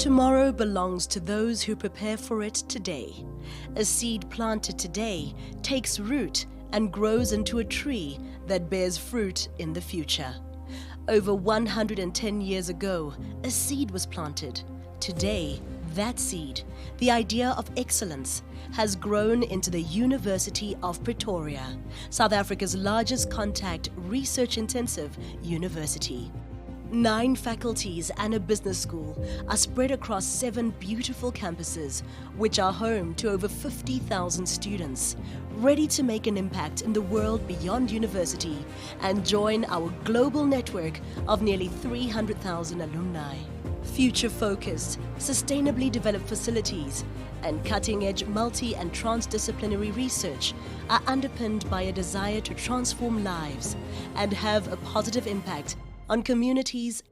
Tomorrow belongs to those who prepare for it today. A seed planted today takes root and grows into a tree that bears fruit in the future. Over 110 years ago, a seed was planted. Today, that seed, the idea of excellence, has grown into the University of Pretoria, South Africa's largest contact research-intensive university. 9 faculties and a business school are spread across 7 beautiful campuses, which are home to over 50,000 students, ready to make an impact in the world beyond university and join our global network of nearly 300,000 alumni. Future-focused, sustainably developed facilities and cutting-edge multi- and transdisciplinary research are underpinned by a desire to transform lives and have a positive impact on communities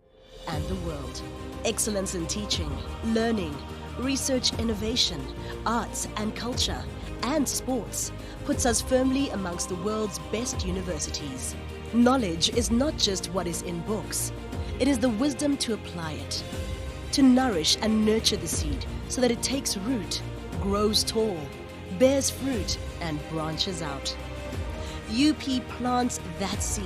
and the world. Excellence in teaching, learning, research innovation, arts and culture, and sports puts us firmly amongst the world's best universities. Knowledge is not just what is in books. It is the wisdom to apply it, to nourish and nurture the seed so that it takes root, grows tall, bears fruit, and branches out. UP plants that seed,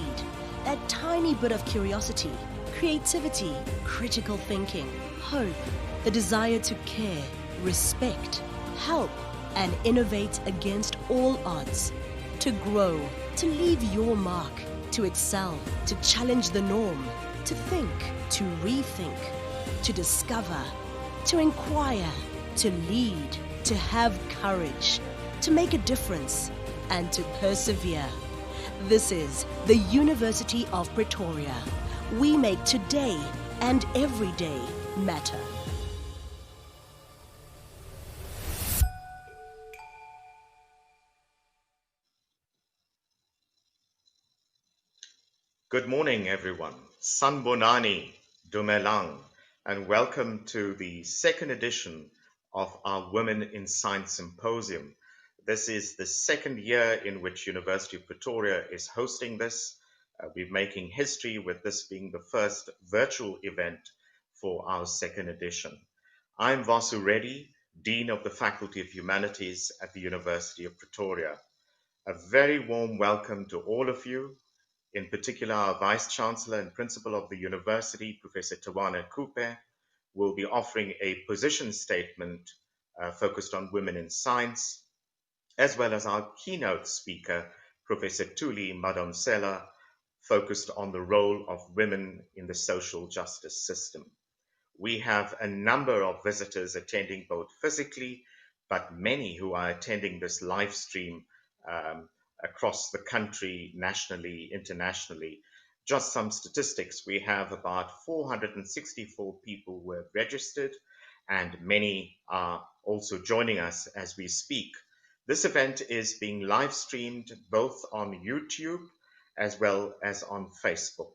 that tiny bit of curiosity, creativity, critical thinking, hope, the desire to care, respect, help, and innovate against all odds, to grow, to leave your mark, to excel, to challenge the norm, to think, to rethink, to discover, to inquire, to lead, to have courage, to make a difference, and to persevere. This is the University of Pretoria. We make today and every day matter. Good morning, everyone. Sanbonani, Dumelang, and welcome to the second edition of our Women in Science Symposium. This is the second year in which University of Pretoria is hosting this. We're making history with this being the first virtual event for our second edition. I'm Vasu Reddy, Dean of the Faculty of Humanities at the University of Pretoria. A very warm welcome to all of you, in particular our Vice-Chancellor and Principal of the University, Professor Tawana Kupe, will be offering a position statement focused on women in science, as well as our keynote speaker, Professor Thuli Madonsela, focused on the role of women in the social justice system. We have a number of visitors attending both physically, but many who are attending this live stream across the country, nationally, internationally. Just some statistics. We have about 464 people who have registered, and many are also joining us as we speak. This event is being live streamed both on YouTube as well as on Facebook.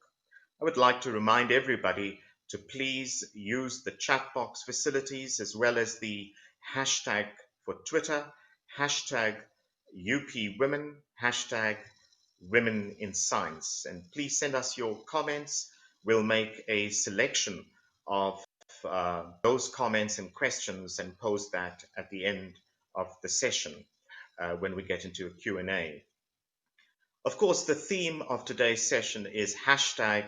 I would like to remind everybody to please use the chat box facilities as well as the hashtag for Twitter, hashtag UP Women, hashtag Women in Science. And please send us your comments. We'll make a selection of those comments and questions and post that at the end of the session when we get into a Q&A. Of course, the theme of today's session is hashtag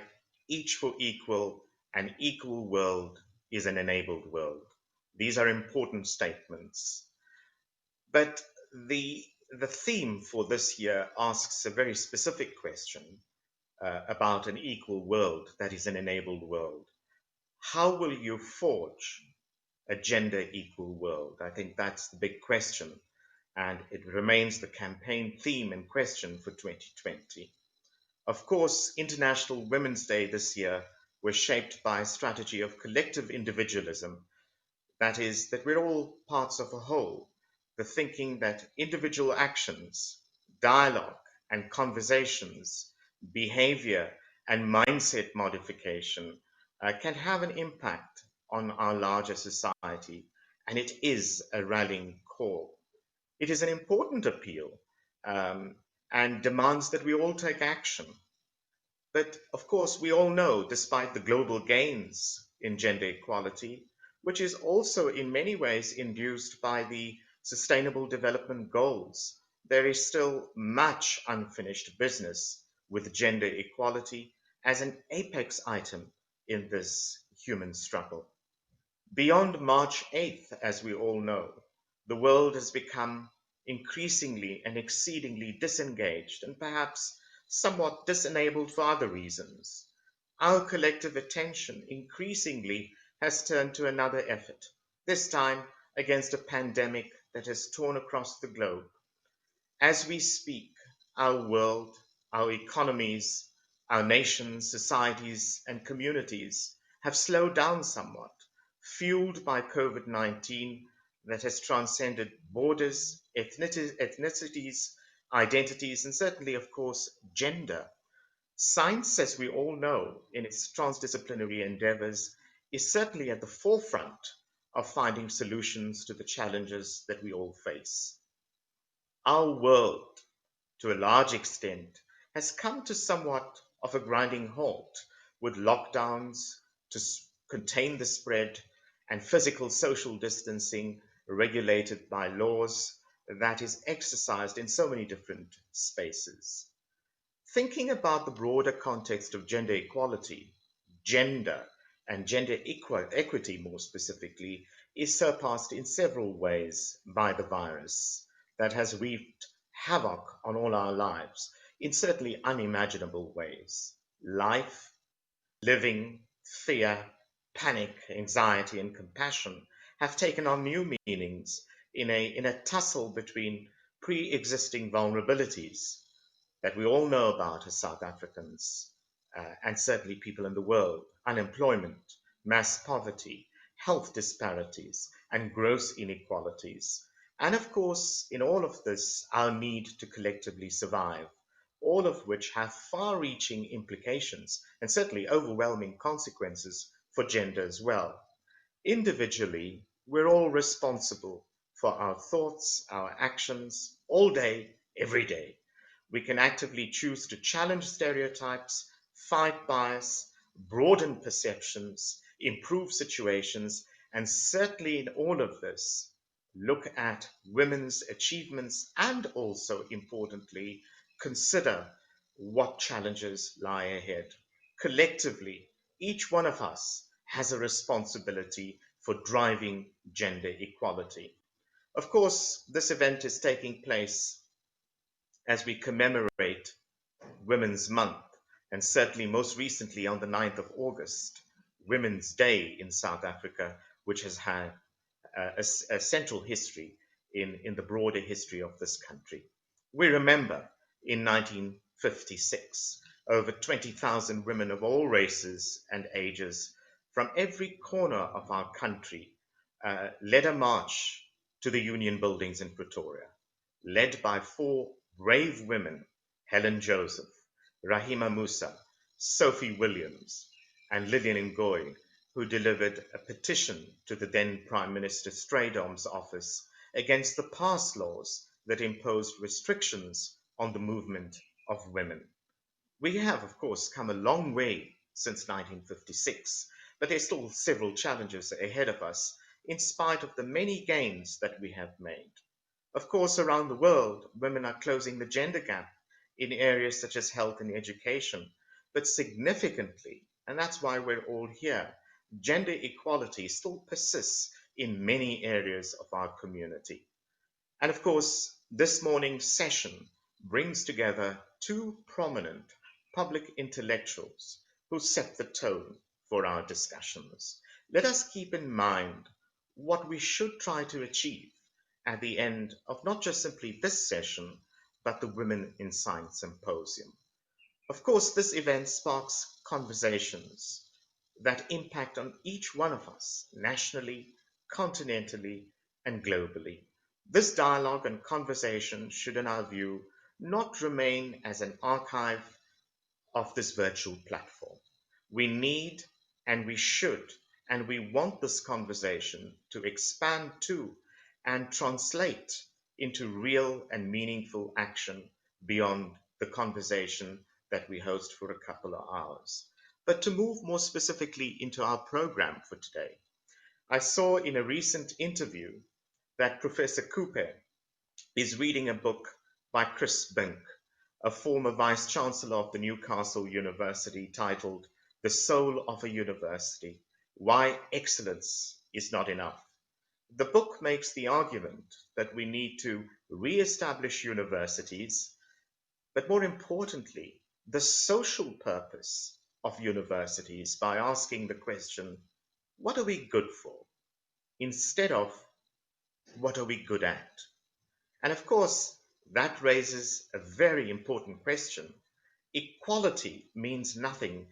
each for equal, an equal world is an enabled world. These are important statements. But the theme for this year asks a very specific question about an equal world that is an enabled world. How will you forge a gender equal world? I think that's the big question, and it remains the campaign theme and question for 2020. Of course, International Women's Day this year was shaped by a strategy of collective individualism. That is, that we're all parts of a whole. The thinking that individual actions, dialogue and conversations, behavior and mindset modification can have an impact on our larger society, and it is a rallying call. It is an important appeal and demands that we all take action. But of course, we all know, despite the global gains in gender equality, which is also in many ways induced by the Sustainable Development Goals. There is still much unfinished business with gender equality as an apex item in this human struggle. Beyond March 8th, as we all know, the world has become increasingly and exceedingly disengaged and perhaps somewhat disenabled for other reasons. Our collective attention increasingly has turned to another effort, this time against a pandemic that has torn across the globe. As we speak, our world, our economies, our nations, societies, and communities have slowed down somewhat, fueled by COVID 19 that has transcended borders, ethnicities, identities, and certainly, of course, gender. Science, as we all know, in its transdisciplinary endeavors, is certainly at the forefront of finding solutions to the challenges that we all face. Our world, to a large extent, has come to somewhat of a grinding halt with lockdowns to contain the spread and physical social distancing regulated by laws that is exercised in so many different spaces. Thinking about the broader context of gender equality, gender and equity more specifically, is surpassed in several ways by the virus that has wreaked havoc on all our lives in certainly unimaginable ways. Life, living, fear, panic, anxiety, and compassion have taken on new meanings in a tussle between pre existing vulnerabilities that we all know about as South Africans, and certainly people in the world: unemployment, mass poverty, health disparities, and gross inequalities. And of course, in all of this, our need to collectively survive, all of which have far reaching implications and certainly overwhelming consequences for gender as well. Individually, we're all responsible for our thoughts, our actions, all day, every day. We can actively choose to challenge stereotypes, fight bias, broaden perceptions, improve situations, and certainly in all of this, look at women's achievements and also, importantly, consider what challenges lie ahead. Collectively, each one of us has a responsibility for driving gender equality. Of course, this event is taking place as we commemorate Women's Month, and certainly most recently on the 9th of August, Women's Day in South Africa, which has had a central history in the broader history of this country. We remember in 1956, over 20,000 women of all races and ages from every corner of our country led a march to the Union buildings in Pretoria, led by four brave women: Helen Joseph, Rahima Musa, Sophie Williams, and Lillian Ngoyi, who delivered a petition to the then Prime Minister Straydom's office against the past laws that imposed restrictions on the movement of women. We have, of course, come a long way since 1956, but there's still several challenges ahead of us in spite of the many gains that we have made. Of course, around the world, women are closing the gender gap in areas such as health and education, but significantly, and that's why we're all here, gender equality still persists in many areas of our community. And of course, this morning's session brings together two prominent public intellectuals who set the tone for our discussions. Let us keep in mind what we should try to achieve at the end of not just simply this session, but the Women in Science Symposium. Of course, this event sparks conversations that impact on each one of us nationally, continentally, and globally. This dialogue and conversation should, in our view, not remain as an archive of this virtual platform. We need and we should and we want this conversation to expand to and translate into real and meaningful action beyond the conversation that we host for a couple of hours. But to move more specifically into our program for today, I saw in a recent interview that Professor Kupe is reading a book by Chris Bink, a former Vice-Chancellor of the Newcastle University, titled The Soul of a University: Why Excellence is Not Enough. The book makes the argument that we need to re-establish universities, but more importantly, the social purpose of universities, by asking the question, what are we good for? Instead of, what are we good at? And of course, that raises a very important question. Equality means nothing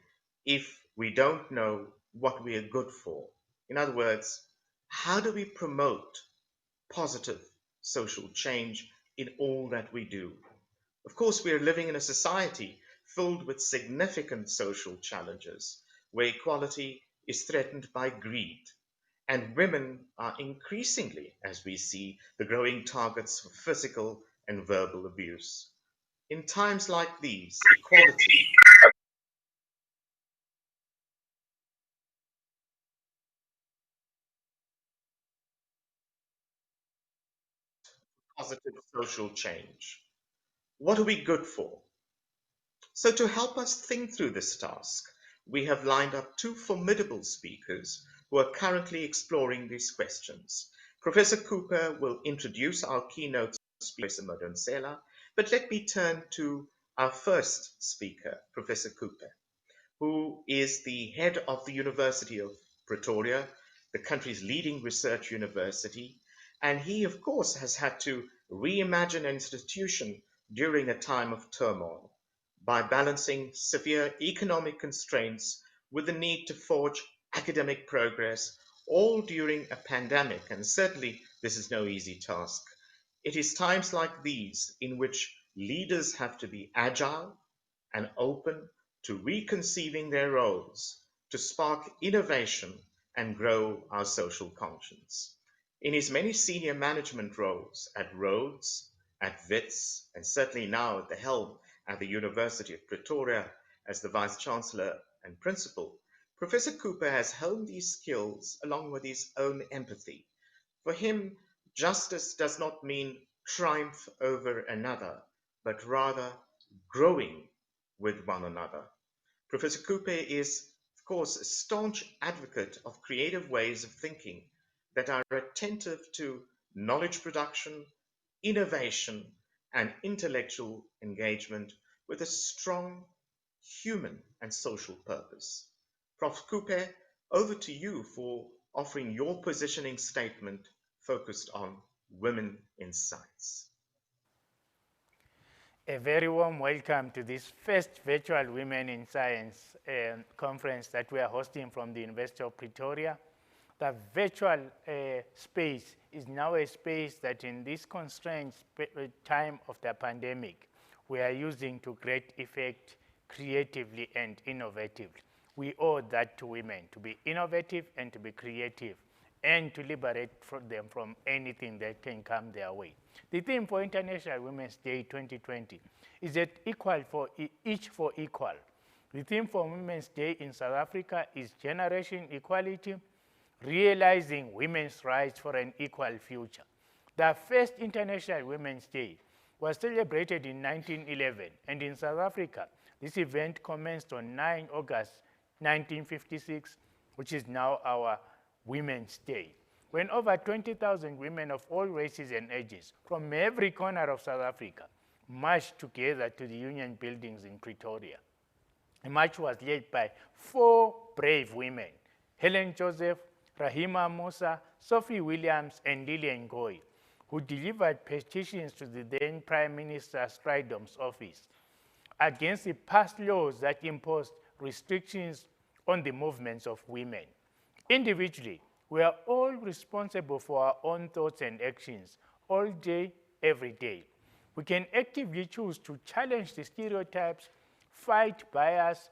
if we don't know what we are good for. In other words, how do we promote positive social change in all that we do? Of course, we are living in a society filled with significant social challenges, where equality is threatened by greed, and women are increasingly, as we see, the growing targets for physical and verbal abuse. In times like these, equality, positive social change. What are we good for? So, to help us think through this task, we have lined up two formidable speakers who are currently exploring these questions. Professor Cooper will introduce our keynote speaker, Professor Madonsela, but let me turn to our first speaker, Professor Cooper, who is the head of the University of Pretoria, the country's leading research university. And he, of course, has had to reimagine an institution during a time of turmoil by balancing severe economic constraints with the need to forge academic progress, all during a pandemic. And certainly, this is no easy task. It is times like these in which leaders have to be agile and open to reconceiving their roles, to spark innovation and grow our social conscience. In his many senior management roles at Rhodes, at WITS, and certainly now at the helm at the University of Pretoria as the Vice-Chancellor and Principal, Professor Cooper has honed these skills along with his own empathy. For him, justice does not mean triumph over another, but rather growing with one another. Professor Coupe is, of course, a staunch advocate of creative ways of thinking that are attentive to knowledge production, innovation, and intellectual engagement with a strong human and social purpose. Prof. Coupe, over to you for offering your positioning statement focused on women in science. A very warm welcome to this first virtual Women in Science conference that we are hosting from the University of Pretoria. The virtual space is now a space that in this constrained time of the pandemic, we are using to great effect creatively and innovatively. We owe that to women, to be innovative and to be creative, and to liberate them from anything that can come their way. The theme for International Women's Day 2020 is that equal for each for equal. The theme for Women's Day in South Africa is Generation Equality, realizing women's rights for an equal future. The first International Women's Day was celebrated in 1911, and in South Africa, this event commenced on 9 August 1956, which is now our Women's Day, when over 20,000 women of all races and ages from every corner of South Africa marched together to the Union buildings in Pretoria. The march was led by 4 brave women, Helen Joseph, Rahima Musa, Sophie Williams, and Lillian Ngoyi, who delivered petitions to the then Prime Minister Stridom's office against the past laws that imposed restrictions on the movements of women. Individually, we are all responsible for our own thoughts and actions all day, every day. We can actively choose to challenge the stereotypes, fight bias,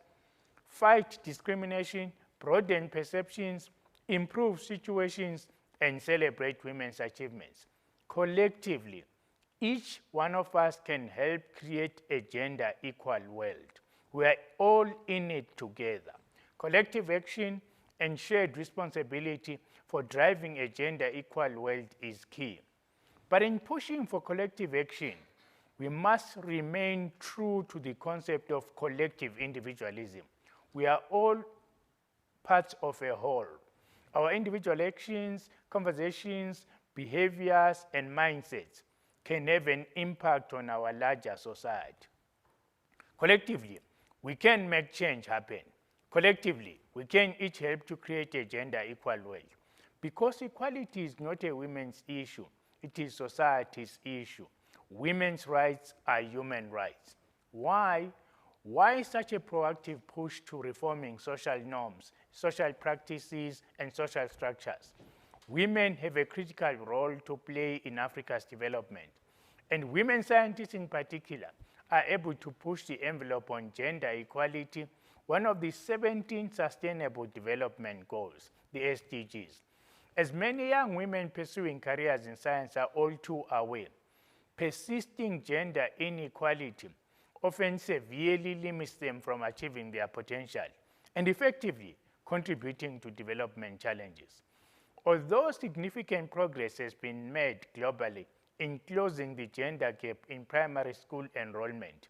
fight discrimination, broaden perceptions, improve situations, and celebrate women's achievements. Collectively, each one of us can help create a gender equal world. We are all in it together. Collective action and shared responsibility for driving a gender-equal world is key. But in pushing for collective action, we must remain true to the concept of collective individualism. We are all parts of a whole. Our individual actions, conversations, behaviors, and mindsets can have an impact on our larger society. Collectively, we can make change happen. Collectively, we can each help to create a gender-equal world. Because equality is not a women's issue, it is society's issue. Women's rights are human rights. Why? Why such a proactive push to reforming social norms, social practices, and social structures? Women have a critical role to play in Africa's development, and women scientists in particular are able to push the envelope on gender equality, one of the 17 Sustainable Development Goals, the SDGs. As many young women pursuing careers in science are all too aware, persisting gender inequality often severely limits them from achieving their potential and effectively contributing to development challenges. Although significant progress has been made globally in closing the gender gap in primary school enrollment,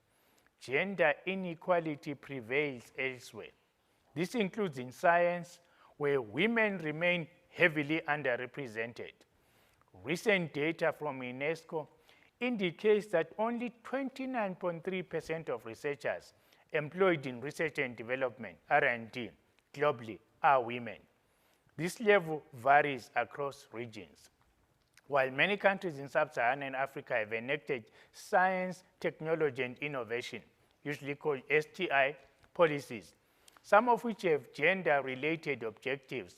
gender inequality prevails elsewhere. This includes in science, where women remain heavily underrepresented. Recent data from UNESCO indicates that only 29.3% of researchers employed in research and development, R&D, globally are women. This level varies across regions. While many countries in sub-Saharan Africa have enacted science, technology, and innovation, usually called STI policies, some of which have gender-related objectives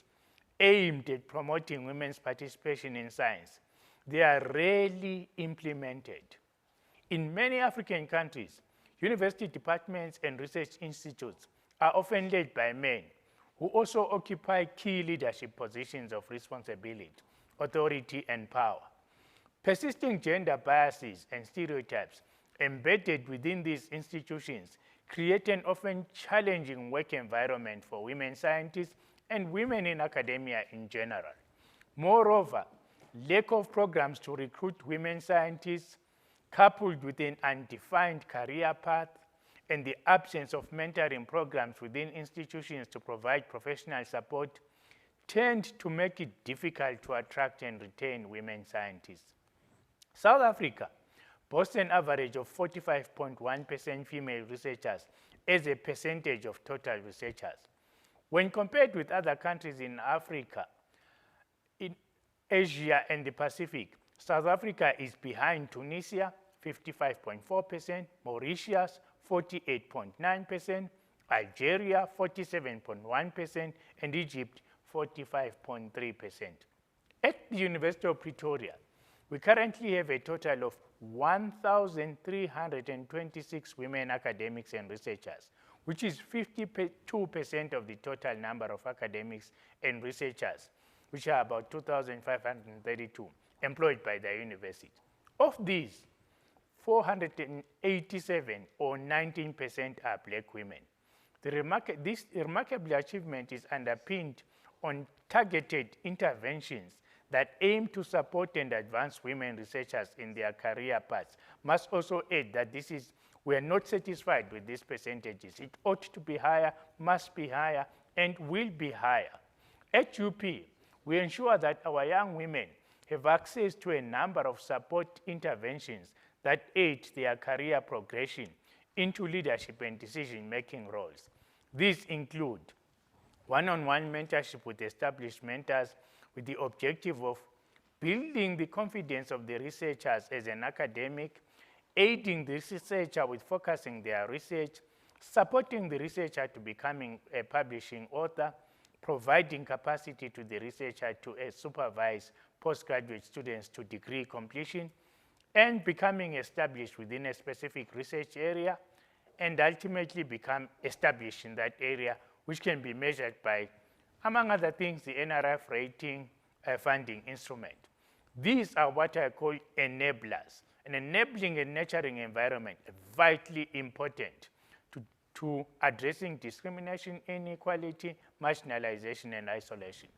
aimed at promoting women's participation in science, they are rarely implemented. In many African countries, university departments and research institutes are often led by men who also occupy key leadership positions of responsibility, authority, and power. Persisting gender biases and stereotypes embedded within these institutions create an often challenging work environment for women scientists and women in academia in general. Moreover, lack of programs to recruit women scientists, coupled with an undefined career path, and the absence of mentoring programs within institutions to provide professional support, tend to make it difficult to attract and retain women scientists. South Africa boasts an average of 45.1% female researchers as a percentage of total researchers. When compared with other countries in Africa, in Asia and the Pacific, South Africa is behind Tunisia, 55.4%, Mauritius, 48.9%, Algeria, 47.1%, and Egypt, 45.3%. At the University of Pretoria, we currently have a total of 1,326 women academics and researchers, which is 52% of the total number of academics and researchers, which are about 2,532 employed by the university. Of these, 487 or 19% are black women. This remarkable achievement is underpinned on targeted interventions that aim to support and advance women researchers in their career paths. Must also add that we are not satisfied with these percentages. It ought to be higher, must be higher, and will be higher. At UP, we ensure that our young women have access to a number of support interventions that aid their career progression into leadership and decision-making roles. These include one-on-one mentorship with established mentors with the objective of building the confidence of the researchers as an academic, aiding the researcher with focusing their research, supporting the researcher to becoming a publishing author, providing capacity to the researcher to supervise postgraduate students to degree completion, and becoming established within a specific research area, and ultimately become established in that area, which can be measured by, among other things, the NRF rating funding instrument. These are what I call enablers. An enabling and nurturing environment is vitally important to to addressing discrimination, inequality, marginalization, and isolation.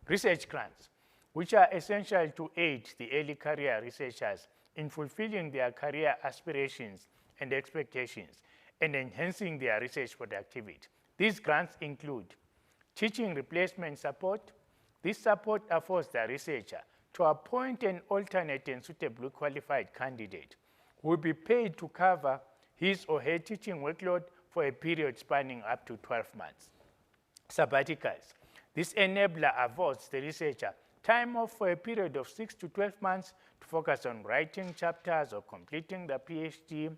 Research grants, which are essential to aid the early career researchers in fulfilling their career aspirations and expectations and enhancing their research productivity. These grants include teaching replacement support. This support affords the researcher to appoint an alternate and suitably qualified candidate who will be paid to cover his or her teaching workload for a period spanning up to 12 months. Sabbaticals. This enabler affords the researcher time off for a period of 6 to 12 months to focus on writing chapters or completing the PhD,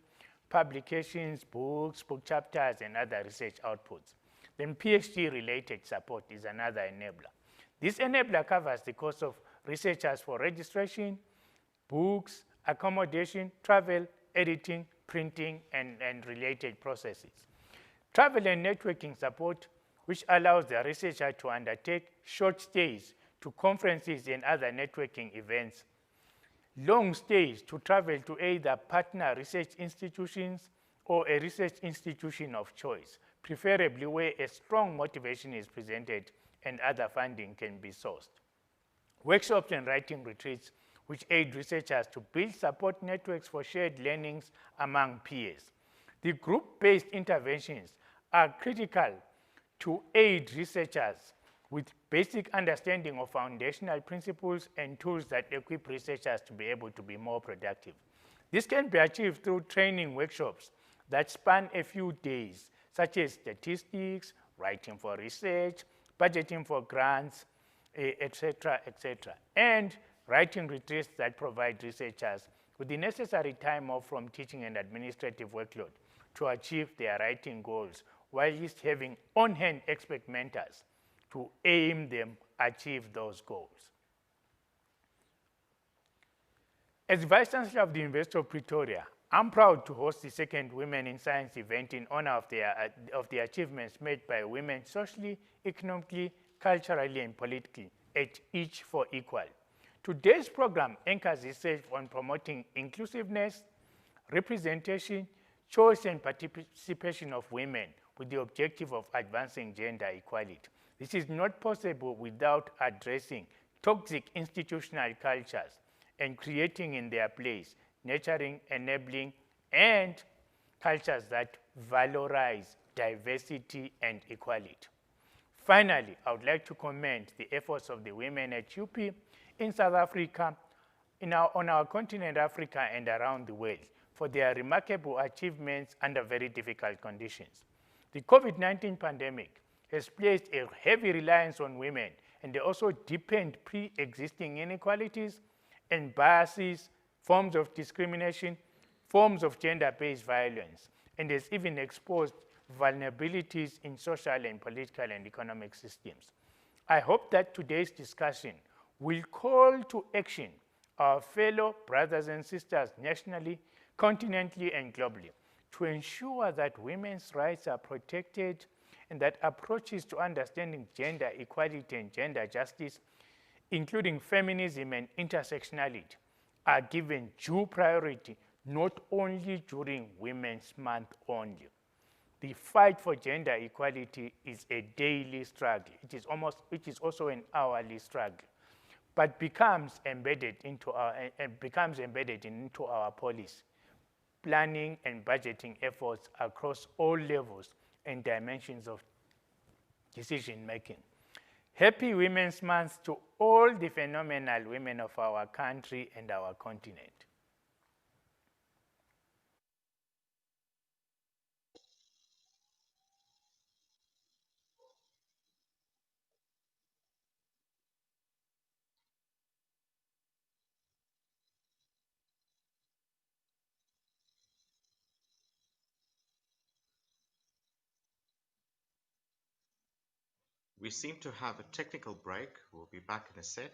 publications, books, book chapters, and other research outputs. Then PhD-related support is another enabler. This enabler covers the cost of researchers for registration, books, accommodation, travel, editing, printing, and related processes. Travel and networking support, which allows the researcher to undertake short stays to conferences and other networking events, long stays to travel to either partner research institutions or a research institution of choice, preferably where a strong motivation is presented and other funding can be sourced. Workshops and writing retreats, which aid researchers to build support networks for shared learnings among peers. The group-based interventions are critical to aid researchers with basic understanding of foundational principles and tools that equip researchers to be able to be more productive. This can be achieved through training workshops that span a few days, such as statistics, writing for research, budgeting for grants, etc., and writing retreats that provide researchers with the necessary time off from teaching and administrative workload to achieve their writing goals, while just having on-hand expert mentors to aim them achieve those goals. As Vice-Chancellor of the University of Pretoria, I'm proud to host the second Women in Science event in honor of the achievements made by women socially, economically, culturally, and politically at Each for Equal. Today's program anchors itself on promoting inclusiveness, representation, choice, and participation of women with the objective of advancing gender equality. This is not possible without addressing toxic institutional cultures and creating in their place nurturing, enabling, and cultures that valorize diversity and equality. Finally, I would like to commend the efforts of the women at UP in South Africa, on our continent Africa, and around the world for their remarkable achievements under very difficult conditions. The COVID-19 pandemic has placed a heavy reliance on women, and they also deepened pre-existing inequalities and biases, forms of discrimination, forms of gender-based violence, and has even exposed vulnerabilities in social and political and economic systems. I hope that today's discussion will call to action our fellow brothers and sisters nationally, continentally, and globally to ensure that women's rights are protected and that approaches to understanding gender equality and gender justice, including feminism and intersectionality, are given due priority not only during Women's Month only. The fight for gender equality is a daily struggle. It is also an hourly struggle, but becomes embedded into our policy, planning, and budgeting efforts across all levels and dimensions of decision making. Happy Women's Month to all the phenomenal women of our country and our continent. We seem to have a technical break. We'll be back in a sec.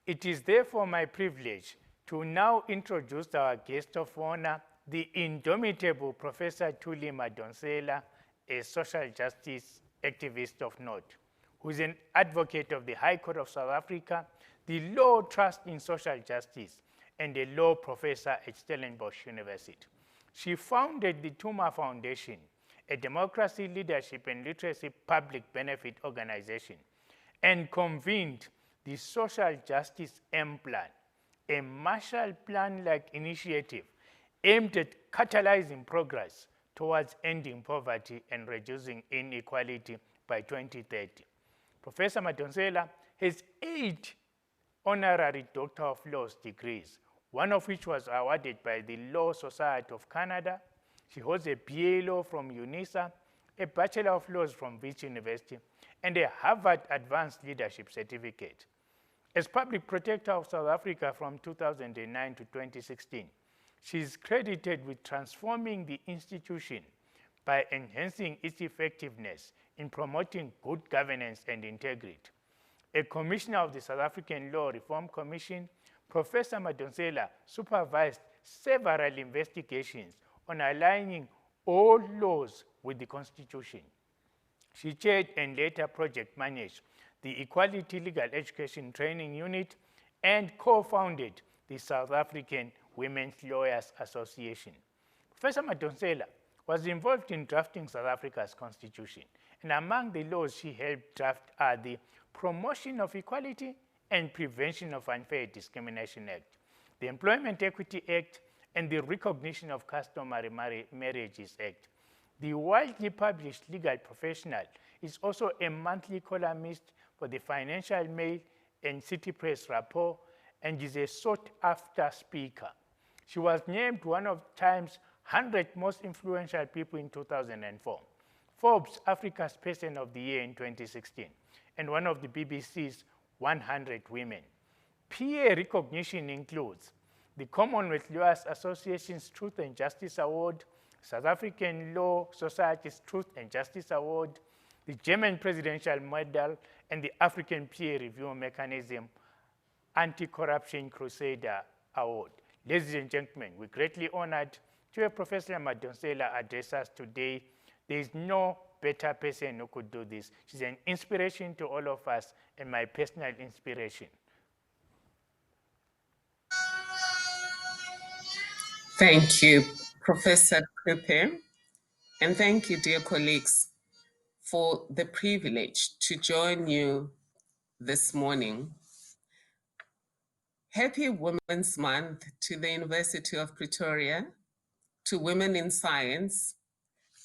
It is therefore my privilege to now introduce our guest of honor, the indomitable Professor Thuli Madonsela, a social justice activist of note, who is an advocate of the High Court of South Africa, the Law Trust in Social Justice, and a law professor at Stellenbosch University. She founded the Tuma Foundation, a democracy, leadership, and literacy public benefit organization, and convened the Social Justice M Plan, a Marshall Plan-like initiative aimed at catalyzing progress towards ending poverty and reducing inequality by 2030. Professor Madonsela has 8 honorary Doctor of Laws degrees, one of which was awarded by the Law Society of Canada. She holds a BA Law from UNISA, a Bachelor of Laws from Wits University, and a Harvard Advanced Leadership Certificate. As Public Protector of South Africa from 2009 to 2016, she is credited with transforming the institution by enhancing its effectiveness in promoting good governance and integrity. A commissioner of the South African Law Reform Commission, Professor Madonsela supervised several investigations on aligning all laws with the Constitution. She chaired and later project managed the Equality Legal Education Training Unit and co-founded the South African Women's Lawyers Association. Professor Madonsela was involved in drafting South Africa's constitution, and among the laws she helped draft are the Promotion of Equality and Prevention of Unfair Discrimination Act, the Employment Equity Act, and the Recognition of Customary Marriages Act. The widely published legal professional is also a monthly columnist for the Financial Mail and City Press Rapport, and is a sought-after speaker. She was named one of Time's 100 most influential people in 2004, Forbes Africa's Person of the Year in 2016, and one of the BBC's 100 women. Peer recognition includes the Commonwealth Lawyers Association's Truth and Justice Award, South African Law Society's Truth and Justice Award, the German Presidential Medal, and the African Peer Review Mechanism Anti-Corruption Crusader Award. Ladies and gentlemen, we're greatly honored to have Professor Madonsela address us today. There is no better person who could do this. She's an inspiration to all of us and my personal inspiration. Thank you, Professor Kupe, and thank you, dear colleagues, for the privilege to join you this morning. Happy Women's Month to the University of Pretoria, to women in science,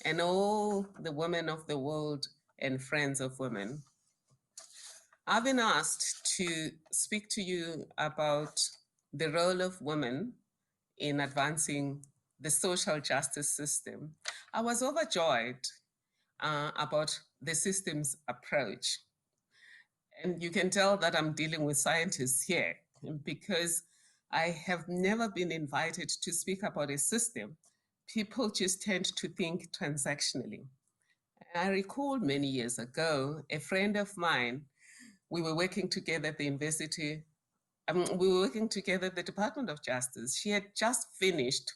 and all the women of the world and friends of women. I've been asked to speak to you about the role of women in advancing the social justice system. I was overjoyed about the system's approach. And you can tell that I'm dealing with scientists here because I have never been invited to speak about a system. People just tend to think transactionally. I recall many years ago, a friend of mine, we were working together at the university. We were working together at the Department of Justice. She had just finished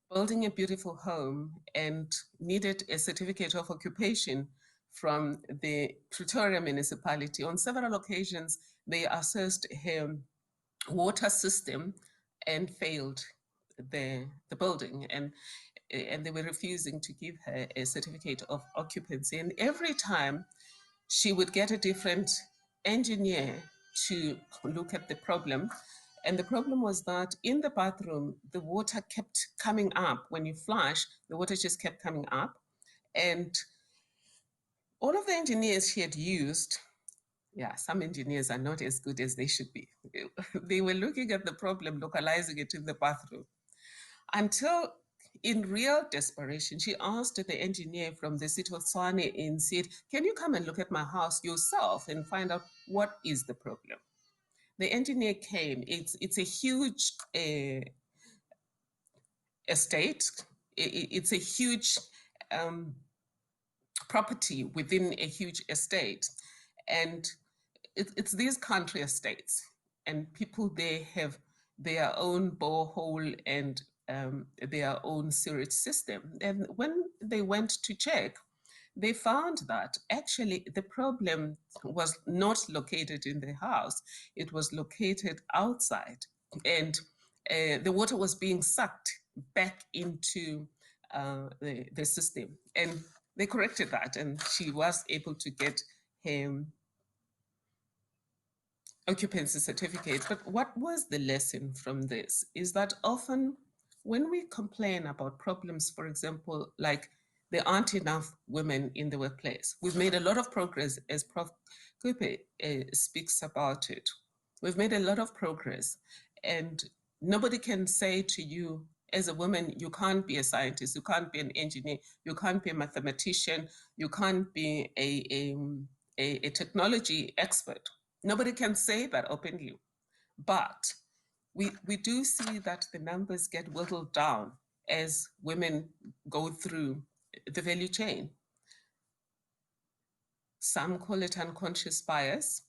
building a beautiful home and needed a certificate of occupation from the Pretoria municipality. On several occasions, they assessed her water system and failed the building, and they were refusing to give her a certificate of occupancy. And every time she would get a different engineer to look at the problem. And the problem was that in the bathroom, the water kept coming up. When you flush, the water just kept coming up. And all of the engineers she had used, some engineers are not as good as they should be. They were looking at the problem, localizing it in the bathroom. Until in real desperation, she asked the engineer from the city of Tshwane and said, can you come and look at my house yourself and find out what is the problem? The engineer came. It's a huge estate. It's a huge property within a huge estate. And it's these country estates. and people there have their own borehole and their own sewage system. And when they went to check, they found that actually the problem was not located in the house, it was located outside. And the water was being sucked back into the system. And they corrected that, and she was able to get him occupancy certificate. But what was the lesson from this is that often when we complain about problems, for example, like there aren't enough women in the workplace, we've made a lot of progress, as Prof. Kupe speaks about it. We've made a lot of progress, and nobody can say to you as a woman, you can't be a scientist, you can't be an engineer, you can't be a mathematician, you can't be a technology expert. Nobody can say that openly, but we do see that the numbers get whittled down as women go through the value chain. Some call it unconscious bias.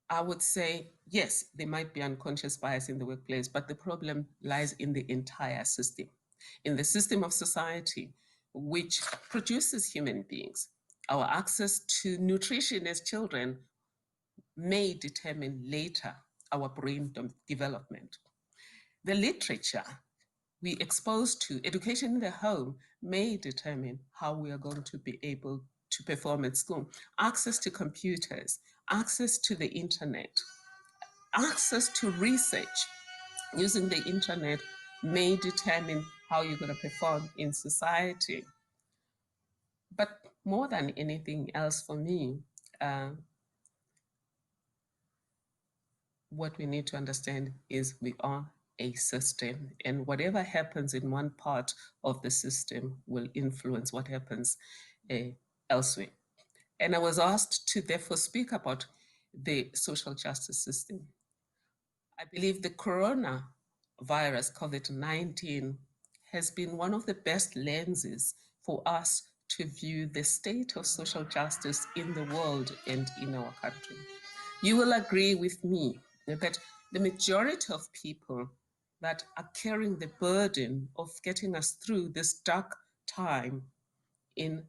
I would say, yes, there might be unconscious bias in the workplace, but the problem lies in the entire system, in the system of society, which produces human beings. Our access to nutrition as children may determine later our brain development. The literature we expose to, education in the home, may determine how we are going to be able to perform at school. Access to computers, access to the internet, access to research using the internet may determine how you're going to perform in society. But more than anything else for me, what we need to understand is we are a system, and whatever happens in one part of the system will influence what happens elsewhere. And I was asked to therefore speak about the social justice system. I believe the coronavirus, COVID-19, has been one of the best lenses for us to view the state of social justice in the world and in our country. You will agree with me that the majority of people that are carrying the burden of getting us through this dark time in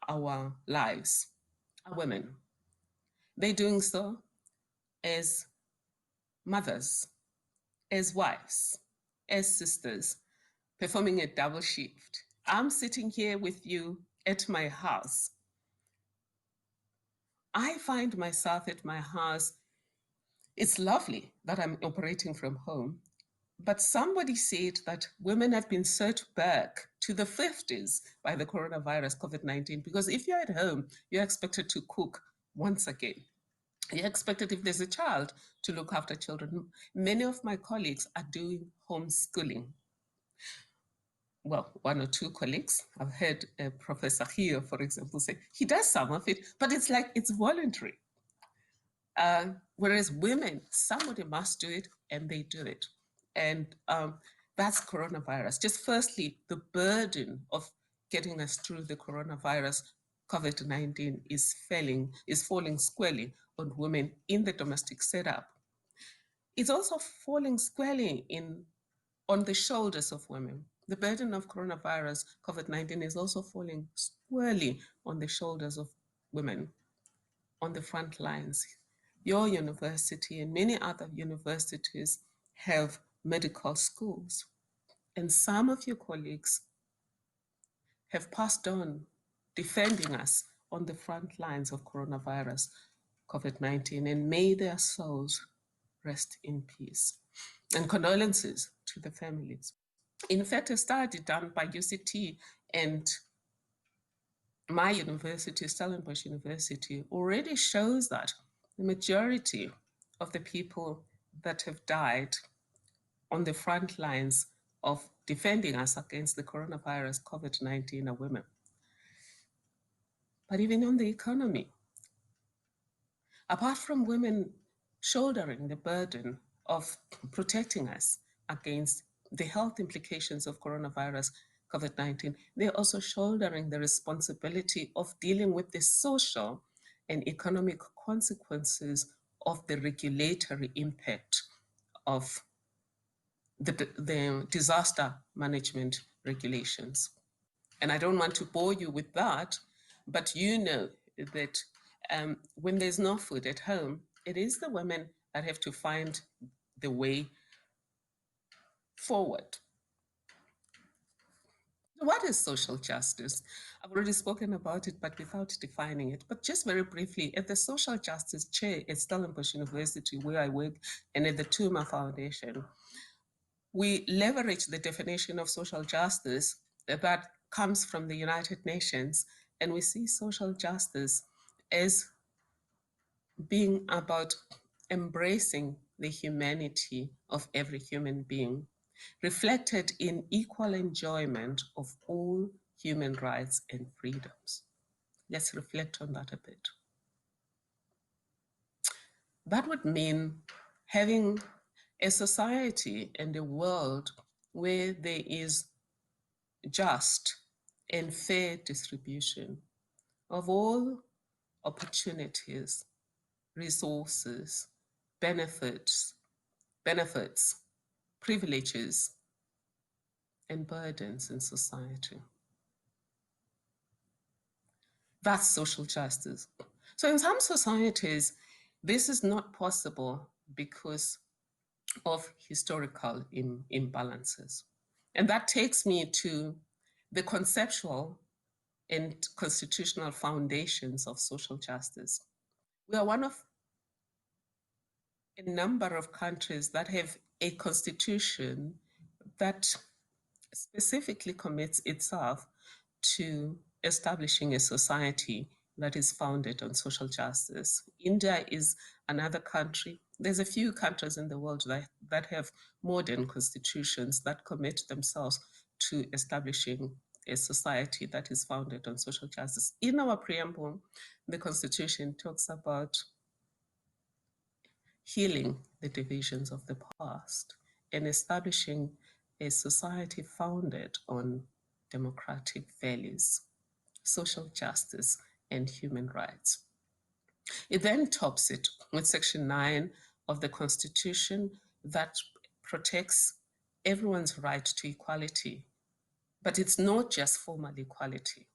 our lives are women. They're doing so as mothers, as wives, as sisters, performing a double shift. I'm sitting here with you at my house. I find myself at my house. It's lovely that I'm operating from home, but somebody said that women have been set back to the 50s by the coronavirus, COVID-19, because if you're at home, you're expected to cook once again. You're expected, if there's a child, to look after children. Many of my colleagues are doing homeschooling. Well, one or two colleagues. I've heard Professor here, for example, say he does some of it, but it's like it's voluntary. Whereas women, somebody must do it, and they do it. And that's coronavirus. Just firstly, the burden of getting us through the coronavirus, COVID-19, is falling squarely on women in the domestic setup. It's also falling squarely on the shoulders of women. The burden of coronavirus, COVID-19, is also falling squarely on the shoulders of women on the front lines. Your university and many other universities have medical schools, and some of your colleagues have passed on defending us on the front lines of coronavirus, COVID-19, and may their souls rest in peace. And condolences to the families. In fact, a study done by UCT and my university, Stellenbosch University, already shows that the majority of the people that have died on the front lines of defending us against the coronavirus, COVID-19, are women. But even on the economy, apart from women shouldering the burden of protecting us against the health implications of coronavirus, COVID-19, they're also shouldering the responsibility of dealing with the social and economic consequences of the regulatory impact of the disaster management regulations. And I don't want to bore you with that, but you know that when there's no food at home, it is the women that have to find the way forward. What is social justice? I've already spoken about it, but without defining it. But just very briefly, at the Social Justice Chair at Stellenbosch University, where I work, and at the Tuma Foundation, we leverage the definition of social justice that comes from the United Nations, and we see social justice as being about embracing the humanity of every human being, reflected in equal enjoyment of all human rights and freedoms. Let's reflect on that a bit. That would mean having a society and a world where there is just and fair distribution of all opportunities, resources, benefits, privileges, and burdens in society. That's social justice. So in some societies, this is not possible because of historical imbalances. And that takes me to the conceptual and constitutional foundations of social justice. We are one of a number of countries that have a constitution that specifically commits itself to establishing a society that is founded on social justice. India is another country. There's a few countries in the world that have modern constitutions that commit themselves to establishing a society that is founded on social justice. In our preamble, the Constitution talks about healing the divisions of the past and establishing a society founded on democratic values, social justice, and human rights. It then tops it with Section 9 of the Constitution that protects everyone's right to equality. But it's not just formal equality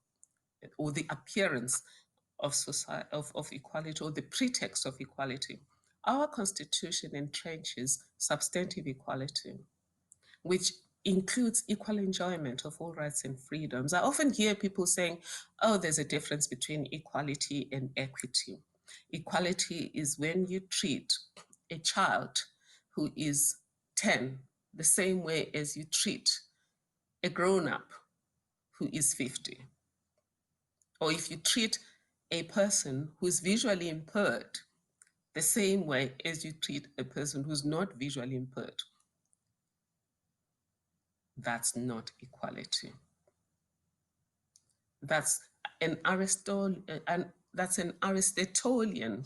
or the appearance of equality or the pretext of equality. Our Constitution entrenches substantive equality, which includes equal enjoyment of all rights and freedoms. I often hear people saying, oh, there's a difference between equality and equity. Equality is when you treat a child who is 10 the same way as you treat a grown-up who is 50. Or if you treat a person who's visually impaired the same way as you treat a person who's not visually impaired. That's not equality. That's an Aristotelian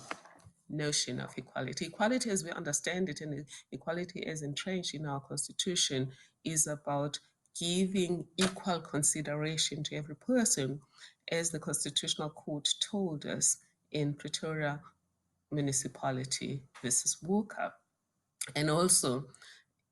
notion of equality. Equality as we understand it, and equality as entrenched in our Constitution, is about giving equal consideration to every person, as the Constitutional Court told us in Pretoria Municipality versus Walker, and also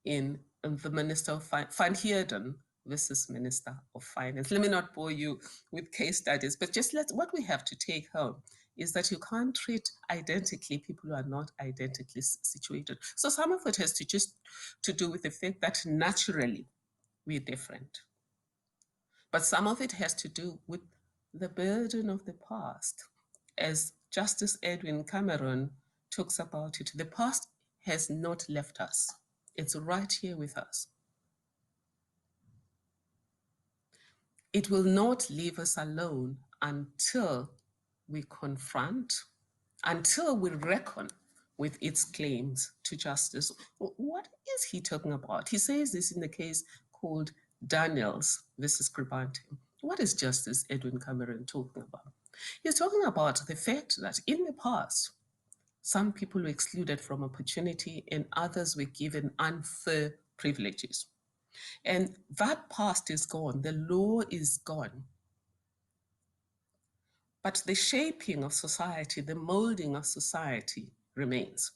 in the Minister of Van Heerden versus Minister of Finance. Let me not bore you with case studies, but just what we have to take home is that you can't treat identically people who are not identically situated. So some of it has to do with the fact that naturally we're different. But some of it has to do with the burden of the past. As Justice Edwin Cameron talks about it, the past has not left us. It's right here with us. It will not leave us alone until we confront, until we reckon with its claims to justice. What is he talking about? He says this in the case called Daniels versus Kribante. What is Justice Edwin Cameron talking about? He's talking about the fact that in the past, some people were excluded from opportunity and others were given unfair privileges. And that past is gone. The law is gone. But the shaping of society, the molding of society remains.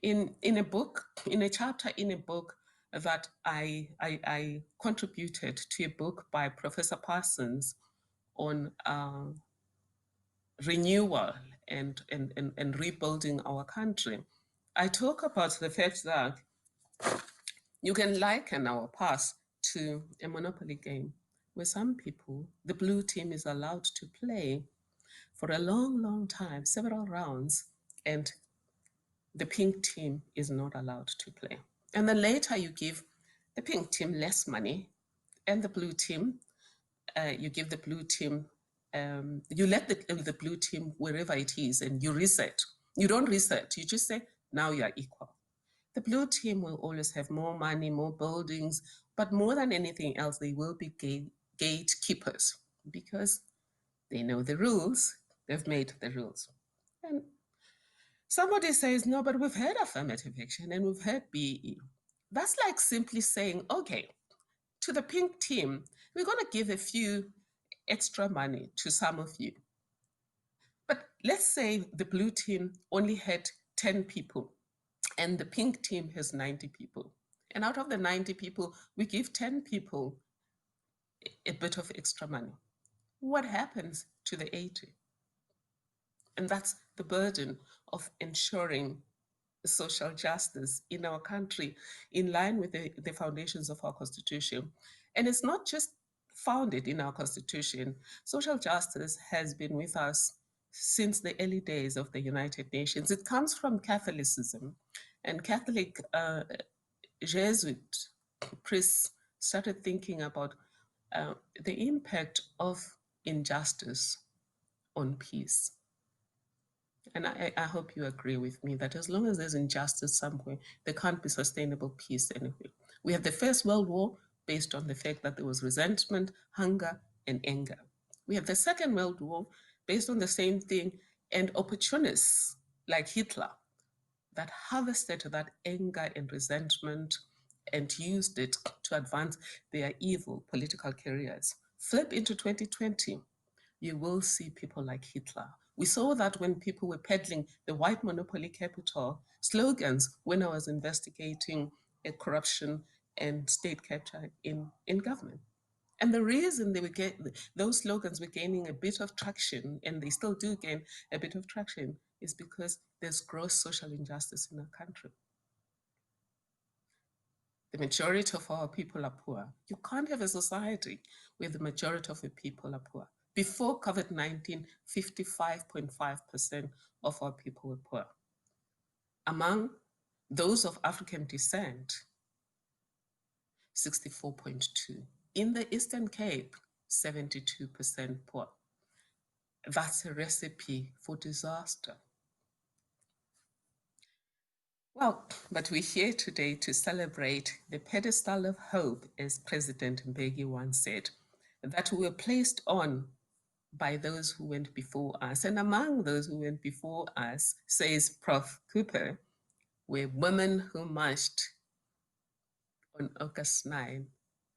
In a book, in a chapter in a book that I contributed to a book by Professor Parsons on renewal and rebuilding our country, I talk about the fact that you can liken our past to a monopoly game where some people, the blue team is allowed to play for a long, long time, several rounds, and the pink team is not allowed to play. And then later you give the pink team less money and the blue team, you give the blue team, you let the blue team wherever it is and you reset. You don't reset, you just say, now you are equal. The blue team will always have more money, more buildings, but more than anything else, they will be gatekeepers because they know the rules, they've made the rules. And somebody says, no, but we've had affirmative action and we've had BE. That's like simply saying, okay, to the pink team, we're going to give a few extra money to some of you. But let's say the blue team only had 10 people and the pink team has 90 people. And out of the 90 people, we give 10 people a bit of extra money. What happens to the 80? And that's the burden of ensuring social justice in our country in line with the foundations of our Constitution. And it's not just founded in our Constitution. Social justice has been with us since the early days of the United Nations. It comes from Catholicism, and Catholic Jesuit priests started thinking about the impact of injustice on peace. And I hope you agree with me that as long as there's injustice somewhere, there can't be sustainable peace anywhere. We have the First World War based on the fact that there was resentment, hunger, and anger. We have the Second World War based on the same thing, and opportunists like Hitler that harvested that anger and resentment and used it to advance their evil political careers. Flip into 2020, you will see people like Hitler. We saw that when people were peddling the white monopoly capital slogans when I was investigating corruption and state capture in government. And the reason those slogans were gaining a bit of traction, and they still do gain a bit of traction, is because there's gross social injustice in our country. The majority of our people are poor. You can't have a society where the majority of the people are poor. Before COVID-19, 55.5% of our people were poor. Among those of African descent, 64.2%. In the Eastern Cape, 72% poor. That's a recipe for disaster. Well, but we're here today to celebrate the pedestal of hope, as President Mbeki once said, that we were placed on by those who went before us. And among those who went before us, says Prof. Kupe, were women who marched on August 9,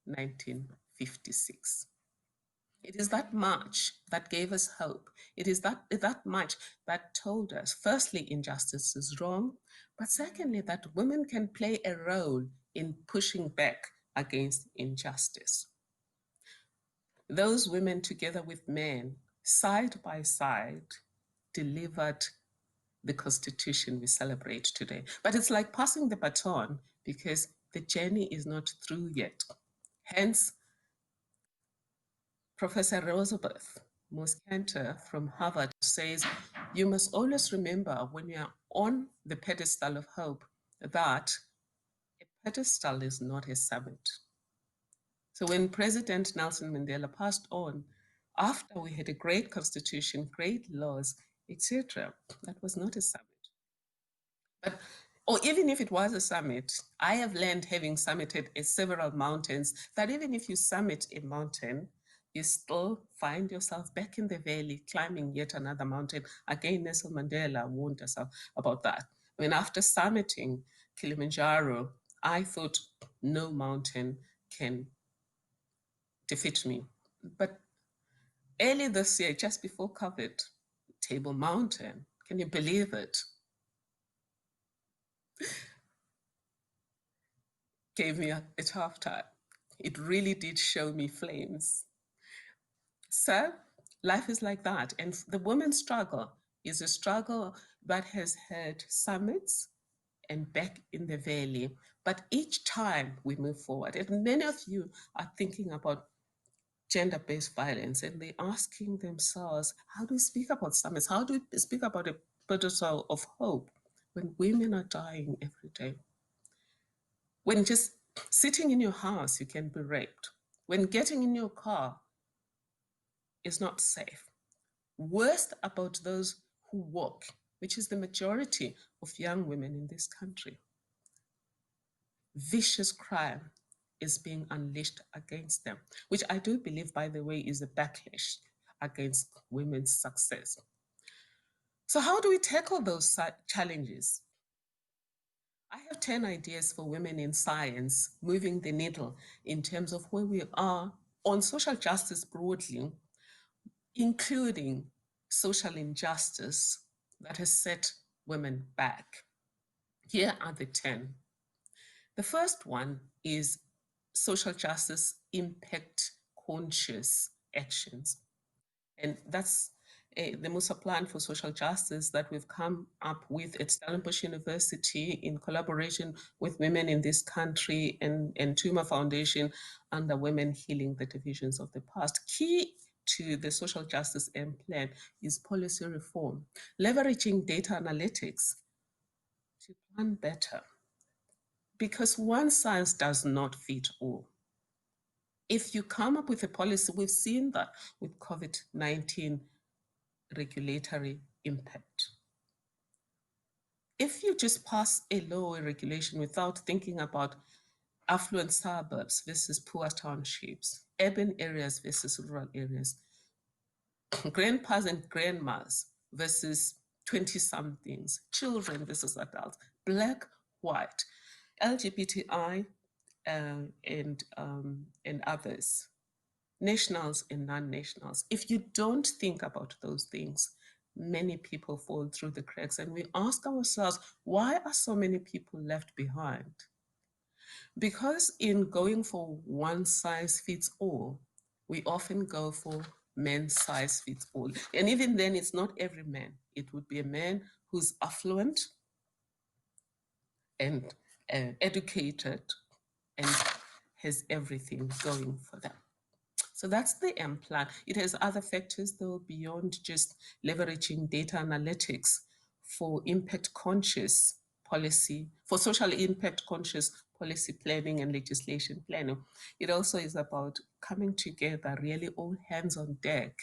1956. It is that march that gave us hope. It is that march that told us, firstly, injustice is wrong, but secondly, that women can play a role in pushing back against injustice. Those women, together with men, side by side, delivered the Constitution we celebrate today. But it's like passing the baton because the journey is not through yet. Hence, Professor Roosevelt Muscanter from Harvard says, you must always remember when you are on the pedestal of hope that a pedestal is not a summit. So when President Nelson Mandela passed on, after we had a great constitution, great laws, etc., that was not a summit. But, or even if it was a summit, I have learned, having summited several mountains, that even if you summit a mountain, you still find yourself back in the valley, climbing yet another mountain. Again, Nelson Mandela warned us about that. I mean, after summiting Kilimanjaro, I thought no mountain can defeat me. But early this year, just before COVID, Table Mountain, can you believe it? gave me a tough time. It really did show me flames. So life is like that. And the women's struggle is a struggle that has had summits and back in the valley. But each time we move forward, and many of you are thinking about gender-based violence, and they're asking themselves, how do we speak about summits? How do we speak about a pedestal of hope when women are dying every day? When just sitting in your house, you can be raped. When getting in your car is not safe. Worst about those who walk, which is the majority of young women in this country. Vicious crime is being unleashed against them, which I do believe, by the way, is a backlash against women's success. So how do we tackle those challenges? I have 10 ideas for women in science, moving the needle in terms of where we are on social justice broadly, including social injustice that has set women back. Here are the 10. The first one is social justice impact conscious actions. And that's the Musa Plan for Social Justice that we've come up with at Stellenbosch University in collaboration with women in this country and Tuma Foundation under Women Healing the Divisions of the Past. Key to the social justice plan is policy reform, leveraging data analytics to plan better. Because one size does not fit all. If you come up with a policy, we've seen that with COVID-19 regulatory impact. If you just pass a law or regulation without thinking about affluent suburbs versus poor townships, urban areas versus rural areas, grandpas and grandmas versus 20-somethings, children versus adults, Black, white, LGBTI, and others, nationals and non-nationals. If you don't think about those things, many people fall through the cracks, and we ask ourselves, why are so many people left behind? Because in going for one size fits all, we often go for men's size fits all. And even then, it's not every man. It would be a man who's affluent and educated and has everything going for them. So that's the M plan. It has other factors, though, beyond just leveraging data analytics for impact conscious policy, for social impact conscious policy planning and legislation planning. It also is about coming together, really all hands on deck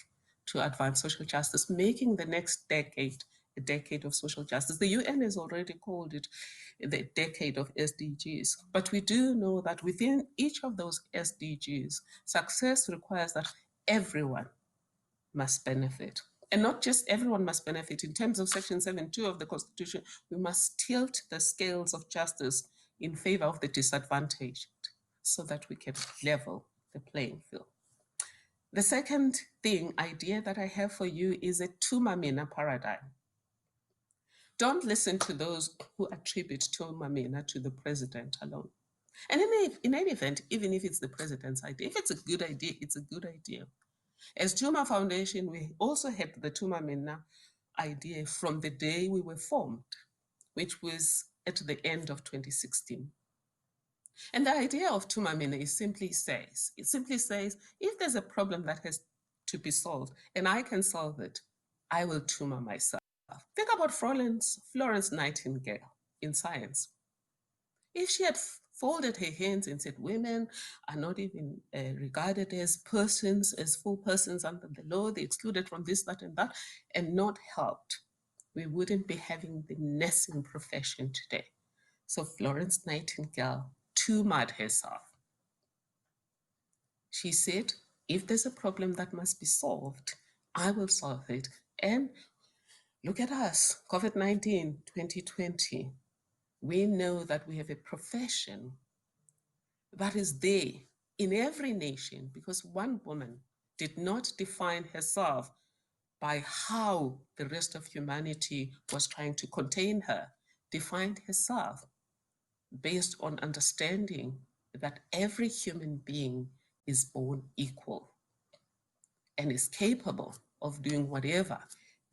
to advance social justice, making the next decade a decade of social justice. The UN has already called it the decade of SDGs, but we do know that within each of those SDGs, success requires that everyone must benefit. And not just everyone must benefit. In terms of Section 7.2 of the Constitution, we must tilt the scales of justice in favor of the disadvantaged so that we can level the playing field. The second idea that I have for you is a Tuma Mina paradigm. Don't listen to those who attribute Tuma Mina to the president alone. And in any event, even if it's the president's idea, if it's a good idea, it's a good idea. As Tuma Foundation, we also had the Tuma Mina idea from the day we were formed, which was at the end of 2016. And the idea of Tuma Mina simply says, if there's a problem that has to be solved and I can solve it, I will Tuma myself. Think about Florence Nightingale in science. If she had folded her hands and said women are not even regarded as persons, as full persons under the law, they're excluded from this, that, and not helped, we wouldn't be having the nursing profession today. So Florence Nightingale Tuma'd herself. She said, if there's a problem that must be solved, I will solve it. And look at us, COVID-19, 2020. We know that we have a profession that is there in every nation because one woman did not define herself by how the rest of humanity was trying to contain her. defined herself based on understanding that every human being is born equal and is capable of doing whatever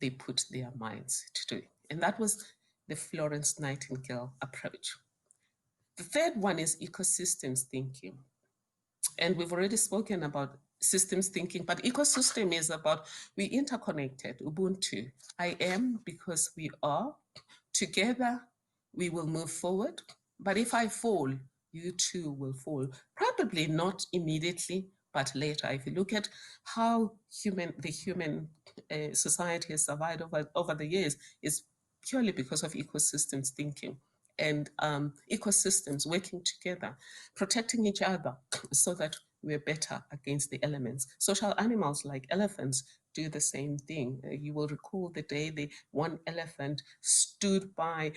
they put their minds to do. And that was the Florence Nightingale approach. The third one is ecosystems thinking. And we've already spoken about systems thinking, but ecosystem is about we interconnected, Ubuntu. I am because we are. Together, we will move forward. But if I fall, you too will fall. Probably not immediately, but later. If you look at how the human society has survived over the years, it's purely because of ecosystems thinking and ecosystems working together, protecting each other so that we're better against the elements. Social animals like elephants do the same thing. You will recall the day the one elephant stood by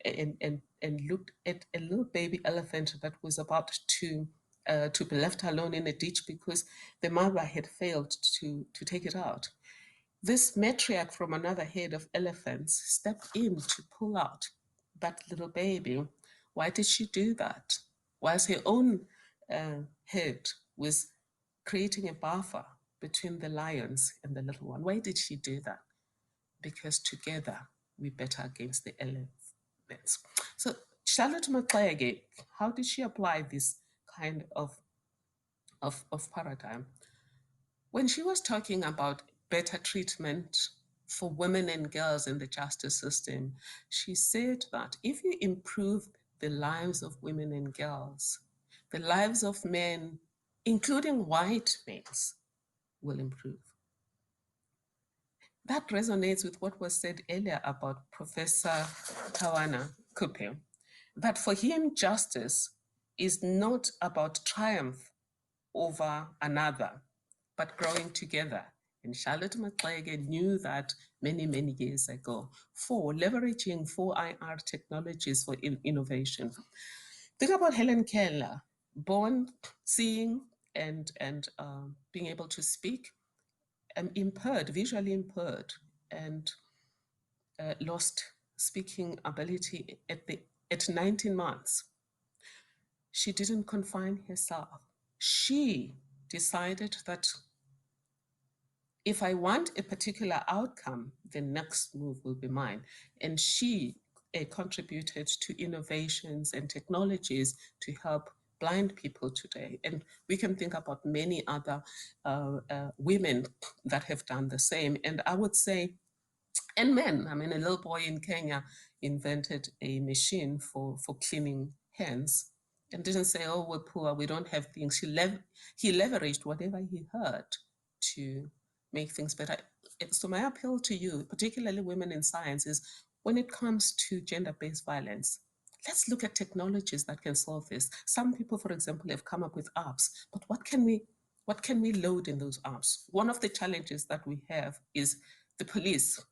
and looked at a little baby elephant that was about to be left alone in a ditch because the mother had failed to take it out. This matriarch from another herd of elephants stepped in to pull out that little baby. Why did she do that? Whilst her own herd was creating a buffer between the lions and the little one. Why did she do that? Because together we're better against the elements. So Charlotte Maxeke, how did she apply this kind of paradigm? When she was talking about better treatment for women and girls in the justice system, she said that if you improve the lives of women and girls, the lives of men, including white males, will improve. That resonates with what was said earlier about Professor Tawana Kupe, that for him, justice is not about triumph over another, but growing together. And Charlotte Maxeke knew that many, many years ago. Leveraging 4IR technologies for innovation. Think about Helen Keller, born seeing and being able to speak, impaired, visually impaired, and lost speaking ability at 19 months. She didn't confine herself. She decided that if I want a particular outcome, the next move will be mine. And she contributed to innovations and technologies to help blind people today. And we can think about many other women that have done the same. And I would say, and men, I mean, a little boy in Kenya invented a machine for cleaning hands and didn't say, oh, we're poor, we don't have things. He leveraged whatever he heard to make things better. So my appeal to you, particularly women in science, is when it comes to gender-based violence, let's look at technologies that can solve this. Some people, for example, have come up with apps, but what can we load in those apps? One of the challenges that we have is the police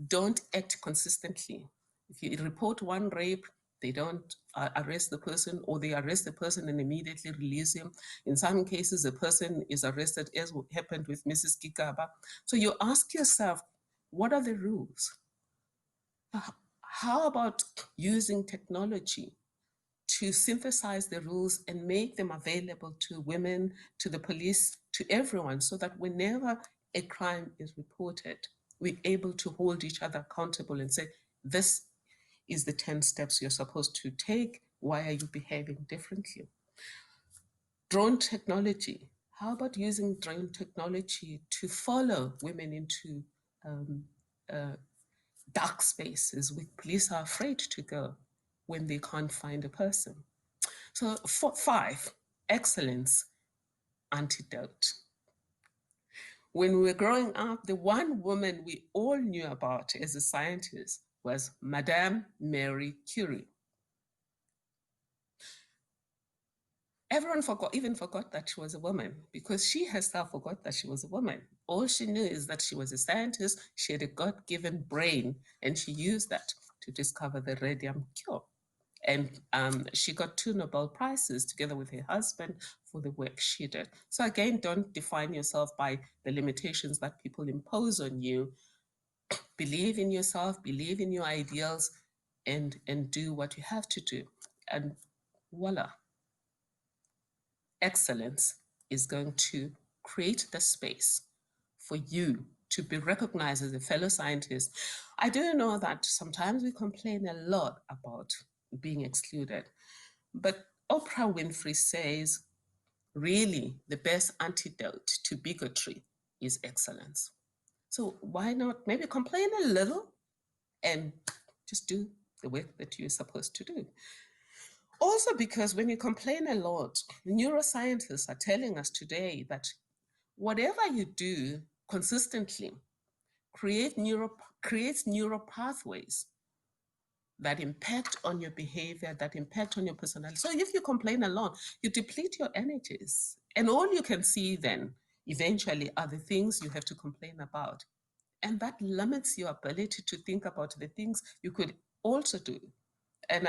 don't act consistently. If you report one rape, they don't arrest the person, or they arrest the person and immediately release him. In some cases, the person is arrested, as happened with Mrs. Kikaba. So you ask yourself, what are the rules? How about using technology to synthesize the rules and make them available to women, to the police, to everyone, so that whenever a crime is reported, we're able to hold each other accountable and say, this is the 10 steps you're supposed to take. Why are you behaving differently? Drone technology. How about using drone technology to follow women into dark spaces where police are afraid to go when they can't find a person? So 5, excellence antidote. When we were growing up, the one woman we all knew about as a scientist was Madame Marie Curie. Everyone even forgot that she was a woman, because she herself forgot that she was a woman. All she knew is that she was a scientist, she had a God-given brain, and she used that to discover the radium cure. And she got 2 Nobel Prizes together with her husband for the work she did. So again, don't define yourself by the limitations that people impose on you. Believe in yourself, believe in your ideals, and do what you have to do. And voila, excellence is going to create the space for you to be recognized as a fellow scientist. I do know that sometimes we complain a lot about being excluded, but Oprah Winfrey says, really, the best antidote to bigotry is excellence. So why not maybe complain a little and just do the work that you're supposed to do? Also, because when you complain a lot, neuroscientists are telling us today that whatever you do consistently creates neural pathways that impact on your behavior, that impact on your personality. So if you complain a lot, you deplete your energies. And all you can see then eventually are the things you have to complain about. And that limits your ability to think about the things you could also do. And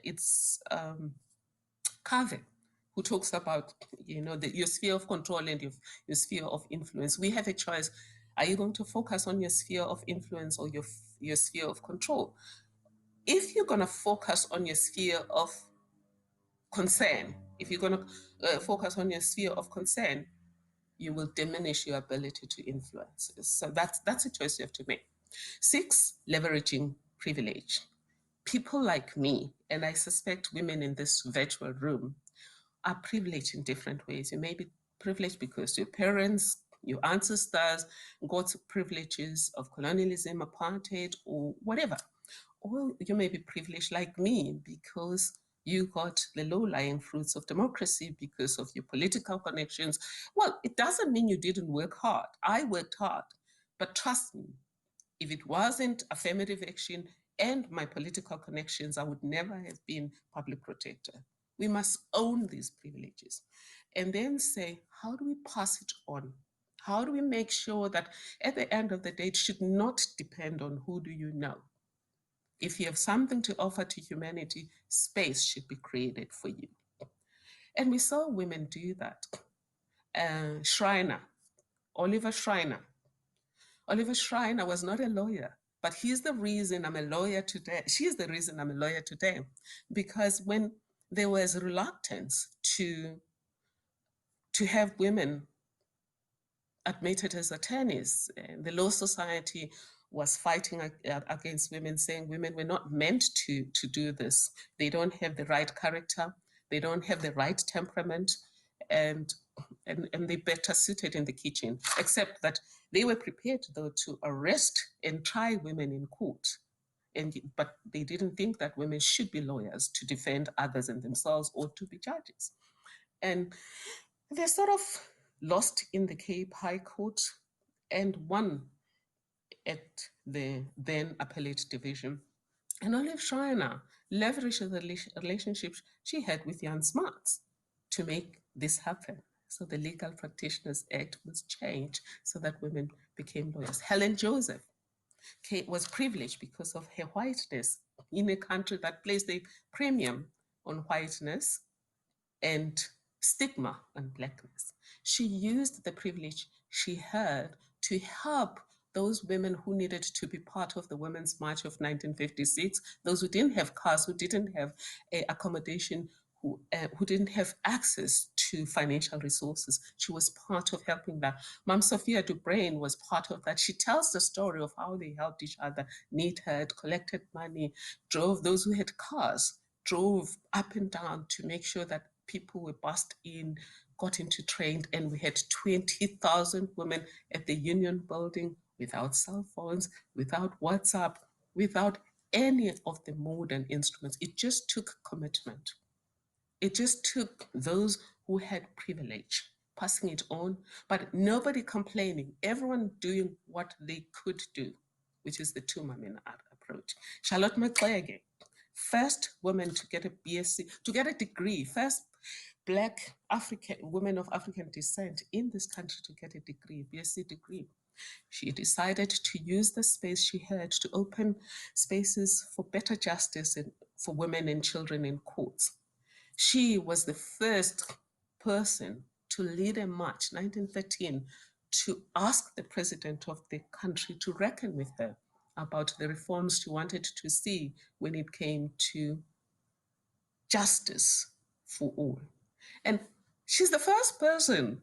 it's Carver who talks about, your sphere of control and your sphere of influence. We have a choice. Are you going to focus on your sphere of influence or your sphere of control? If you're going to focus on your sphere of concern, if you're going to focus on your sphere of concern, you will diminish your ability to influence. So that's a choice you have to make. 6, leveraging privilege. People like me, and I suspect women in this virtual room, are privileged in different ways. You may be privileged because your parents, your ancestors got privileges of colonialism, apartheid, or whatever. Or you may be privileged like me because you got the low-lying fruits of democracy because of your political connections. Well, it doesn't mean you didn't work hard. I worked hard, but trust me, if it wasn't affirmative action and my political connections, I would never have been public protector. We must own these privileges and then say, how do we pass it on? How do we make sure that at the end of the day, it should not depend on who do you know? If you have something to offer to humanity, space should be created for you. And we saw women do that. Schreiner, Oliver Schreiner. Oliver Schreiner was not a lawyer, but he's the reason I'm a lawyer today. She's the reason I'm a lawyer today. Because when there was reluctance to have women admitted as attorneys, the Law Society was fighting against women, saying women were not meant to do this. They don't have the right character. They don't have the right temperament. And they better suited in the kitchen, except that they were prepared, though, to arrest and try women in court. But they didn't think that women should be lawyers to defend others and themselves or to be judges. And they're sort of lost in the Cape High Court and won at the then appellate division. And Olive Schreiner leveraged the relationships she had with Jan Smuts to make this happen. So the Legal Practitioners Act was changed so that women became lawyers. Helen Joseph was privileged because of her whiteness in a country that placed a premium on whiteness and stigma on blackness. She used the privilege she had to help those women who needed to be part of the Women's March of 1956, those who didn't have cars, who didn't have accommodation, who didn't have access to financial resources. She was part of helping that. Mom Sophia Dubrain was part of that. She tells the story of how they helped each other, knitted, collected money, drove those who had cars, drove up and down to make sure that people were bussed in, got into trained, and we had 20,000 women at the Union Building without cell phones, without WhatsApp, without any of the modern instruments. It just took commitment. It just took those who had privilege, passing it on, but nobody complaining, everyone doing what they could do, which is the two-Mamina approach. Charlotte McClay again, first woman to get a BSc, to get a degree, first Black African women of African descent in this country to get a degree, BSc degree. She decided to use the space she had to open spaces for better justice and for women and children in courts. She was the first person to lead a march, 1913, to ask the president of the country to reckon with her about the reforms she wanted to see when it came to justice for all. And she's the first person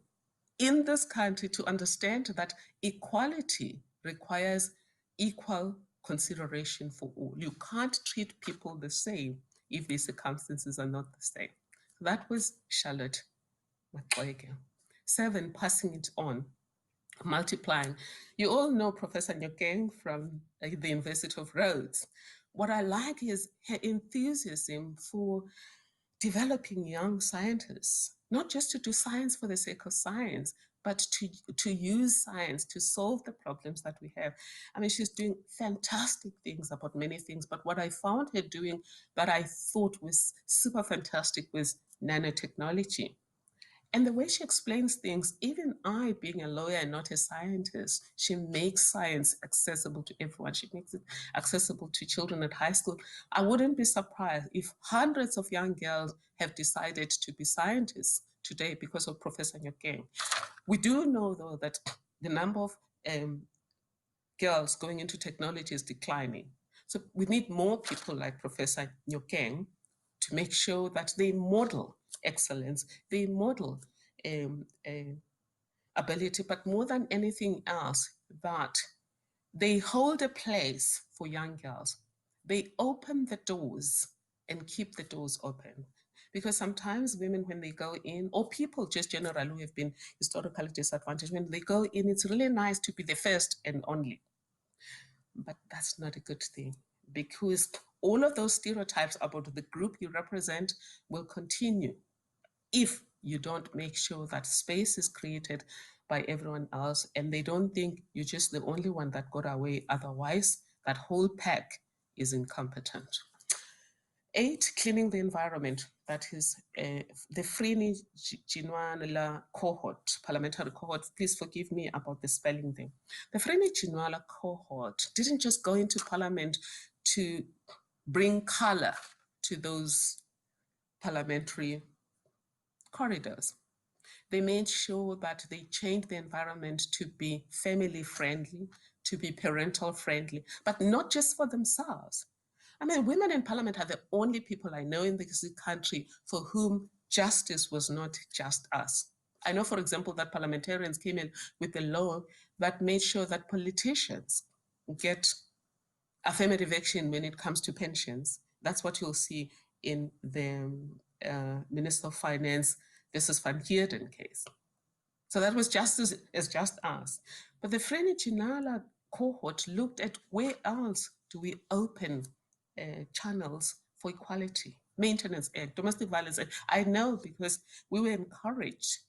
in this country to understand that equality requires equal consideration for all. You can't treat people the same if the circumstances are not the same. That was Charlotte Maxwege. 7, passing it on, multiplying. You all know Professor Nyokeng from the University of Rhodes. What I like is her enthusiasm for developing young scientists, not just to do science for the sake of science, but to use science to solve the problems that we have. I mean, she's doing fantastic things about many things, but what I found her doing that I thought was super fantastic was nanotechnology. And the way she explains things, even I, being a lawyer and not a scientist, she makes science accessible to everyone. She makes it accessible to children at high school. I wouldn't be surprised if hundreds of young girls have decided to be scientists today because of Professor Nyokeng. We do know, though, that the number of girls going into technology is declining. So we need more people like Professor Nyokeng to make sure that they model excellence, they model ability, but more than anything else, that they hold a place for young girls. They open the doors and keep the doors open. Because sometimes women, when they go in, or people just generally who have been historically disadvantaged, when they go in, it's really nice to be the first and only. But that's not a good thing, because all of those stereotypes about the group you represent will continue if you don't make sure that space is created by everyone else and they don't think you're just the only one that got away. Otherwise, that whole pack is incompetent. 8, cleaning the environment. That is the Frini Jinwala cohort, parliamentary cohort. Please forgive me about the spelling thing. The Frini Jinwala cohort didn't just go into parliament to bring color to those parliamentary corridors. They made sure that they changed the environment to be family friendly, to be parental friendly, but not just for themselves. I mean, women in parliament are the only people I know in this country for whom justice was not just us. I know, for example, that parliamentarians came in with a law that made sure that politicians get affirmative action when it comes to pensions. That's what you'll see in the Minister of Finance versus Van Heerden case. So that was just as just us. But the Frene Chinala cohort looked at where else do we open channels for equality, maintenance act, domestic violence act. I know because we were encouraged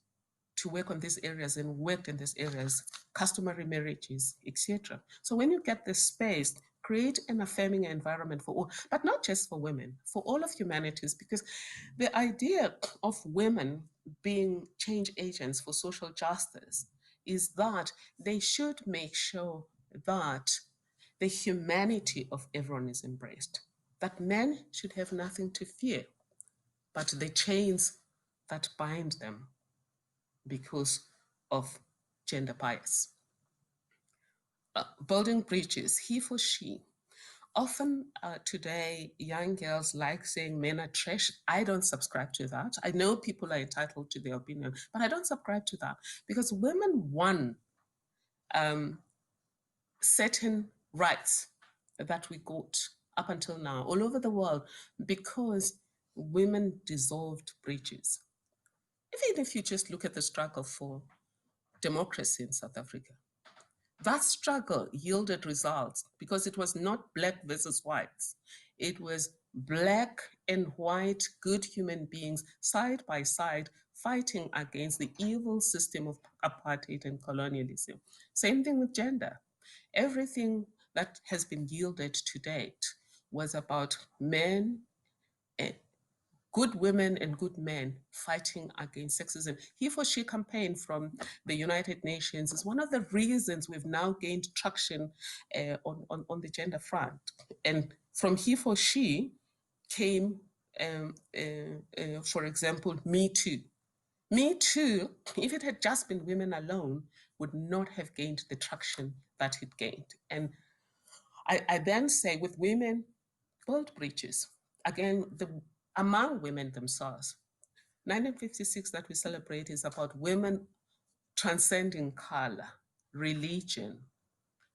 to work on these areas and worked in these areas, customary marriages, etc. So when you get the space, create an affirming environment for all, but not just for women, for all of humanities, because the idea of women being change agents for social justice is that they should make sure that the humanity of everyone is embraced, that men should have nothing to fear, but the chains that bind them because of gender bias. Building bridges, he for she. Often today, young girls like saying men are trash. I don't subscribe to that. I know people are entitled to their opinion, but I don't subscribe to that because women won certain rights that we got up until now all over the world because women dissolved bridges. Even if you just look at the struggle for democracy in South Africa, that struggle yielded results because it was not black versus whites. It was black and white good human beings side by side fighting against the evil system of apartheid and colonialism. Same thing with gender. Everything that has been yielded to date was about men, good women and good men fighting against sexism. He for she campaign from the United Nations is one of the reasons we've now gained traction on the gender front. And from he for she came, for example, Me Too. Me Too, if it had just been women alone, would not have gained the traction that it gained. And I then say with women, build bridges. Again, among women themselves. 1956 that we celebrate is about women transcending color, religion,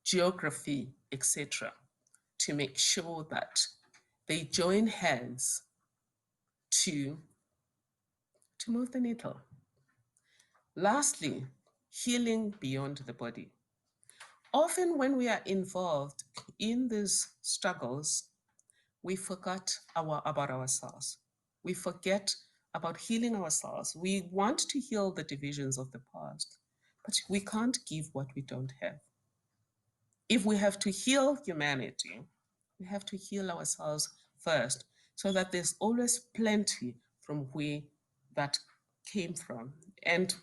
geography, etc., to make sure that they join hands to move the needle. Lastly, healing beyond the body. Often when we are involved in these struggles, we forget about ourselves. We forget about healing ourselves. We want to heal the divisions of the past, but we can't give what we don't have. If we have to heal humanity, we have to heal ourselves first, so that there's always plenty from where that came from. And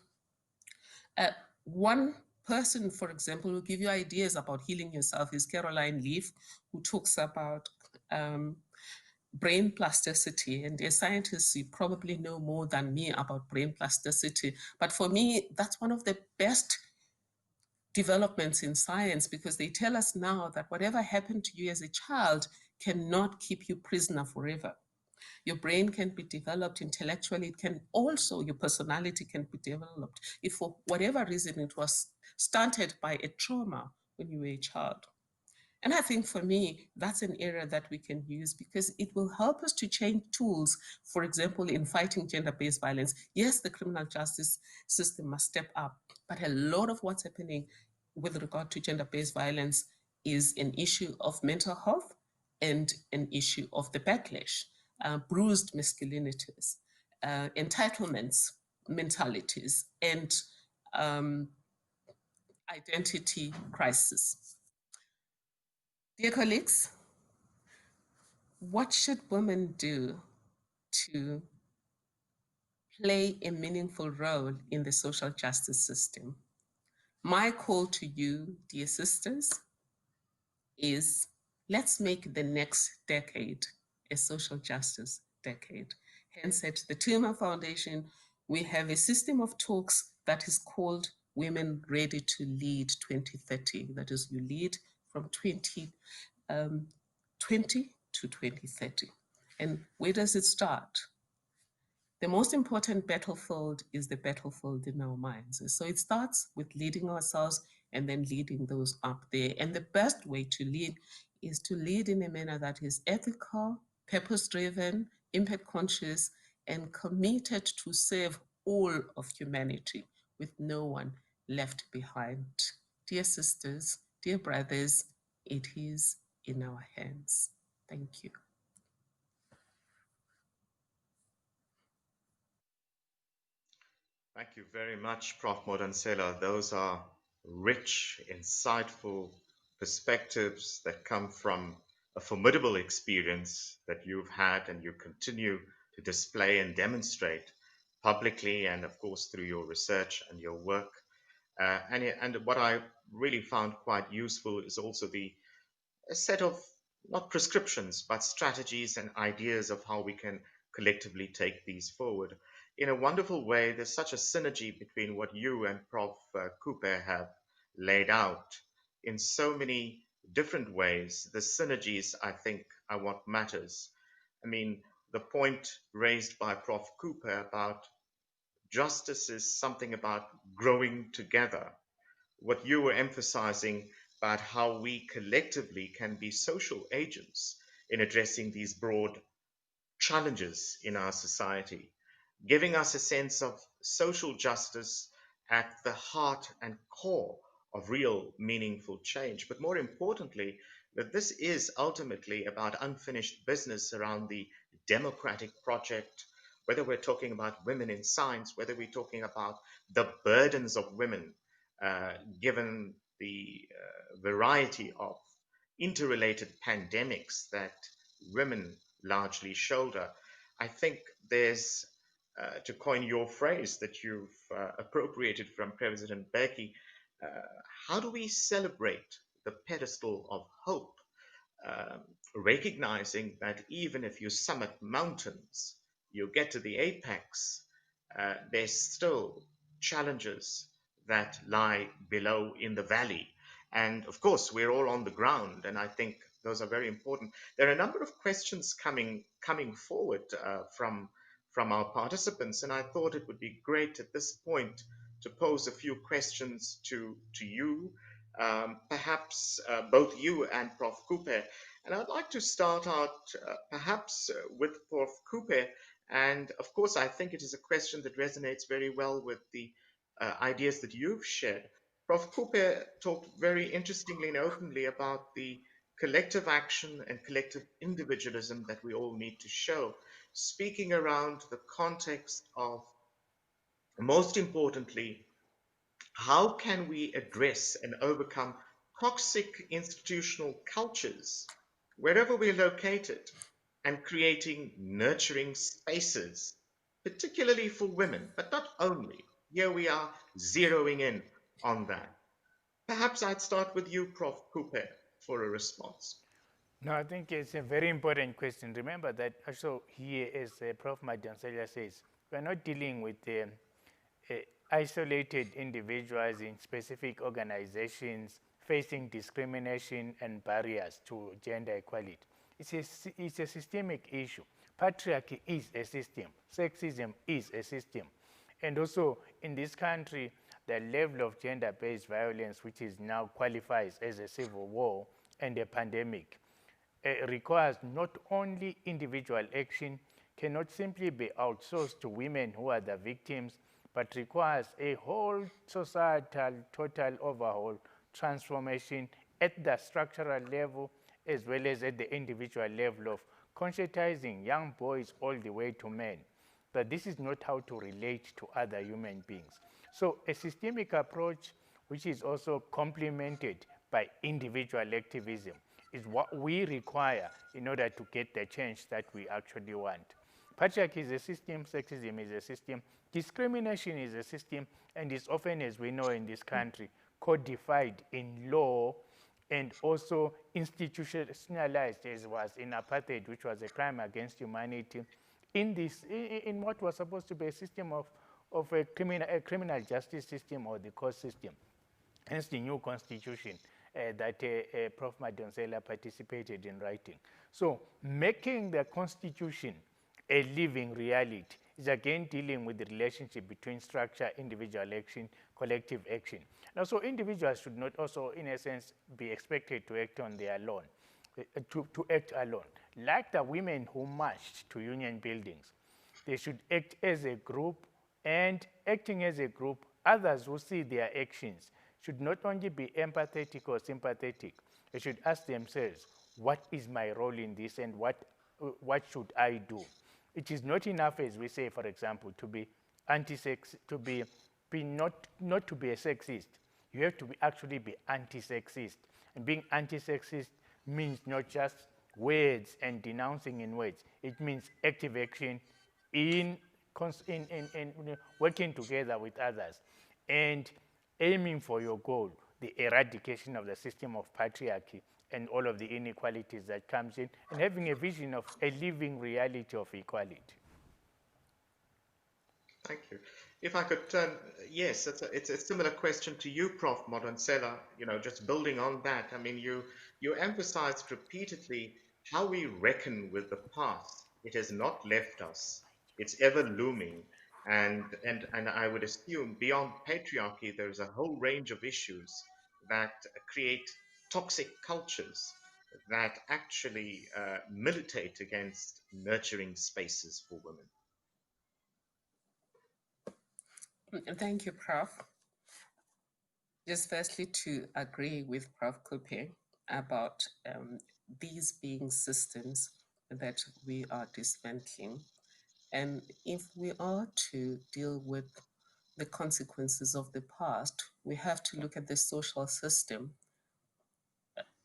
one person, for example, who give you ideas about healing yourself is Caroline Leaf, who talks about brain plasticity. And as scientists, you probably know more than me about brain plasticity. But for me, that's one of the best developments in science, because they tell us now that whatever happened to you as a child cannot keep you prisoner forever. Your brain can be developed intellectually. It can also, your personality can be developed if for whatever reason it was stunted by a trauma when you were a child. And I think for me, that's an area that we can use, because it will help us to change tools, for example, in fighting gender-based violence. Yes, the criminal justice system must step up, but a lot of what's happening with regard to gender-based violence is an issue of mental health and an issue of the backlash, bruised masculinities, entitlements, mentalities, and identity crisis. Dear colleagues, what should women do to play a meaningful role in the social justice system? My call to you, dear sisters, is let's make the next decade a social justice decade. Hence, at the Tuma Foundation, we have a system of talks that is called Women Ready to Lead 2030. That is, you lead from 2020 to 2030. And where does it start? The most important battlefield is the battlefield in our minds. So it starts with leading ourselves and then leading those up there. And the best way to lead is to lead in a manner that is ethical, purpose-driven, impact-conscious, and committed to serve all of humanity with no one left behind. Dear sisters, dear brothers, it is in our hands. Thank you. Thank you very much, Prof. Madonsela. Those are rich, insightful perspectives that come from a formidable experience that you've had and you continue to display and demonstrate publicly and, of course, through your research and your work. And what I really found quite useful is also a set of not prescriptions, but strategies and ideas of how we can collectively take these forward. In a wonderful way, there's such a synergy between what you and Prof. Kupe have laid out in so many different ways. The synergies, I think, are what matters. I mean, the point raised by Prof. Kupe about justice is something about growing together. What you were emphasizing about how we collectively can be social agents in addressing these broad challenges in our society, giving us a sense of social justice at the heart and core of real meaningful change. But more importantly, that this is ultimately about unfinished business around the democratic project, whether we're talking about women in science, whether we're talking about the burdens of women, given the variety of interrelated pandemics that women largely shoulder. I think there's, to coin your phrase that you've appropriated from President Beki, how do we celebrate the pedestal of hope, recognizing that even if you summit mountains, you get to the apex, there's still challenges that lie below in the valley. And of course, we're all on the ground, and I think those are very important. There are a number of questions coming forward from our participants, and I thought it would be great at this point to pose a few questions to you, perhaps both you and Prof. Kupe. And I'd like to start out perhaps with Prof. Kupe. And of course, I think it is a question that resonates very well with the ideas that you've shared. Prof. Kupe talked very interestingly and openly about the collective action and collective individualism that we all need to show, speaking around the context of, most importantly, how can we address and overcome toxic institutional cultures wherever we're located and creating nurturing spaces, particularly for women, but not only. Here we are zeroing in on that. Perhaps I'd start with you, Prof. Kupe, for a response. No, I think it's a very important question. Remember that also here, as Prof. Madonsela says, we're not dealing with isolated individuals in specific organizations facing discrimination and barriers to gender equality. It's a systemic issue. Patriarchy is a system. Sexism is a system. And also in this country, the level of gender-based violence, which is now qualifies as a civil war and a pandemic, requires not only individual action, cannot simply be outsourced to women who are the victims, but requires a whole societal total overhaul transformation at the structural level as well as at the individual level of conscientizing young boys all the way to men that this is not how to relate to other human beings. So a systemic approach which is also complemented by individual activism is what we require in order to get the change that we actually want. Patriarchy is a system, sexism is a system, discrimination is a system, and is often, as we know in this country, codified in law and also institutionalized as was in apartheid, which was a crime against humanity, in what was supposed to be a system of a criminal justice system or the court system. Hence the new constitution that Prof. Madonsela participated in writing. So making the constitution a living reality is again dealing with the relationship between structure, individual action, collective action. Now, so individuals should not also, in a sense, be expected to act on their own, to act alone. Like the women who marched to union buildings, they should act as a group, and acting as a group, others who see their actions should not only be empathetic or sympathetic, they should ask themselves, what is my role in this and what should I do? It is not enough, as we say, for example, to be anti-sex, to be not to be a sexist. You have to actually be anti-sexist. And being anti-sexist means not just words and denouncing in words. It means active action in working together with others and aiming for your goal, the eradication of the system of patriarchy and all of the inequalities that comes in, and having a vision of a living reality of equality. Thank you. If I could turn, yes, it's a similar question to you, Prof. Madonsela. Just building on that. I mean, you emphasized repeatedly how we reckon with the past. It has not left us. It's ever looming, and I would assume beyond patriarchy, there's a whole range of issues that create toxic cultures that actually militate against nurturing spaces for women. Thank you, Prof. Just firstly to agree with Prof. Kupe about these being systems that we are dismantling. And if we are to deal with the consequences of the past, we have to look at the social system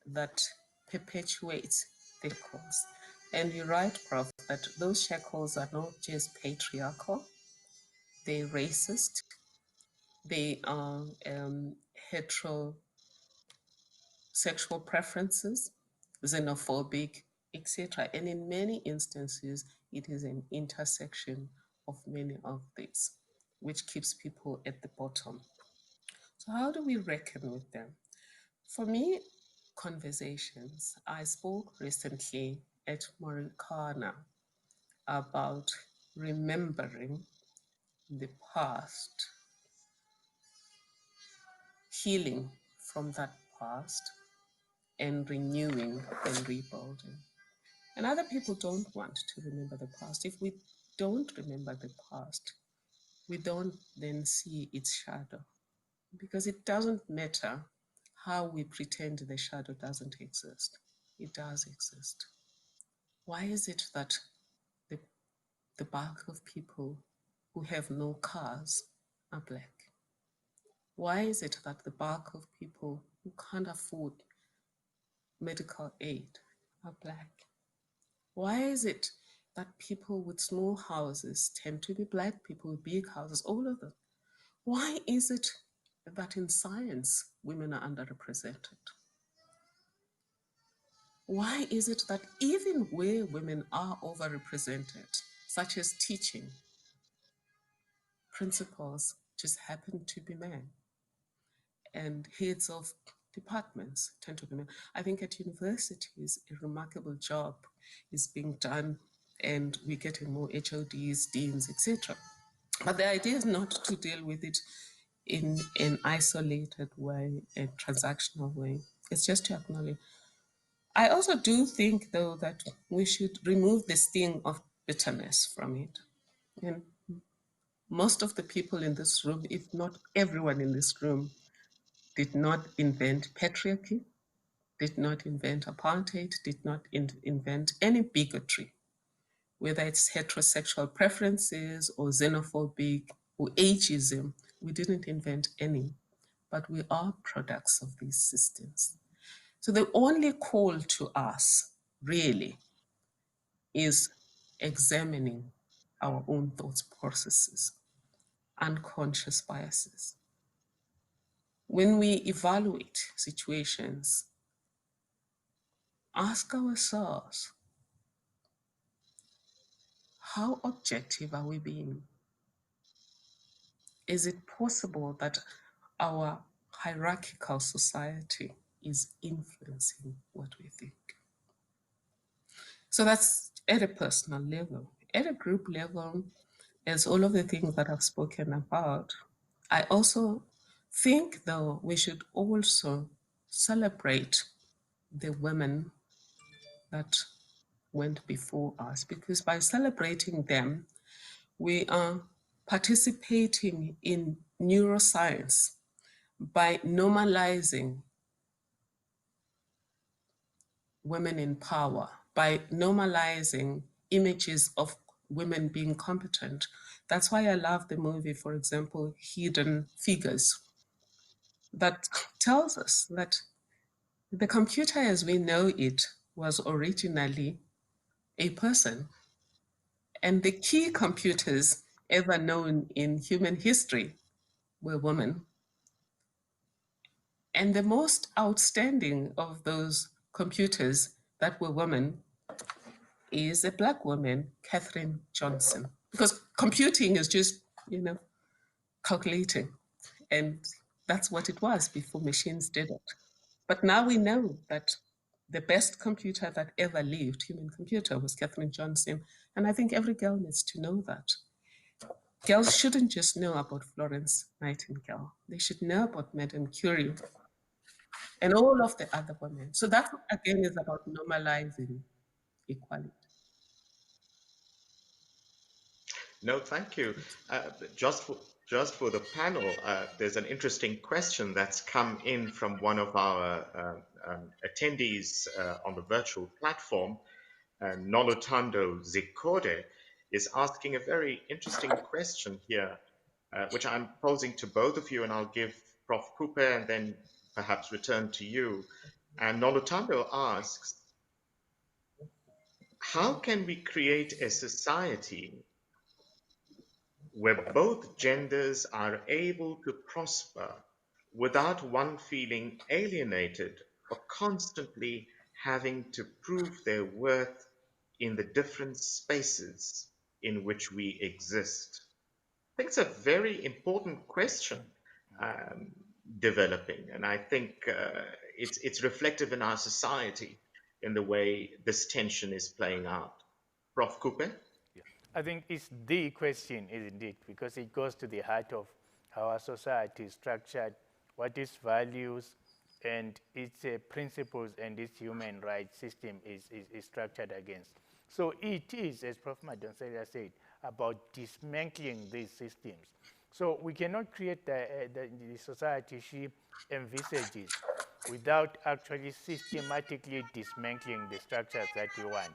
that perpetuates the cause. And you're right, Prof, that those shackles are not just patriarchal, they're racist, they are heterosexual preferences, xenophobic, etc. And in many instances, it is an intersection of many of these, which keeps people at the bottom. So how do we reckon with them? For me, conversations. I spoke recently at Morikana about remembering the past, healing from that past, and renewing and rebuilding. And other people don't want to remember the past. If we don't remember the past, we don't then see its shadow, because it doesn't matter how we pretend the shadow doesn't exist. It does exist. Why is it that the bulk of people who have no cars are Black? Why is it that the bulk of people who can't afford medical aid are Black? Why is it that people with small houses tend to be Black, people with big houses, all of them? Why is it that in science women are underrepresented? Why is it that even where women are overrepresented, such as teaching, principals just happen to be men, and heads of departments tend to be men? I think at universities, a remarkable job is being done, and we're getting more HODs, deans, etc. But the idea is not to deal with it in an isolated way, a transactional way. It's just to acknowledge. I also do think, though, that we should remove the sting of bitterness from it. And most of the people in this room, if not everyone in this room, did not invent patriarchy, did not invent apartheid, did not invent any bigotry, whether it's heterosexual preferences or xenophobic or ageism. We didn't invent any, but we are products of these systems. So the only call to us, really, is examining our own thoughts processes, unconscious biases. When we evaluate situations, ask ourselves, how objective are we being? Is it possible that our hierarchical society is influencing what we think? So that's at a personal level. At a group level, as all of the things that I've spoken about, I also think, though, we should also celebrate the women that went before us, because by celebrating them, we are participating in neuroscience by normalizing women in power, by normalizing images of women being competent. That's why I love the movie, for example, Hidden Figures, that tells us that the computer as we know it was originally a person. And the key computers ever known in human history were women. And the most outstanding of those computers that were women is a Black woman, Katherine Johnson. Because computing is just, calculating. And that's what it was before machines did it. But now we know that the best computer that ever lived, human computer, was Katherine Johnson. And I think every girl needs to know that. Girls shouldn't just know about Florence Nightingale. They should know about Madame Curie and all of the other women. So that, again, is about normalizing equality. No, thank you. Just for the panel, there's an interesting question that's come in from one of our attendees on the virtual platform. Nolotando Zikode is asking a very interesting question here, which I'm posing to both of you, and I'll give Prof. Kupe and then perhaps return to you. And Nolotando asks, how can we create a society where both genders are able to prosper without one feeling alienated or constantly having to prove their worth in the different spaces in which we exist? I think it's a very important question. developing. And I think it's reflective in our society in the way this tension is playing out. Prof. Kupe? Yeah. I think it's the question, isn't it? Because it goes to the heart of how our society is structured, what its values and its principles and its human rights system is structured against. So it is, as Prof. Madonsela said, about dismantling these systems. So we cannot create the society she envisages without actually systematically dismantling the structures that we want.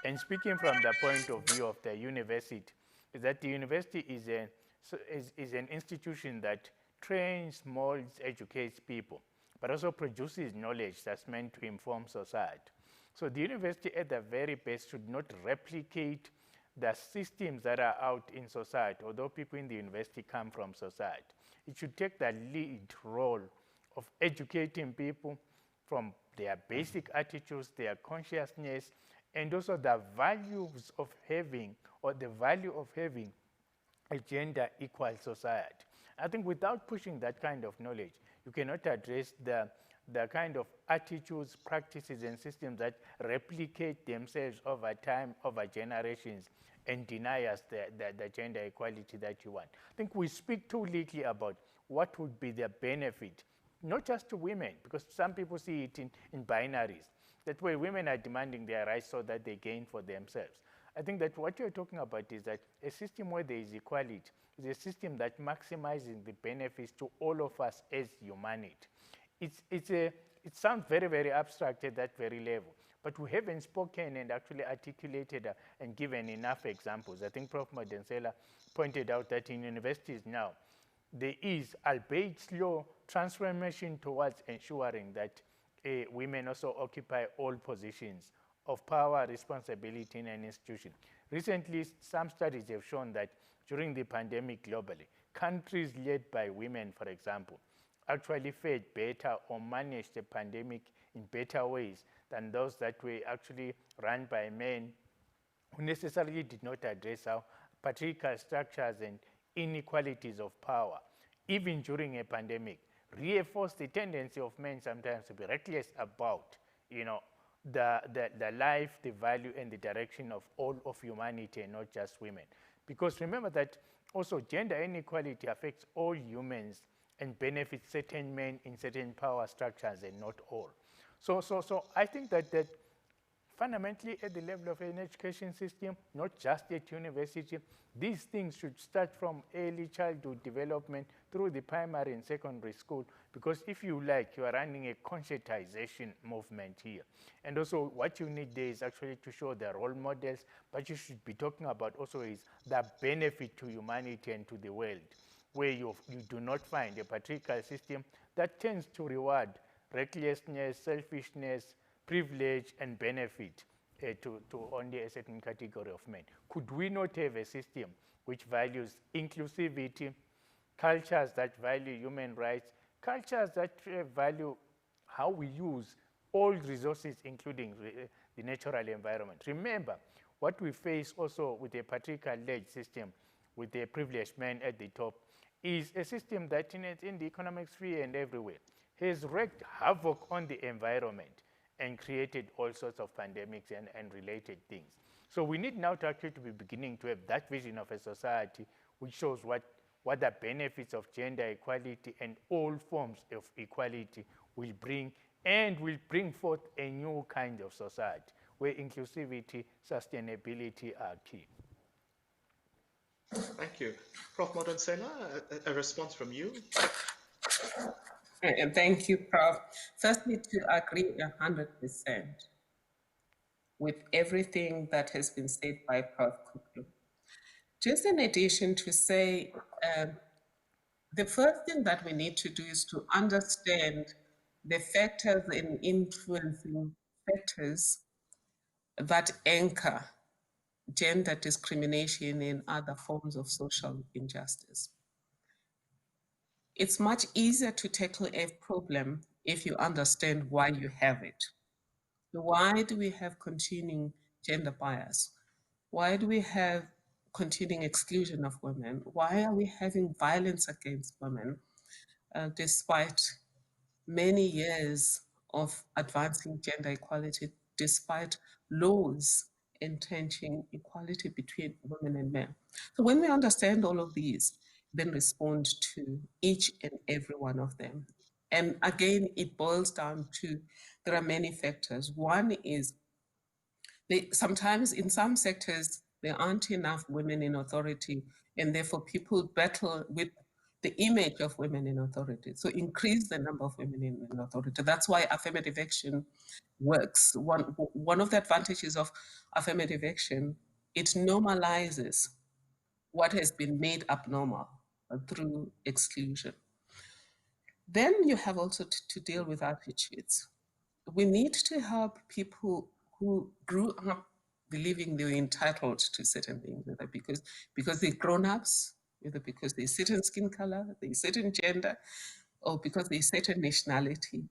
And speaking from the point of view of the university, is that the university is an institution that trains, molds, educates people, but also produces knowledge that's meant to inform society. So the university at the very best should not replicate the systems that are out in society, although people in the university come from society. It should take the lead role of educating people from their basic attitudes, their consciousness, and also the values of having, or the value of having, a gender equal society. I think without pushing that kind of knowledge, you cannot address the kind of attitudes, practices, and systems that replicate themselves over time, over generations, and deny us the gender equality that you want. I think we speak too little about what would be the benefit, not just to women, because some people see it in binaries. That way women are demanding their rights so that they gain for themselves. I think that what you're talking about is that a system where there is equality is a system that maximizes the benefits to all of us as humanity. It sounds very, very abstract at that very level, but we haven't spoken and actually articulated and given enough examples. I think Prof. Madonsela pointed out that in universities now, there is, albeit slow, transformation towards ensuring that women also occupy all positions of power, responsibility in an institution. Recently, some studies have shown that during the pandemic globally, countries led by women, for example, actually fared better or managed the pandemic in better ways than those that were actually run by men who necessarily did not address how patriarchal structures and inequalities of power, even during a pandemic, reinforce the tendency of men sometimes to be reckless about, the life, the value, and the direction of all of humanity, and not just women. Because remember that also gender inequality affects all humans and benefits certain men in certain power structures and not all. So I think that fundamentally at the level of an education system, not just at university, these things should start from early childhood development through the primary and secondary school, because if you like, you are running a conscientization movement here. And also what you need there is actually to show the role models, but you should be talking about also is the benefit to humanity and to the world, where you do not find a patriarchal system that tends to reward recklessness, selfishness, privilege, and benefit to only a certain category of men. Could we not have a system which values inclusivity, cultures that value human rights, cultures that value how we use all resources, including the natural environment? Remember, what we face also with a patriarchal-led system, with a privileged man at the top, is a system that in the economic sphere and everywhere has wreaked havoc on the environment and created all sorts of pandemics and related things. So we need now to actually to be beginning to have that vision of a society which shows what the benefits of gender equality and all forms of equality will bring, and will bring forth a new kind of society where inclusivity, sustainability are key. Thank you. Prof. Madonsela, a response from you? And thank you, Prof. Firstly, to agree 100% with everything that has been said by Prof. Kupe. Just in addition to say, the first thing that we need to do is to understand the factors and influencing factors that anchor gender discrimination and other forms of social injustice. It's much easier to tackle a problem if you understand why you have it. Why do we have continuing gender bias? Why do we have continuing exclusion of women? Why are we having violence against women? despite many years of advancing gender equality, despite laws entrenching equality between women and men. So when we understand all of these, then respond to each and every one of them. And again, it boils down to, there are many factors. One is sometimes in some sectors, there aren't enough women in authority, and therefore people battle with the image of women in authority. So increase the number of women in authority. That's why affirmative action works. One of the advantages of affirmative action, it normalizes what has been made abnormal through exclusion. Then you have also to deal with attitudes. We need to help people who grew up believing they were entitled to certain things, whether because they're grown-ups, whether because they're certain skin color, they're certain gender, or because they're certain nationality,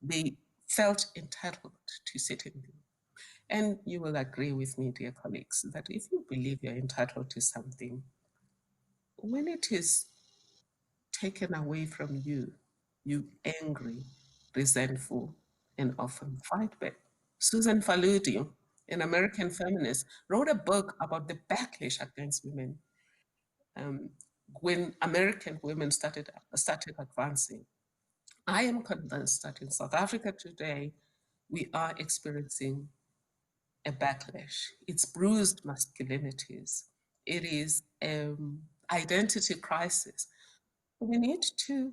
they felt entitled to certain things. And you will agree with me, dear colleagues, that if you believe you're entitled to something, when it is taken away from you, you angry, resentful, and often fight back. Susan Faludi, an American feminist, wrote a book about the backlash against women when American women started advancing. I am convinced that in South Africa today, we are experiencing a backlash. It's bruised masculinities. It is identity crisis. We need to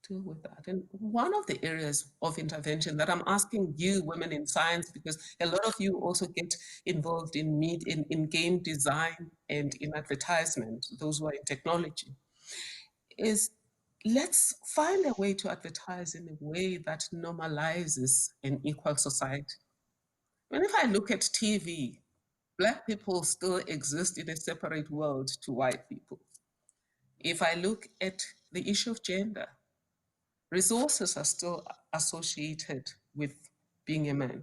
deal with that. And one of the areas of intervention that I'm asking you, women in science, because a lot of you also get involved in game design and in advertisement, those who are in technology, is let's find a way to advertise in a way that normalizes an equal society. And if I look at TV, Black people still exist in a separate world to white people. If I look at the issue of gender, resources are still associated with being a man.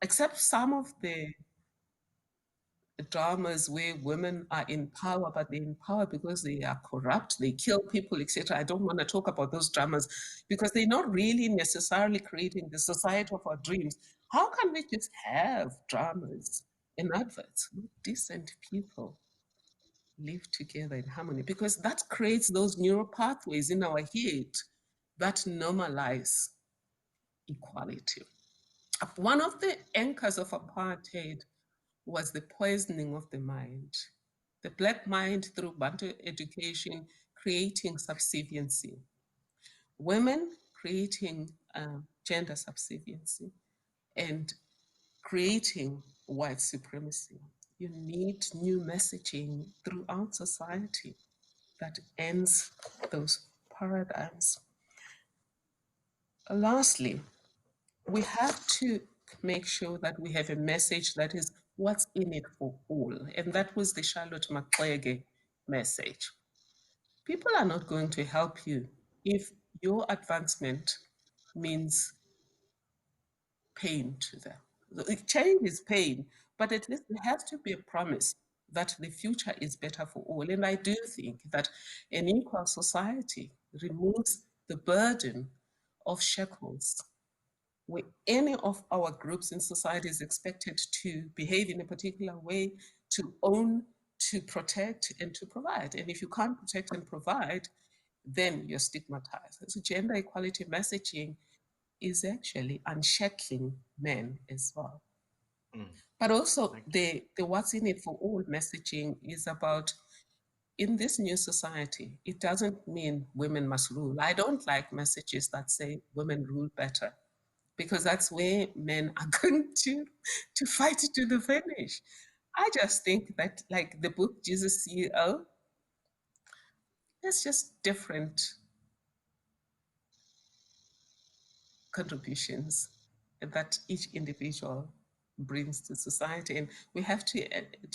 Except some of the dramas where women are in power, but they're in power because they are corrupt, they kill people, etc. I don't want to talk about those dramas because they're not really necessarily creating the society of our dreams. How can we just have dramas and adverts with decent people live together in harmony? Because that creates those neural pathways in our head that normalize equality. One of the anchors of apartheid was the poisoning of the mind. The Black mind through Bantu education, creating subserviency. Women creating gender subserviency and creating white supremacy. You need new messaging throughout society that ends those paradigms. Lastly, we have to make sure that we have a message that is what's in it for all. And that was the Charlotte Maxeke message. People are not going to help you if your advancement means pain to them. Change is pain, but at least there has to be a promise that the future is better for all. And I do think that an equal society removes the burden of shackles where any of our groups in society is expected to behave in a particular way, to own, to protect, and to provide. And if you can't protect and provide, then you're stigmatized. So gender equality messaging is actually unshackling men as well. But also the what's in it for all messaging is about, in this new society, it doesn't mean women must rule. I don't like messages that say women rule better, because that's where men are going to fight to the finish. I just think that, like the book Jesus CEO, it's just different contributions that each individual brings to society, and we have to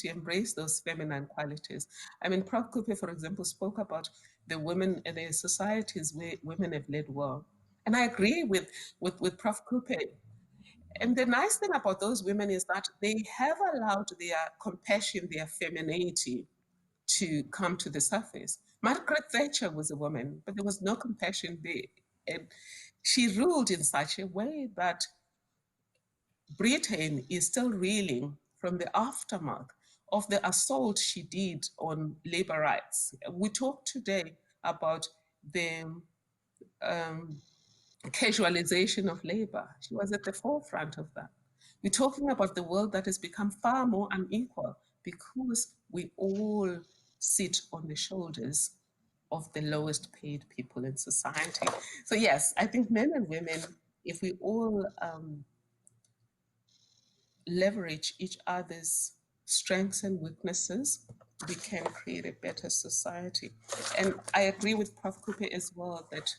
embrace those feminine qualities. I mean, Prof. Kupe, for example, spoke about the women in the societies where women have led well, and I agree with Prof. Kupe. And the nice thing about those women is that they have allowed their compassion, their femininity to come to the surface. Margaret Thatcher was a woman, but there was no compassion there. And she ruled in such a way that Britain is still reeling from the aftermath of the assault she did on labor rights. We talked today about the casualization of labor. She was at the forefront of that. We're talking about the world that has become far more unequal because we all sit on the shoulders of the lowest paid people in society. So yes, I think men and women, if we all leverage each other's strengths and weaknesses, we can create a better society. And I agree with Prof. Kupe as well that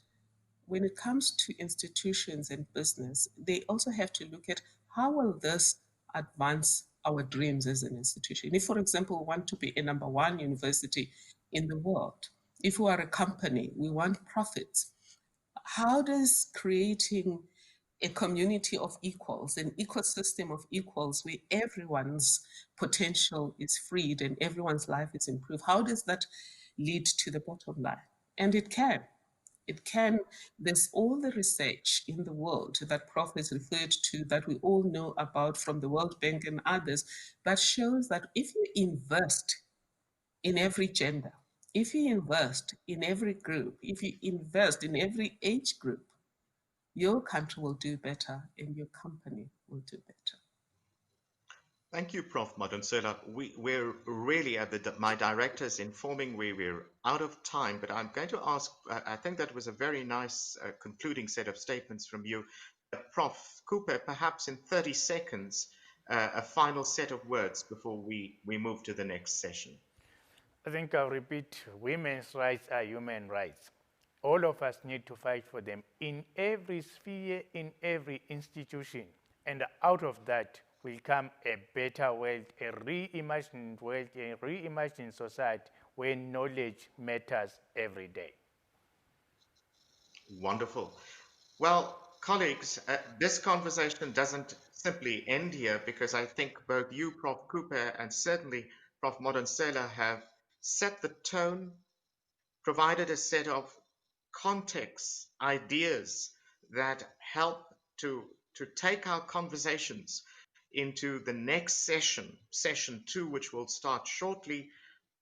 when it comes to institutions and business, they also have to look at how will this advance our dreams as an institution. If, for example, we want to be a #1 university in the world, if we are a company, we want profits, how does creating a community of equals, an ecosystem of equals where everyone's potential is freed and everyone's life is improved, how does that lead to the bottom line? And it can. It can. There's all the research in the world that Prof has referred to that we all know about from the World Bank and others that shows that if you invest in every gender, if you invest in every group, if you invest in every age group, your country will do better and your company will do better. Thank you, Prof. Madonsela. We're really at my director's informing we're out of time, but I'm going to ask, I think that was a very nice concluding set of statements from you. Prof. Kupe, perhaps in 30 seconds, a final set of words before we move to the next session. I think I'll repeat, women's rights are human rights. All of us need to fight for them in every sphere, in every institution. And out of that will come a better world, a reimagined world, a reimagined society where knowledge matters every day. Wonderful. Well, colleagues, this conversation doesn't simply end here because I think both you, Prof. Kupe, and certainly Prof. Madonsela have set the tone, provided a set of contexts, ideas that help to take our conversations into the next session, session 2, which will start shortly,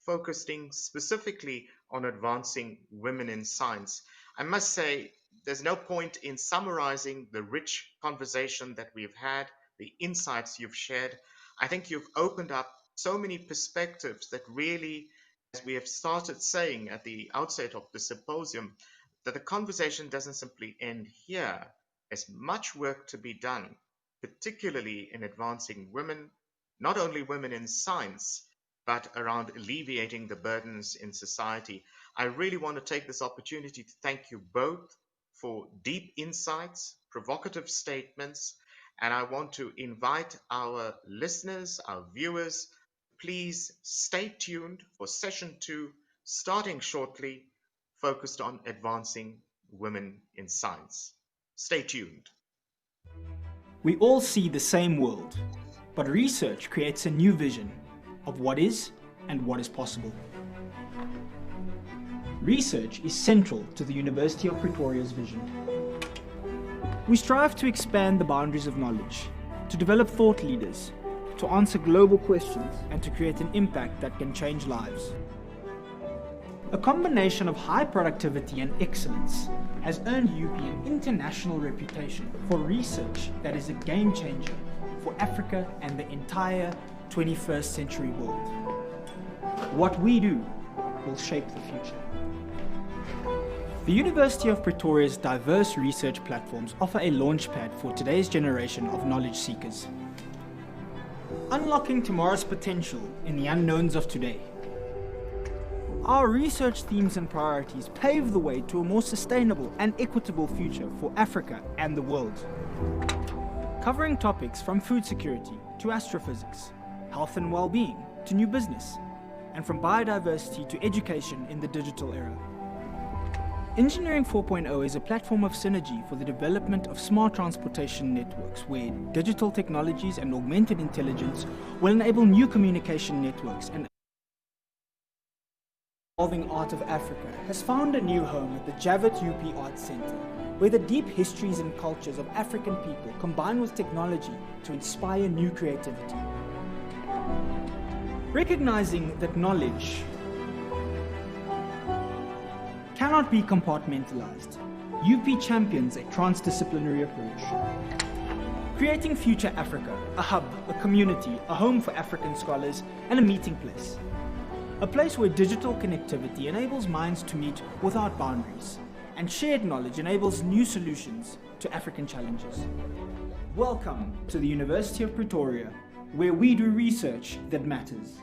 focusing specifically on advancing women in science. I must say, there's no point in summarizing the rich conversation that we've had, the insights you've shared. I think you've opened up so many perspectives that really, as we have started saying at the outset of the symposium, that the conversation doesn't simply end here. There's much work to be done, particularly in advancing women, not only women in science, but around alleviating the burdens in society. I really want to take this opportunity to thank you both for deep insights, provocative statements, and I want to invite our listeners, our viewers, please stay tuned for session 2, starting shortly, focused on advancing women in science. Stay tuned. We all see the same world, but research creates a new vision of what is and what is possible. Research is central to the University of Pretoria's vision. We strive to expand the boundaries of knowledge, to develop thought leaders, to answer global questions, and to create an impact that can change lives. A combination of high productivity and excellence has earned UP an international reputation for research that is a game changer for Africa and the entire 21st century world. What we do will shape the future. The University of Pretoria's diverse research platforms offer a launchpad for today's generation of knowledge seekers. Unlocking tomorrow's potential in the unknowns of today. Our research themes and priorities pave the way to a more sustainable and equitable future for Africa and the world. Covering topics from food security to astrophysics, health and well-being to new business, and from biodiversity to education in the digital era. Engineering 4.0 is a platform of synergy for the development of smart transportation networks where digital technologies and augmented intelligence will enable new communication networks and Evolving Art of Africa has found a new home at the Javits UP Arts Centre, where the deep histories and cultures of African people combine with technology to inspire new creativity. Recognizing that knowledge cannot be compartmentalized, UP champions a transdisciplinary approach. Creating Future Africa, a hub, a community, a home for African scholars, and a meeting place. A place where digital connectivity enables minds to meet without boundaries, and shared knowledge enables new solutions to African challenges. Welcome to the University of Pretoria, where we do research that matters.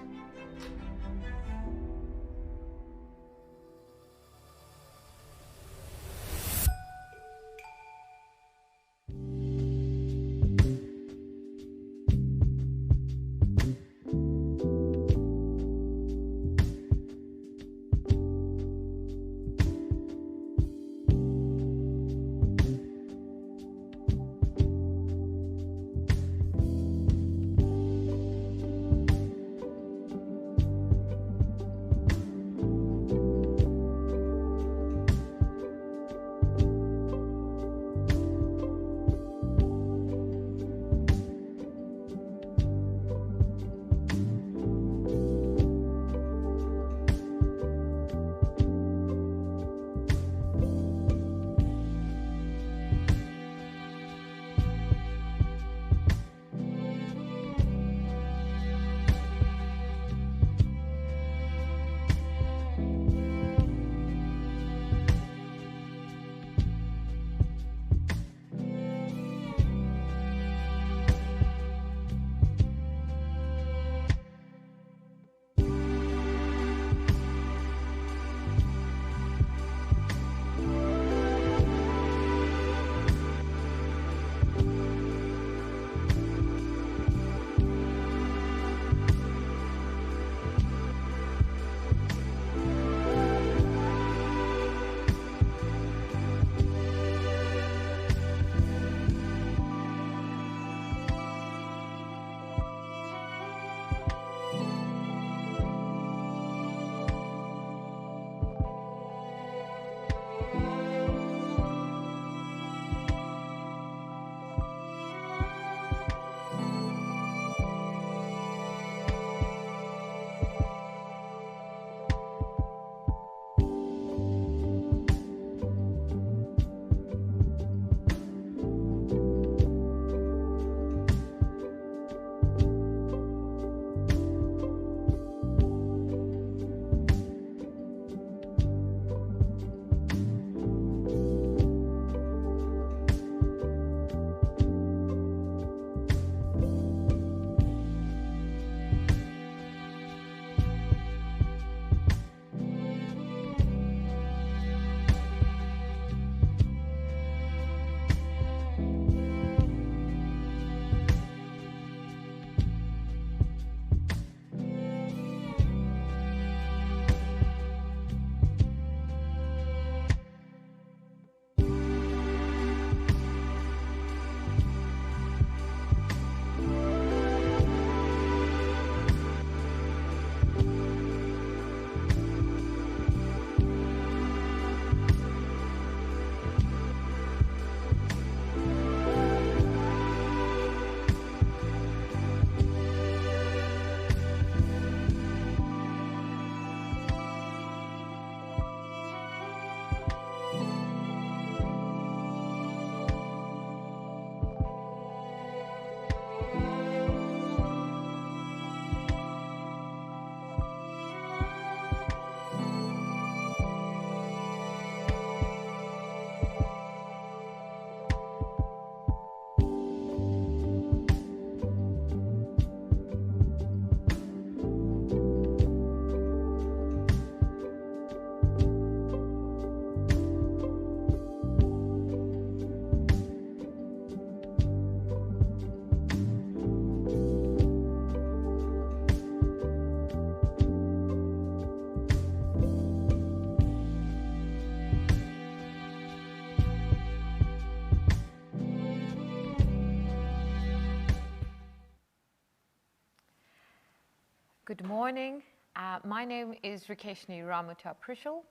Good morning. My name is Rakeshni Ramuta-Prishal.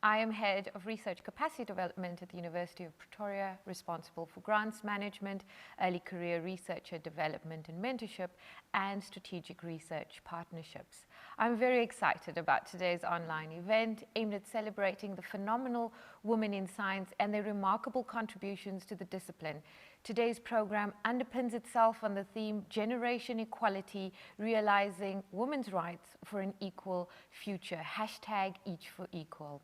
I am Head of Research Capacity Development at the University of Pretoria, responsible for grants management, early career researcher development and mentorship, and strategic research partnerships. I'm very excited about today's online event aimed at celebrating the phenomenal women in science and their remarkable contributions to the discipline. Today's program underpins itself on the theme Generation Equality, Realizing Women's Rights for an Equal Future, #EachForEqual.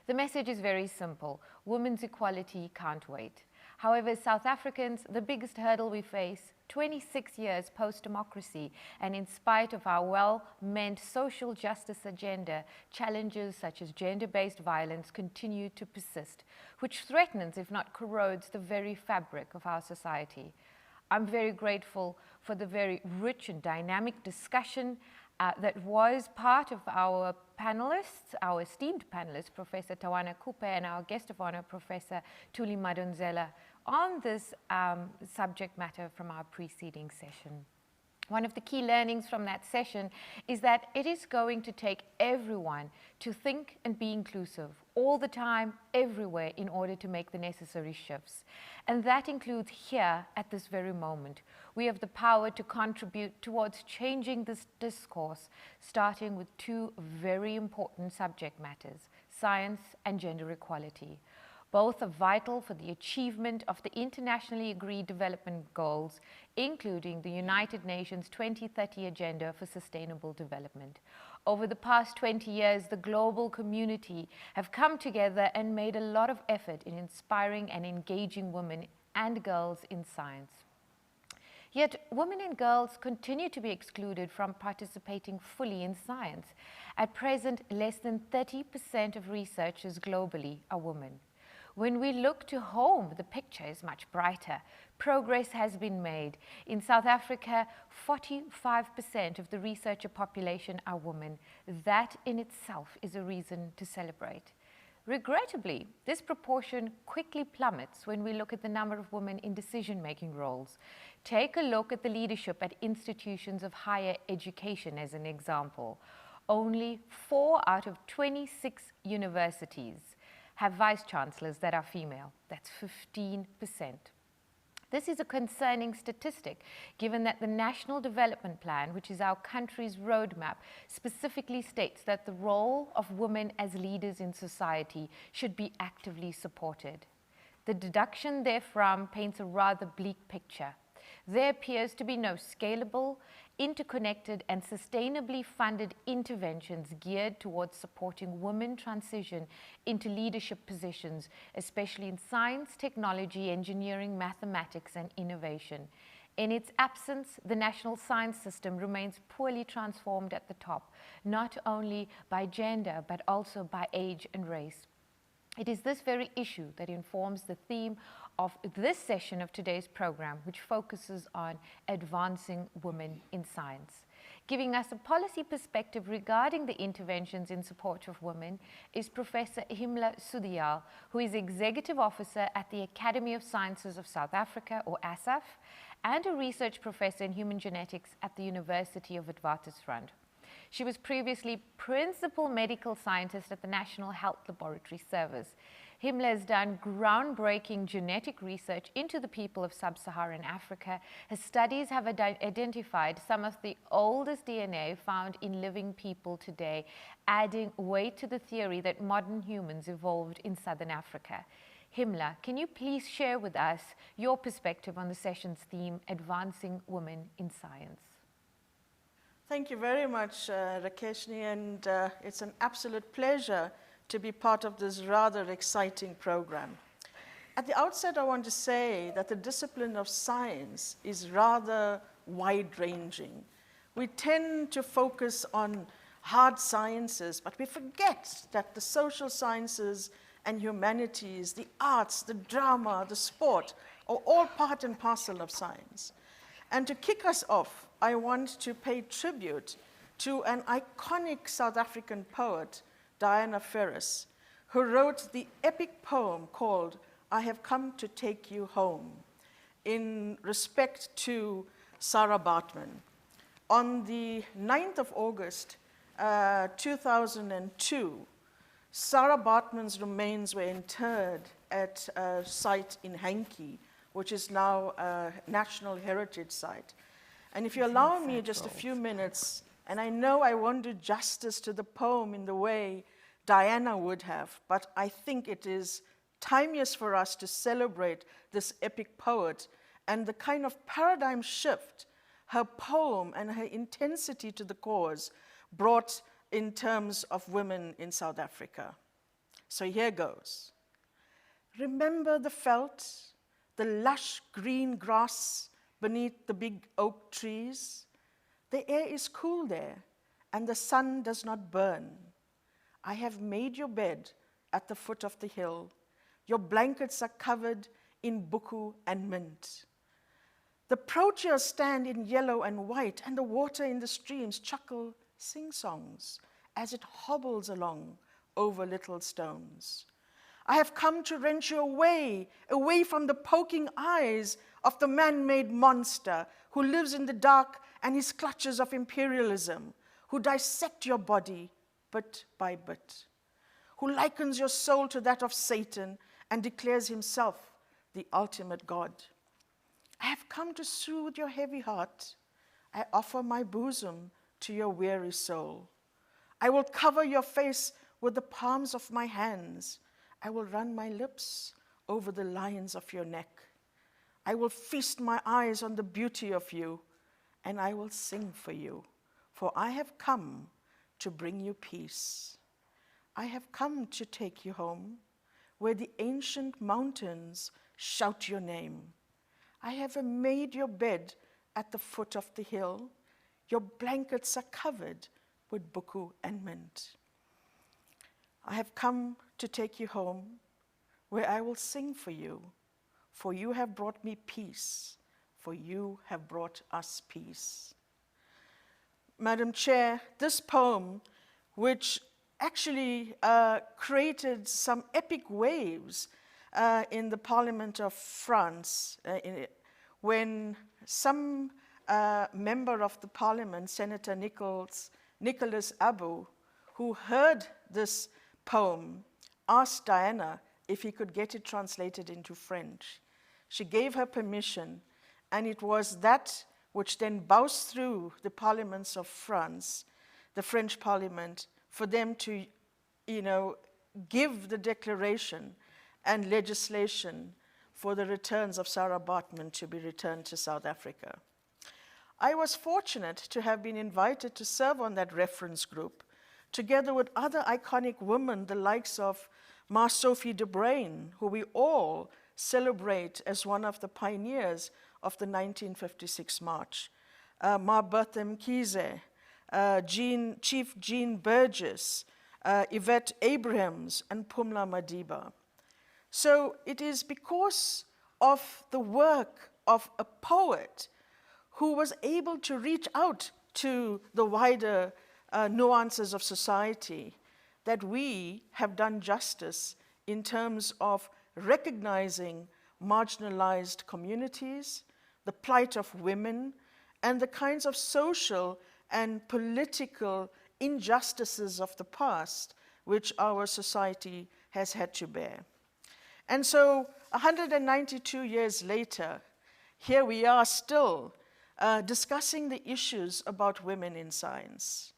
The message is very simple. Women's equality can't wait. However, as South Africans, the biggest hurdle we face, 26 years post-democracy, and in spite of our well-meant social justice agenda, challenges such as gender-based violence continue to persist, which threatens, if not corrodes, the very fabric of our society. I'm very grateful for the very rich and dynamic discussion that was part of our panelists, our esteemed panelists, Professor Tawana Kupe and our guest of honor, Professor Thuli Madonsela, on this subject matter from our preceding session. One of the key learnings from that session is that it is going to take everyone to think and be inclusive all the time, everywhere, in order to make the necessary shifts. And that includes here at this very moment. We have the power to contribute towards changing this discourse, starting with two very important subject matters, science and gender equality. Both are vital for the achievement of the internationally agreed development goals, including the United Nations 2030 Agenda for Sustainable Development. Over the past 20 years, the global community have come together and made a lot of effort in inspiring and engaging women and girls in science. Yet, women and girls continue to be excluded from participating fully in science. At present, less than 30% of researchers globally are women. When we look to home, the picture is much brighter. Progress has been made. In South Africa, 45% of the researcher population are women. That in itself is a reason to celebrate. Regrettably, this proportion quickly plummets when we look at the number of women in decision-making roles. Take a look at the leadership at institutions of higher education as an example. Only 4 out of 26 universities have vice-chancellors that are female. That's 15%. This is a concerning statistic, given that the National Development Plan, which is our country's roadmap, specifically states that the role of women as leaders in society should be actively supported. The deduction therefrom paints a rather bleak picture. There appears to be no scalable, interconnected, and sustainably funded interventions geared towards supporting women transition into leadership positions, especially in science, technology, engineering, mathematics, and innovation. In its absence, the national science system remains poorly transformed at the top, not only by gender, but also by age and race. It is this very issue that informs the theme of this session of today's program, which focuses on advancing women in science. Giving us a policy perspective regarding the interventions in support of women is Professor Himla Sudhyal, who is Executive Officer at the Academy of Sciences of South Africa, or ASAF, and a research professor in human genetics at the University of Witwatersrand. She was previously Principal Medical Scientist at the National Health Laboratory Service. Himla has done groundbreaking genetic research into the people of sub-Saharan Africa. Her studies have identified some of the oldest DNA found in living people today, adding weight to the theory that modern humans evolved in southern Africa. Himla, can you please share with us your perspective on the session's theme, Advancing Women in Science? Thank you very much, Rakeshni, and it's an absolute pleasure to be part of this rather exciting program. At the outset, I want to say that the discipline of science is rather wide-ranging. We tend to focus on hard sciences, but we forget that the social sciences and humanities, the arts, the drama, the sport, are all part and parcel of science. And to kick us off, I want to pay tribute to an iconic South African poet, Diana Ferris, who wrote the epic poem called I Have Come to Take You Home, in respect to Sarah Baartman. On the 9th of August, 2002, Sarah Baartman's remains were interred at a site in Hankie, which is now a National Heritage Site. And if you allow me just a few minutes, and I know I won't do justice to the poem in the way Diana would have, but I think it is timeless for us to celebrate this epic poet and the kind of paradigm shift her poem and her intensity to the cause brought in terms of women in South Africa. So here goes. Remember the veld, the lush green grass beneath the big oak trees? The air is cool there, and the sun does not burn. I have made your bed at the foot of the hill. Your blankets are covered in buku and mint. The proteas stand in yellow and white, and the water in the streams chuckle sing-songs as it hobbles along over little stones. I have come to wrench you away from the poking eyes of the man-made monster who lives in the dark and his clutches of imperialism, who dissect your body bit by bit, who likens your soul to that of Satan and declares himself the ultimate God. I have come to soothe your heavy heart. I offer my bosom to your weary soul. I will cover your face with the palms of my hands. I will run my lips over the lines of your neck. I will feast my eyes on the beauty of you, and I will sing for you, for I have come to bring you peace. I have come to take you home, where the ancient mountains shout your name. I have made your bed at the foot of the hill. Your blankets are covered with buku and mint. I have come to take you home, where I will sing for you have brought me peace, for you have brought us peace. Madam Chair, this poem, which actually created some epic waves in the Parliament of France, when some member of the Parliament, Senator Nicolas Abu, who heard this poem, asked Diana if he could get it translated into French. She gave her permission, and it was that which then bounced through the parliaments of France, the French Parliament, for them to, give the declaration and legislation for the returns of Sarah Baartman to be returned to South Africa. I was fortunate to have been invited to serve on that reference group, together with other iconic women, the likes of Ma Sophie de Bruyn, who we all celebrate as one of the pioneers of the 1956 march, Ma Bertha Mkhize, Chief Jean Burgess, Yvette Abrahams, and Pumla Madiba. So it is because of the work of a poet who was able to reach out to the wider nuances of society that we have done justice in terms of recognizing marginalized communities, the plight of women, and the kinds of social and political injustices of the past which our society has had to bear. And so 192 years later, here we are still discussing the issues about women in science.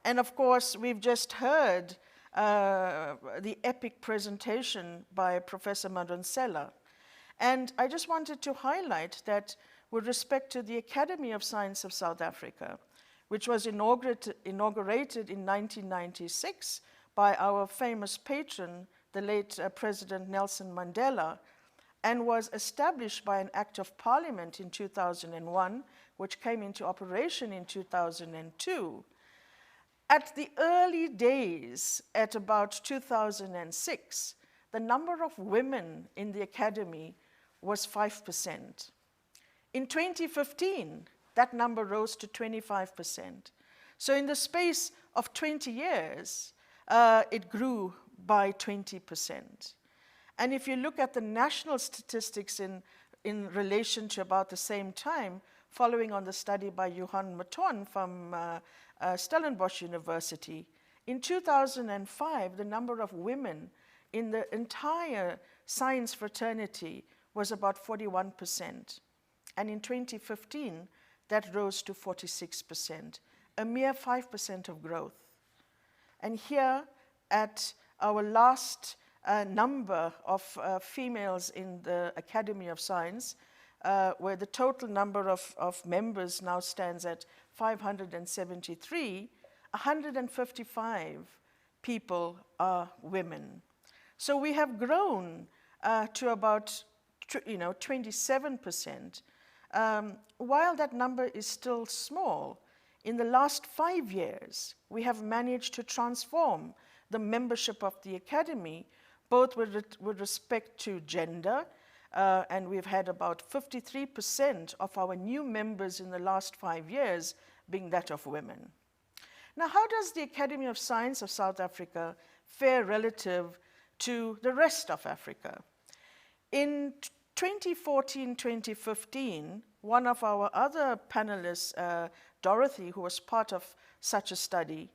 And of course, we've just heard the epic presentation by Professor Madonsela. And I just wanted to highlight that with respect to the Academy of Science of South Africa, which was inaugurated in 1996 by our famous patron, the late President Nelson Mandela, and was established by an Act of Parliament in 2001, which came into operation in 2002. At the early days, at about 2006, the number of women in the academy was 5%. In 2015, that number rose to 25%. So in the space of 20 years, it grew by 20%. And if you look at the national statistics in relation to about the same time, following on the study by Johan Maton from Stellenbosch University. In 2005, the number of women in the entire science fraternity was about 41%. And in 2015, that rose to 46%, a mere 5% of growth. And here, at our last number of females in the Academy of Science, where the total number of members now stands at 573, 155 people are women. So we have grown to about 27%. While that number is still small, in the last 5 years, we have managed to transform the membership of the Academy, both with respect to gender, and we've had about 53% of our new members in the last 5 years being that of women. Now, how does the Academy of Science of South Africa fare relative to the rest of Africa? In 2014-2015, one of our other panelists, Dorothy, who was part of such a study,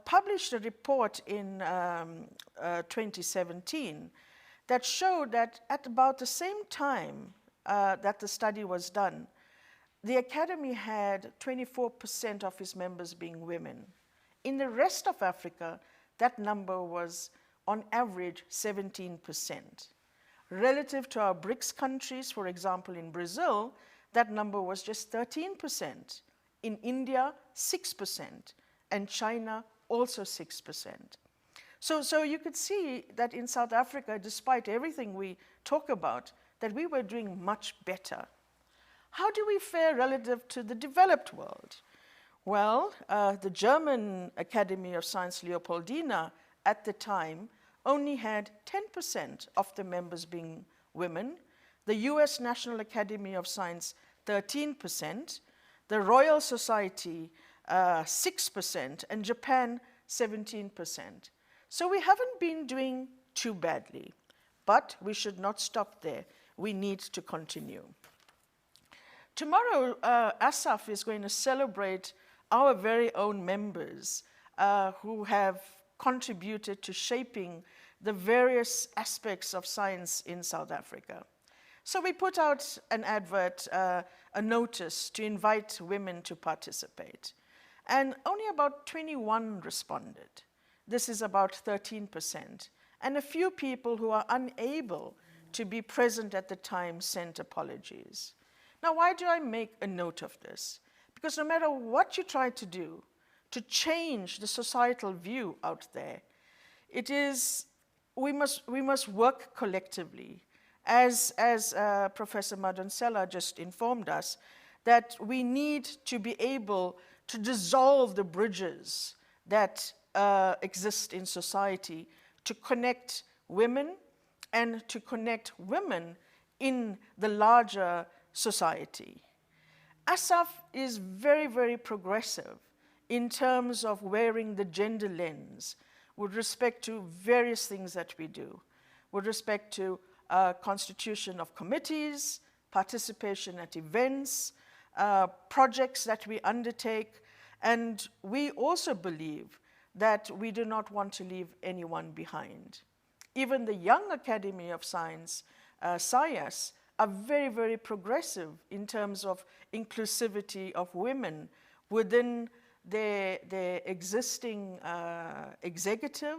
published a report in 2017 that showed that at about the same time that the study was done, the Academy had 24% of its members being women. In the rest of Africa, that number was on average 17%. Relative to our BRICS countries, for example, in Brazil, that number was just 13%. In India, 6%, and China, also 6%. So you could see that in South Africa, despite everything we talk about, that we were doing much better. How do we fare relative to the developed world? Well, the German Academy of Science Leopoldina at the time only had 10% of the members being women, the US National Academy of Science 13%, the Royal Society 6%, and Japan 17%. So we haven't been doing too badly, but we should not stop there. We need to continue. Tomorrow, ASAF is going to celebrate our very own members who have contributed to shaping the various aspects of science in South Africa. So we put out an advert, a notice to invite women to participate. And only about 21 responded. This is about 13%. And a few people who are unable to be present at the time sent apologies. Now, why do I make a note of this? Because no matter what you try to do to change the societal view out there, we must work collectively. As Professor Madonsela just informed us, that we need to be able to dissolve the bridges that exist in society to connect women and to connect women in the larger society. ASAF is very, very progressive in terms of wearing the gender lens with respect to various things that we do, with respect to constitution of committees, participation at events, projects that we undertake, and we also believe that we do not want to leave anyone behind. Even the Young Academy of Science, SciAS, are very, very progressive in terms of inclusivity of women within their existing executive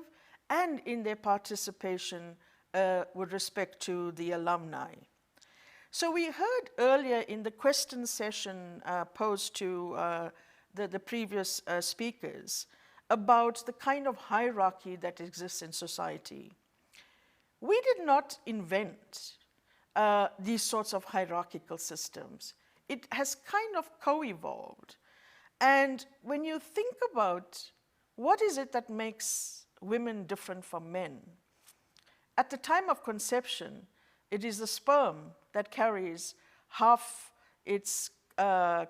and in their participation with respect to the alumni. So we heard earlier in the question session posed to the previous speakers about the kind of hierarchy that exists in society. We did not invent these sorts of hierarchical systems. It has kind of co-evolved. And when you think about what is it that makes women different from men, at the time of conception, it is the sperm that carries half its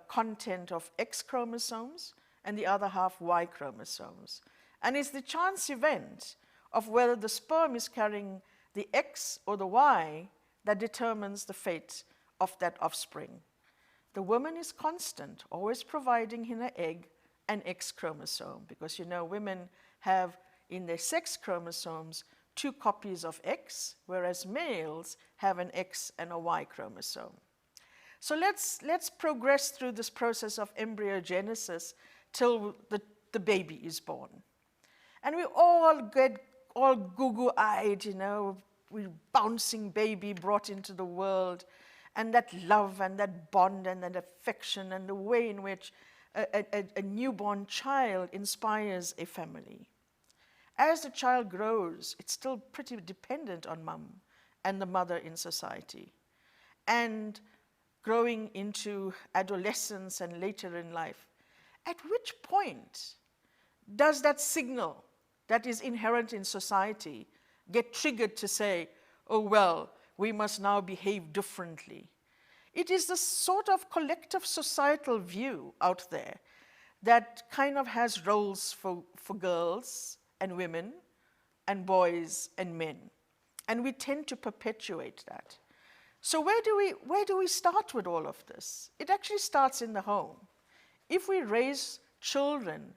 content of X chromosomes and the other half Y chromosomes. And it's the chance event of whether the sperm is carrying the X or the Y that determines the fate of that offspring. the woman is constant, always providing in her egg an X chromosome, because you know women have in their sex chromosomes 2 copies of X, whereas males have an X and a Y chromosome. So let's progress through this process of embryogenesis till the baby is born. And we all get all goo-goo-eyed, you know, we're bouncing baby brought into the world, and that love and that bond and that affection and the way in which a newborn child inspires a family. As the child grows, it's still pretty dependent on mum and the mother in society. And growing into adolescence and later in life, at which point does that signal that is inherent in society get triggered to say, oh, well, we must now behave differently? It is the sort of collective societal view out there that kind of has roles for girls and women and boys and men. And we tend to perpetuate that. So where do we start with all of this? It actually starts in the home. If we raise children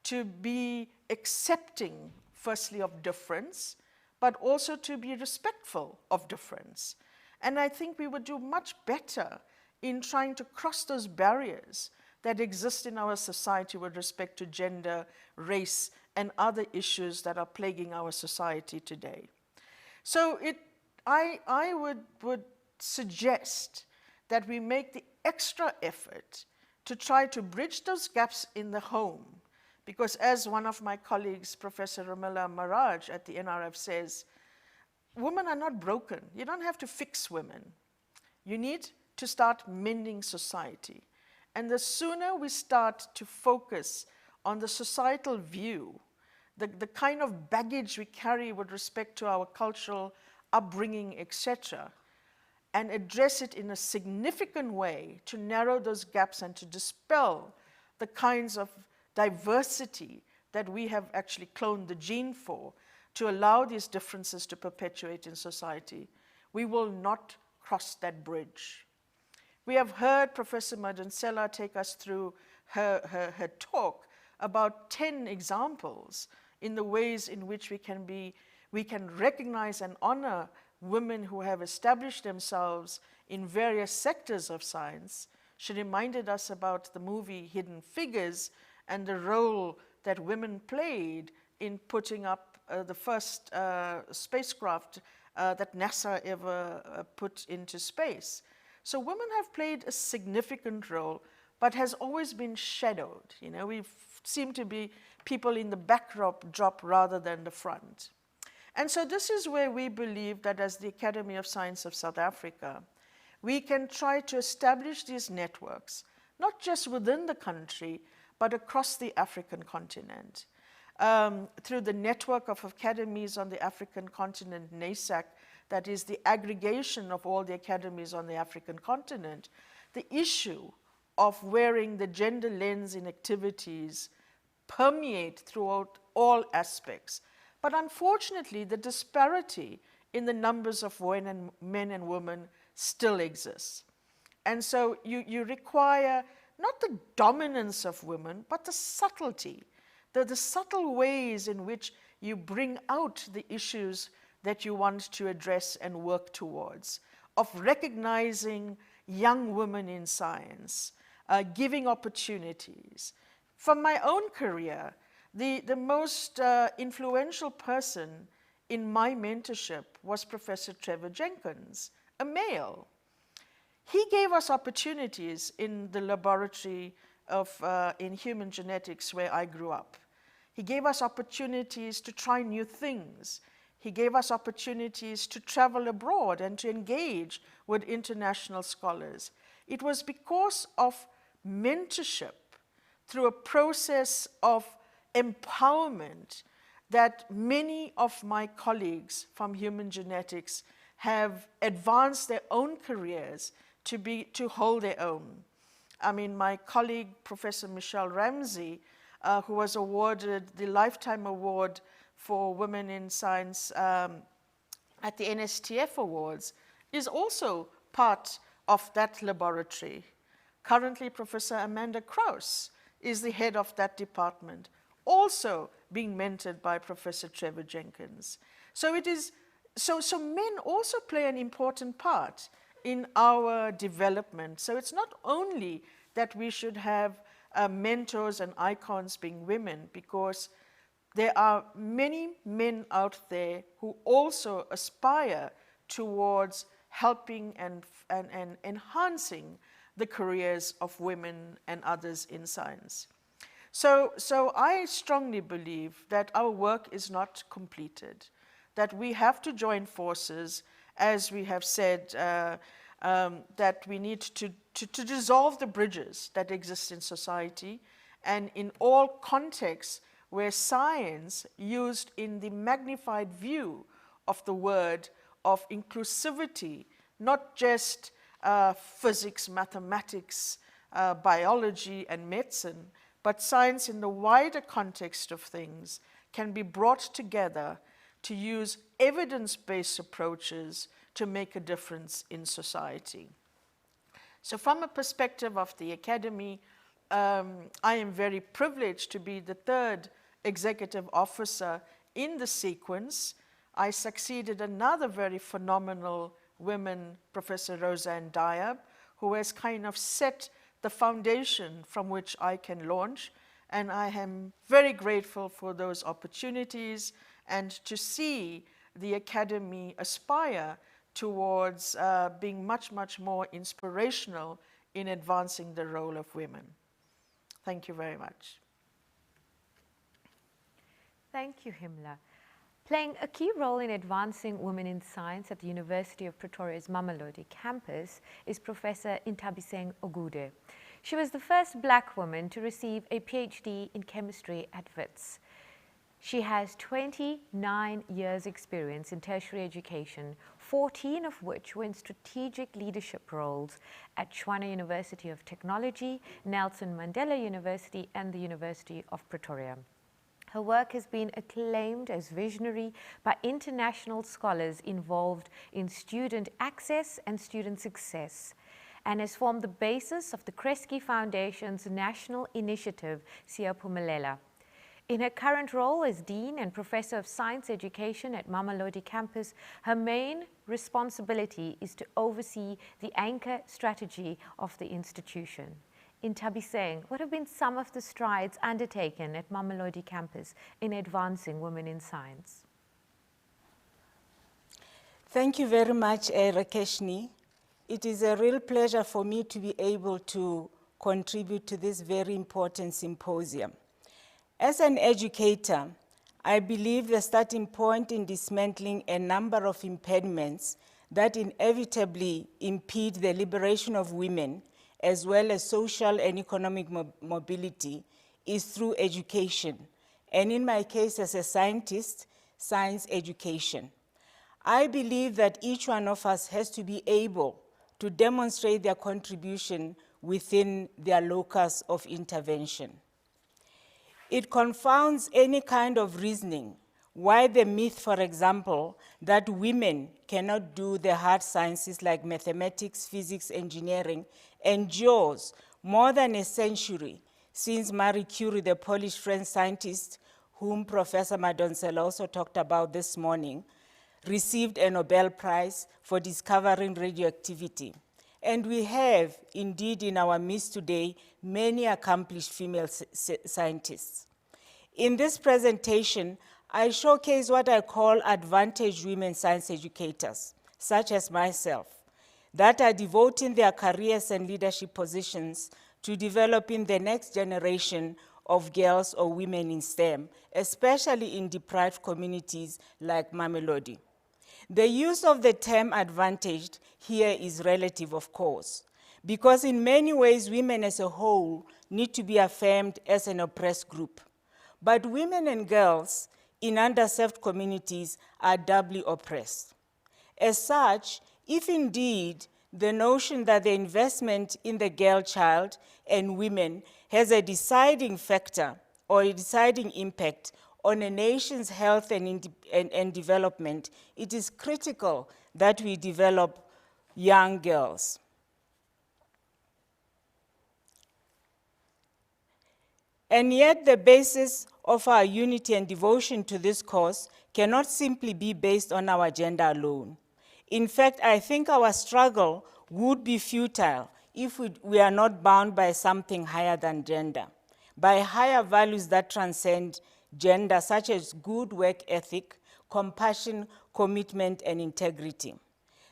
to be accepting, firstly, of difference, but also to be respectful of difference. And I think we would do much better in trying to cross those barriers that exist in our society with respect to gender, race, and other issues that are plaguing our society today. So I would suggest that we make the extra effort to try to bridge those gaps in the home, because as one of my colleagues, Professor Ramila Maraj at the NRF says, women are not broken. You don't have to fix women. You need to start mending society. And the sooner we start to focus on the societal view, the kind of baggage we carry with respect to our cultural upbringing, etc., and address it in a significant way to narrow those gaps and to dispel the kinds of diversity that we have actually cloned the gene for, to allow these differences to perpetuate in society, we will not cross that bridge. We have heard Professor Madonsela take us through her talk about 10 examples in the ways in which we can recognize and honor women who have established themselves in various sectors of science. She reminded us about the movie Hidden Figures and the role that women played in putting up the first spacecraft that NASA ever put into space. So women have played a significant role, but has always been shadowed. You know, we seem to be people in the backdrop rather than the front. And so this is where we believe that as the Academy of Science of South Africa, we can try to establish these networks, not just within the country, but across the African continent. Through the network of academies on the African continent, NASAC, that is the aggregation of all the academies on the African continent, the issue of wearing the gender lens in activities permeate throughout all aspects. But unfortunately, the disparity in the numbers of men and women still exists. And so you require not the dominance of women, but the subtlety, the subtle ways in which you bring out the issues that you want to address and work towards, of recognizing young women in science, giving opportunities. From my own career, the most influential person in my mentorship was Professor Trevor Jenkins, a male. He gave us opportunities in the laboratory in human genetics where I grew up. He gave us opportunities to try new things. He gave us opportunities to travel abroad and to engage with international scholars. It was because of mentorship, through a process of empowerment, that many of my colleagues from human genetics have advanced their own careers to hold their own. I mean, my colleague, Professor Michelle Ramsey, who was awarded the Lifetime Award for Women in Science at the NSTF Awards, is also part of that laboratory. Currently, Professor Amanda Krauss is the head of that department, also being mentored by Professor Trevor Jenkins. So men also play an important part in our development. So it's not only that we should have mentors and icons being women, because there are many men out there who also aspire towards helping and enhancing the careers of women and others in science. So I strongly believe that our work is not completed, that we have to join forces, as we have said, that we need to dissolve the bridges that exist in society, and in all contexts where science, used in the magnified view of the word of inclusivity, not just physics, mathematics, biology, and medicine, but science in the wider context of things, can be brought together to use evidence-based approaches to make a difference in society. So from a perspective of the Academy, I am very privileged to be the third executive officer in the sequence. I succeeded another very phenomenal woman, Professor Roseanne Diab, who has kind of set the foundation from which I can launch. And I am very grateful for those opportunities and to see the Academy aspire towards being much, much more inspirational in advancing the role of women. Thank you very much. Thank you, Himla. Playing a key role in advancing women in science at the University of Pretoria's Mamelodi campus is Professor Intabiseng Ogude. She was the first Black woman to receive a PhD in chemistry at Wits. She has 29 years' experience in tertiary education, 14 of which were in strategic leadership roles at Tshwane University of Technology, Nelson Mandela University, and the University of Pretoria. Her work has been acclaimed as visionary by international scholars involved in student access and student success, and has formed the basis of the Kresge Foundation's national initiative, Siyaphumelela. In her current role as Dean and Professor of Science Education at Mamelodi campus, her main responsibility is to oversee the anchor strategy of the institution. Intabiseng, what have been some of the strides undertaken at Mamelodi campus in advancing women in science? Thank you very much, Rakeshni. It is a real pleasure for me to be able to contribute to this very important symposium. As an educator, I believe the starting point in dismantling a number of impediments that inevitably impede the liberation of women, as well as social and economic mobility, is through education. And in my case as a scientist, science education. I believe that each one of us has to be able to demonstrate their contribution within their locus of intervention. It confounds any kind of reasoning why the myth, for example, that women cannot do the hard sciences like mathematics, physics, engineering, endures more than a century since Marie Curie, the Polish French scientist, whom Professor Madonsela also talked about this morning, received a Nobel Prize for discovering radioactivity. And we have, indeed, in our midst today, many accomplished female scientists. In this presentation, I showcase what I call advantaged women science educators, such as myself, that are devoting their careers and leadership positions to developing the next generation of girls or women in STEM, especially in deprived communities like Mamelodi. The use of the term advantaged here is relative, of course, because in many ways, women as a whole need to be affirmed as an oppressed group. But women and girls in underserved communities are doubly oppressed. As such, if indeed the notion that the investment in the girl child and women has a deciding factor or a deciding impact on a nation's health and development, it is critical that we develop young girls. And yet the basis of our unity and devotion to this cause cannot simply be based on our gender alone. In fact, I think our struggle would be futile if we are not bound by something higher than gender, by higher values that transcend gender, such as good work ethic, compassion, commitment, and integrity.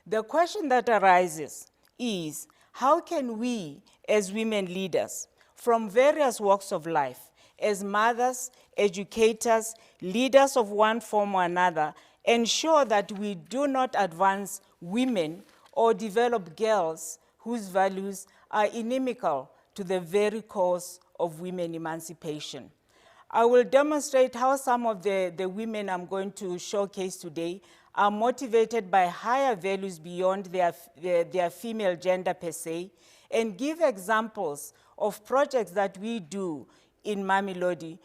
The question that arises is, how can we, as women leaders, from various walks of life, as mothers, educators, leaders of one form or another, ensure that we do not advance women or develop girls whose values are inimical to the very cause of women emancipation? I will demonstrate how some of the women I'm going to showcase today are motivated by higher values beyond their female gender per se, and give examples of projects that we do in Mamelodi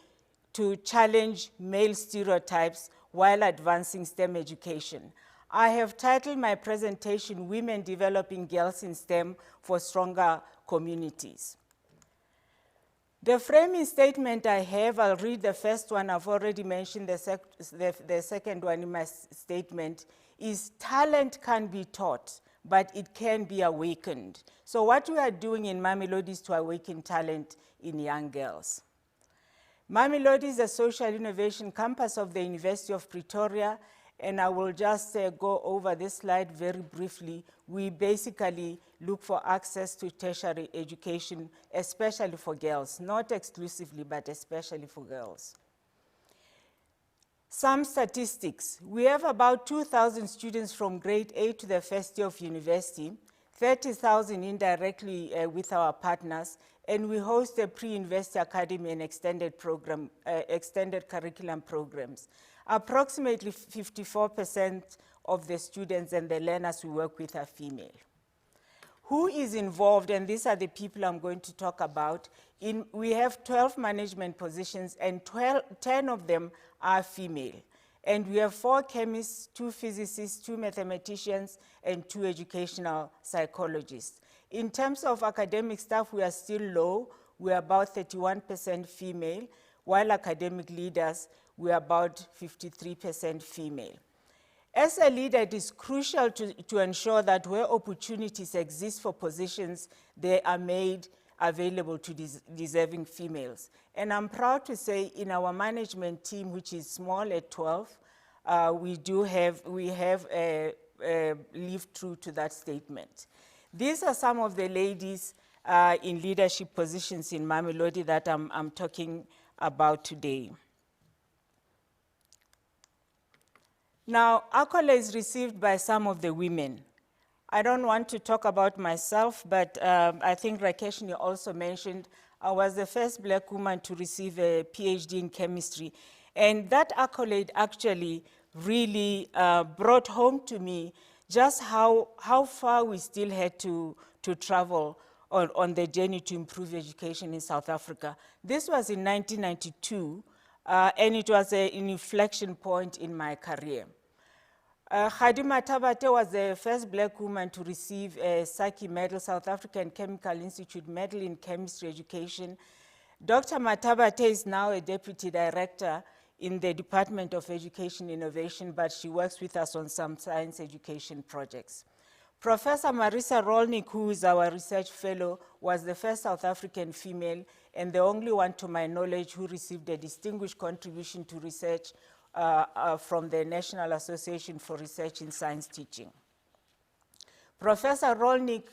to challenge male stereotypes while advancing STEM education. I have titled my presentation, Women Developing Girls in STEM for Stronger Communities. The framing statement I have, I'll read the first one, I've already mentioned the second one in my statement, is talent can be taught, but it can be awakened. So what we are doing in Mamelodi is to awaken talent in young girls. Mamelodi is a social innovation campus of the University of Pretoria, and I will just go over this slide very briefly. We basically look for access to tertiary education, especially for girls, not exclusively, but especially for girls. Some statistics. We have about 2,000 students from grade 8 to the first year of university, 30,000 indirectly with our partners, and we host a pre-university academy and extended curriculum programs. Approximately 54% of the students and the learners we work with are female. Who is involved, and these are the people I'm going to talk about. We have 12 management positions, and 10 of them are female. And we have 4 chemists, 2 physicists, 2 mathematicians, and 2 educational psychologists. In terms of academic staff, we are still low. We're about 31% female, while academic leaders, we're about 53% female. As a leader, it is crucial to ensure that where opportunities exist for positions, they are made available to deserving females. And I'm proud to say in our management team, which is small at 12, we have lived true to that statement. These are some of the ladies in leadership positions in Mamelodi that I'm talking about today. Now, accolades received by some of the women. I don't want to talk about myself, but I think Rakeshni also mentioned I was the first Black woman to receive a PhD in chemistry. And that accolade actually really brought home to me just how far we still had to travel on the journey to improve education in South Africa. This was in 1992, and it was an inflection point in my career. Khadima Tabate was the first Black woman to receive a SACI medal, South African Chemical Institute medal in chemistry education. Dr. Matabate is now a deputy director in the Department of Education Innovation, but she works with us on some science education projects. Professor Marisa Rolnick, who is our research fellow, was the first South African female and the only one to my knowledge who received a distinguished contribution to research from the National Association for Research in Science Teaching. Professor Rolnick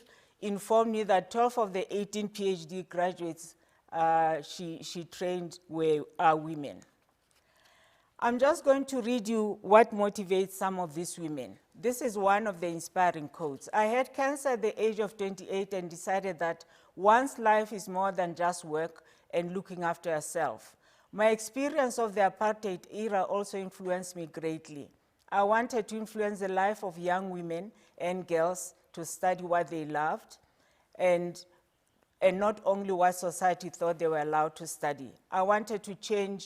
informed me that 12 of the 18 PhD graduates she trained are women. I'm just going to read you what motivates some of these women. This is one of the inspiring quotes. I had cancer at the age of 28 and decided that one's life is more than just work and looking after yourself. My experience of the apartheid era also influenced me greatly. I wanted to influence the life of young women and girls to study what they loved and not only what society thought they were allowed to study. I wanted to train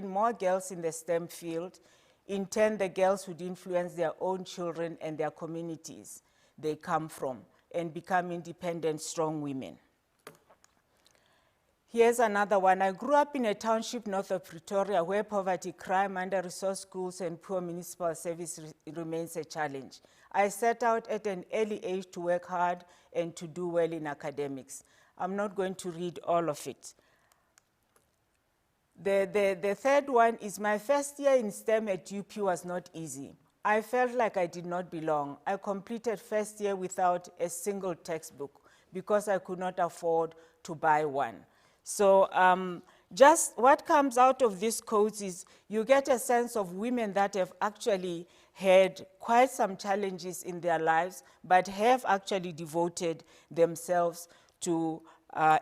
more girls in the STEM field. In turn, the girls would influence their own children and their communities they come from and become independent, strong women. Here's another one. I grew up in a township north of Pretoria where poverty, crime, under-resourced schools, and poor municipal service remains a challenge. I set out at an early age to work hard and to do well in academics. I'm not going to read all of it. The third one is my first year in STEM at UP was not easy. I felt like I did not belong. I completed first year without a single textbook because I could not afford to buy one. So just what comes out of this codes is you get a sense of women that have actually had quite some challenges in their lives, but have actually devoted themselves to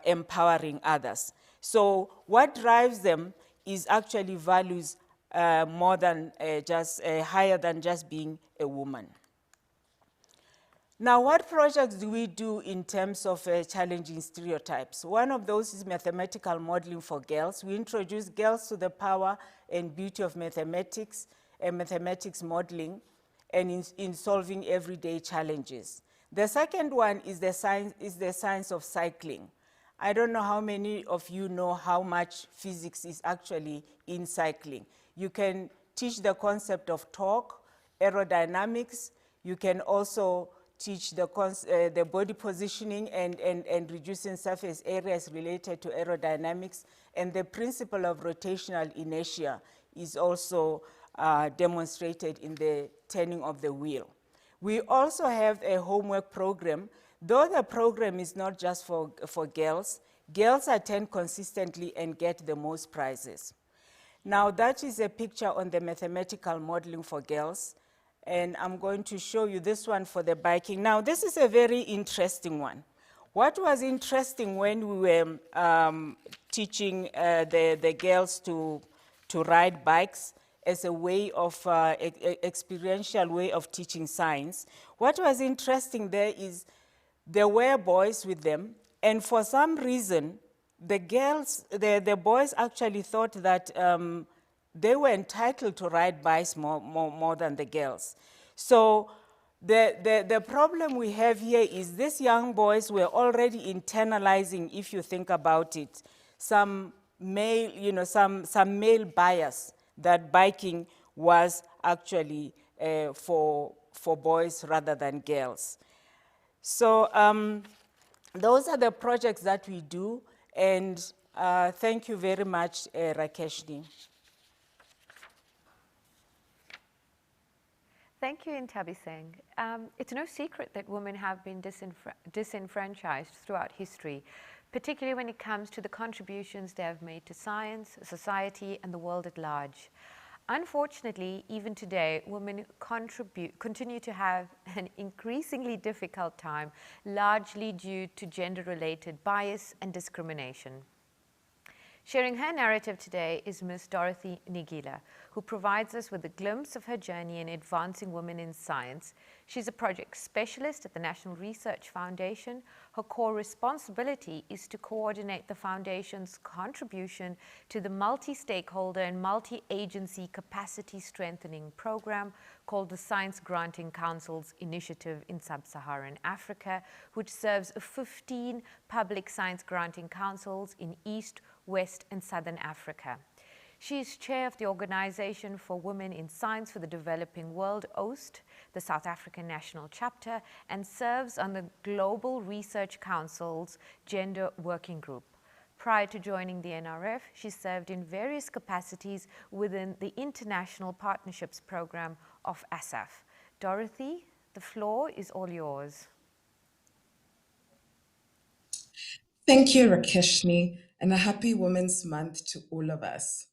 empowering others. So what drives them is actually values more than higher than just being a woman. Now, what projects do we do in terms of challenging stereotypes? One of those is mathematical modeling for girls. We introduce girls to the power and beauty of mathematics and mathematics modeling and in solving everyday challenges. The second one is the science of cycling. I don't know how many of you know how much physics is actually in cycling. You can teach the concept of torque, aerodynamics. You can also teach the body positioning and reducing surface areas related to aerodynamics. And the principle of rotational inertia is also demonstrated in the turning of the wheel. We also have a homework program. Though the program is not just for girls, girls attend consistently and get the most prizes. Now that is a picture on the mathematical modeling for girls. And I'm going to show you this one for the biking. Now, this is a very interesting one. What was interesting when we were teaching the girls to ride bikes as a way of, experiential way of teaching science, what was interesting there is there were boys with them, and for some reason, the boys actually thought that they were entitled to ride bikes more than the girls. So the problem we have here is these young boys were already internalizing, if you think about it, some male, some male bias that biking was actually for boys rather than girls. So those are the projects that we do, and thank you very much, Rakeshni. Thank you, Intabiseng. It's no secret that women have been disenfranchised throughout history, particularly when it comes to the contributions they have made to science, society, and the world at large. Unfortunately, even today, women continue to have an increasingly difficult time, largely due to gender-related bias and discrimination. Sharing her narrative today is Ms. Dorothy Nigila, who provides us with a glimpse of her journey in advancing women in science. She's a project specialist at the National Research Foundation. Her core responsibility is to coordinate the Foundation's contribution to the multi-stakeholder and multi-agency capacity strengthening program called the Science Granting Council's Initiative in Sub-Saharan Africa, which serves 15 public science granting councils in East, West, and Southern Africa. She is chair of the Organization for Women in Science for the Developing World, OST, the South African National Chapter, and serves on the Global Research Council's Gender Working Group. Prior to joining the NRF, she served in various capacities within the International Partnerships Program of ASAF. Dorothy, the floor is all yours. Thank you, Rakeshni, and a happy Women's Month to all of us.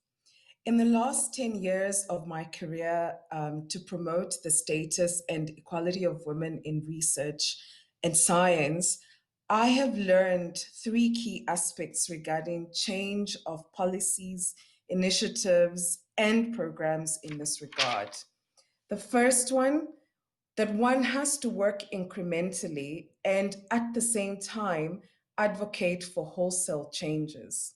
In the last 10 years of my career to promote the status and equality of women in research and science, I have learned 3 key aspects regarding change of policies, initiatives, and programs in this regard. The first one, that one has to work incrementally and at the same time advocate for wholesale changes.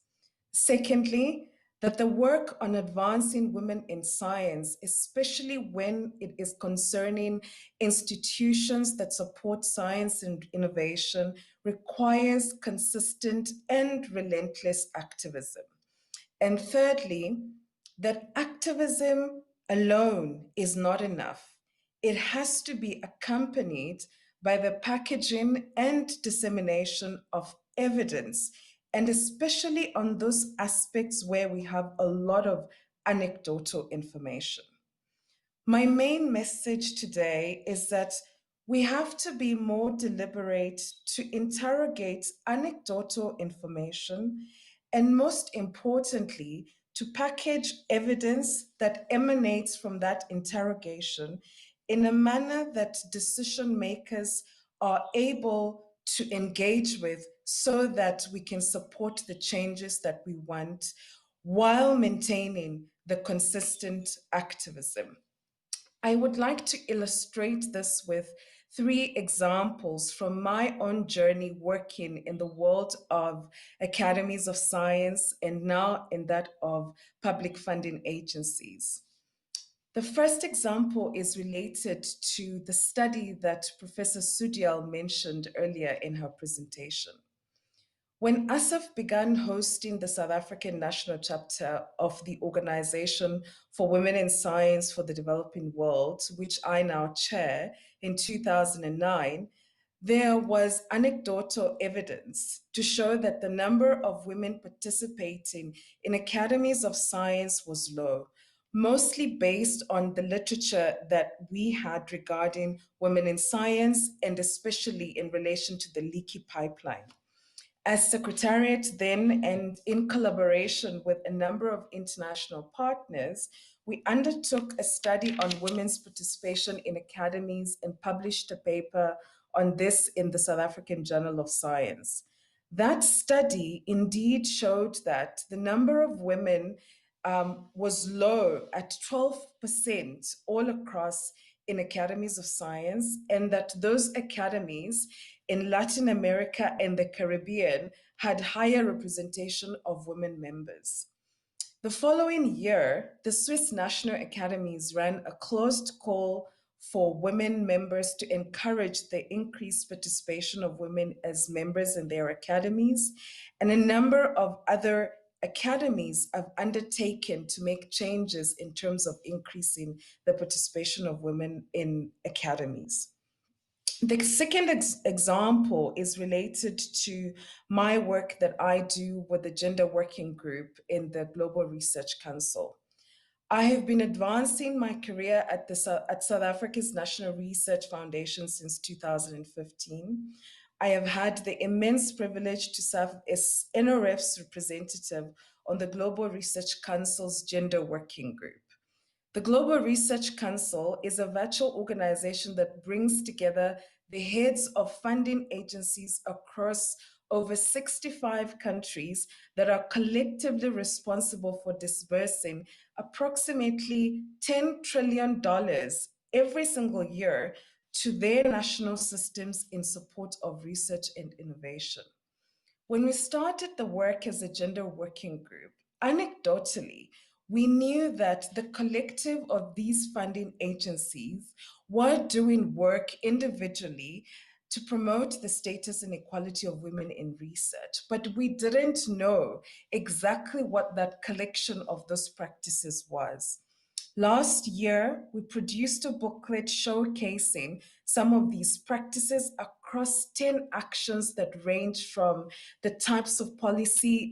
Secondly, that the work on advancing women in science, especially when it is concerning institutions that support science and innovation, requires consistent and relentless activism. And thirdly, that activism alone is not enough. It has to be accompanied by the packaging and dissemination of evidence, and especially on those aspects where we have a lot of anecdotal information. My main message today is that we have to be more deliberate to interrogate anecdotal information, and most importantly, to package evidence that emanates from that interrogation in a manner that decision makers are able to engage with so that we can support the changes that we want while maintaining the consistent activism. I would like to illustrate this with 3 examples from my own journey working in the world of academies of science and now in that of public funding agencies. The first example is related to the study that Professor Sudial mentioned earlier in her presentation. When ASAF began hosting the South African national chapter of the Organization for Women in Science for the Developing World, which I now chair, in 2009, there was anecdotal evidence to show that the number of women participating in academies of science was low, mostly based on the literature that we had regarding women in science, and especially in relation to the leaky pipeline. As Secretariat then, and in collaboration with a number of international partners, we undertook a study on women's participation in academies and published a paper on this in the South African Journal of Science. That study indeed showed that the number of women was low at 12% all across in academies of science, and that those academies in Latin America and the Caribbean had higher representation of women members. The following year, the Swiss National Academies ran a closed call for women members to encourage the increased participation of women as members in their academies, and a number of other academies have undertaken to make changes in terms of increasing the participation of women in academies. The second example is related to my work that I do with the Gender Working Group in the Global Research Council. I have been advancing my career at South Africa's National Research Foundation since 2015. I have had the immense privilege to serve as NRF's representative on the Global Research Council's Gender Working Group. The Global Research Council is a virtual organization that brings together the heads of funding agencies across over 65 countries that are collectively responsible for disbursing approximately $10 trillion every single year to their national systems in support of research and innovation. When we started the work as a gender working group, anecdotally, we knew that the collective of these funding agencies were doing work individually to promote the status and equality of women in research, but we didn't know exactly what that collection of those practices was. Last year, we produced a booklet showcasing some of these practices across 10 actions that range from the types of policy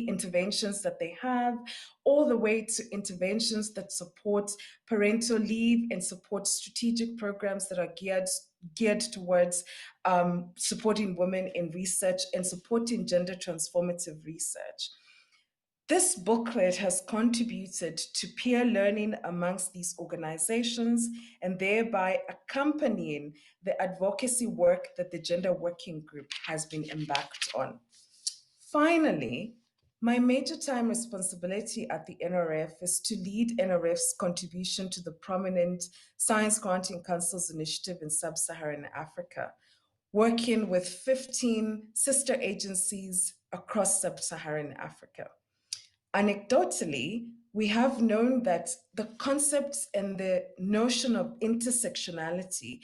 interventions that they have, all the way to interventions that support parental leave and support strategic programs that are geared towards supporting women in research and supporting gender transformative research. This booklet has contributed to peer learning amongst these organizations and thereby accompanying the advocacy work that the Gender Working Group has been embarked on. Finally, my major time responsibility at the NRF is to lead NRF's contribution to the prominent Science Granting Council's initiative in Sub-Saharan Africa, working with 15 sister agencies across Sub-Saharan Africa. Anecdotally, we have known that the concepts and the notion of intersectionality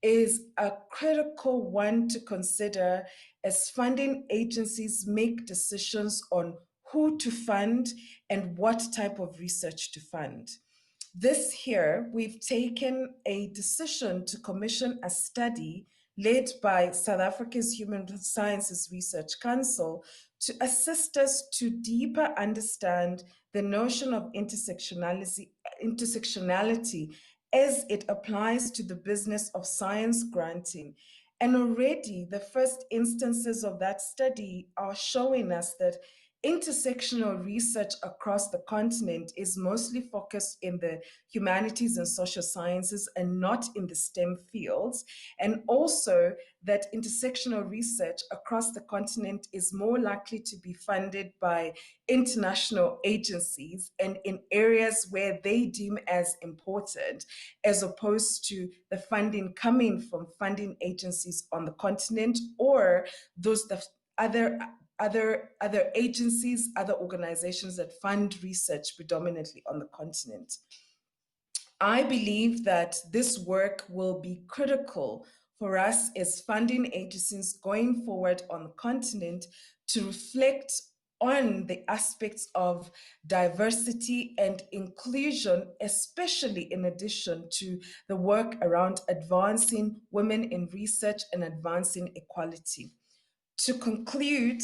is a critical one to consider as funding agencies make decisions on who to fund and what type of research to fund. This year, we've taken a decision to commission a study led by South Africa's Human Sciences Research Council to assist us to deeper understand the notion of intersectionality as it applies to the business of science granting. And already the first instances of that study are showing us that intersectional research across the continent is mostly focused in the humanities and social sciences and not in the STEM fields. And also that intersectional research across the continent is more likely to be funded by international agencies and in areas where they deem as important, as opposed to the funding coming from funding agencies on the continent or those that other agencies, other organizations that fund research predominantly on the continent. I believe that this work will be critical for us as funding agencies going forward on the continent to reflect on the aspects of diversity and inclusion, especially in addition to the work around advancing women in research and advancing equality. To conclude,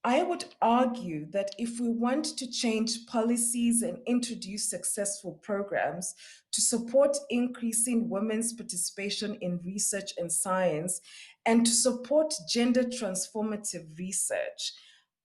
I would argue that if we want to change policies and introduce successful programs to support increasing women's participation in research and science and to support gender transformative research,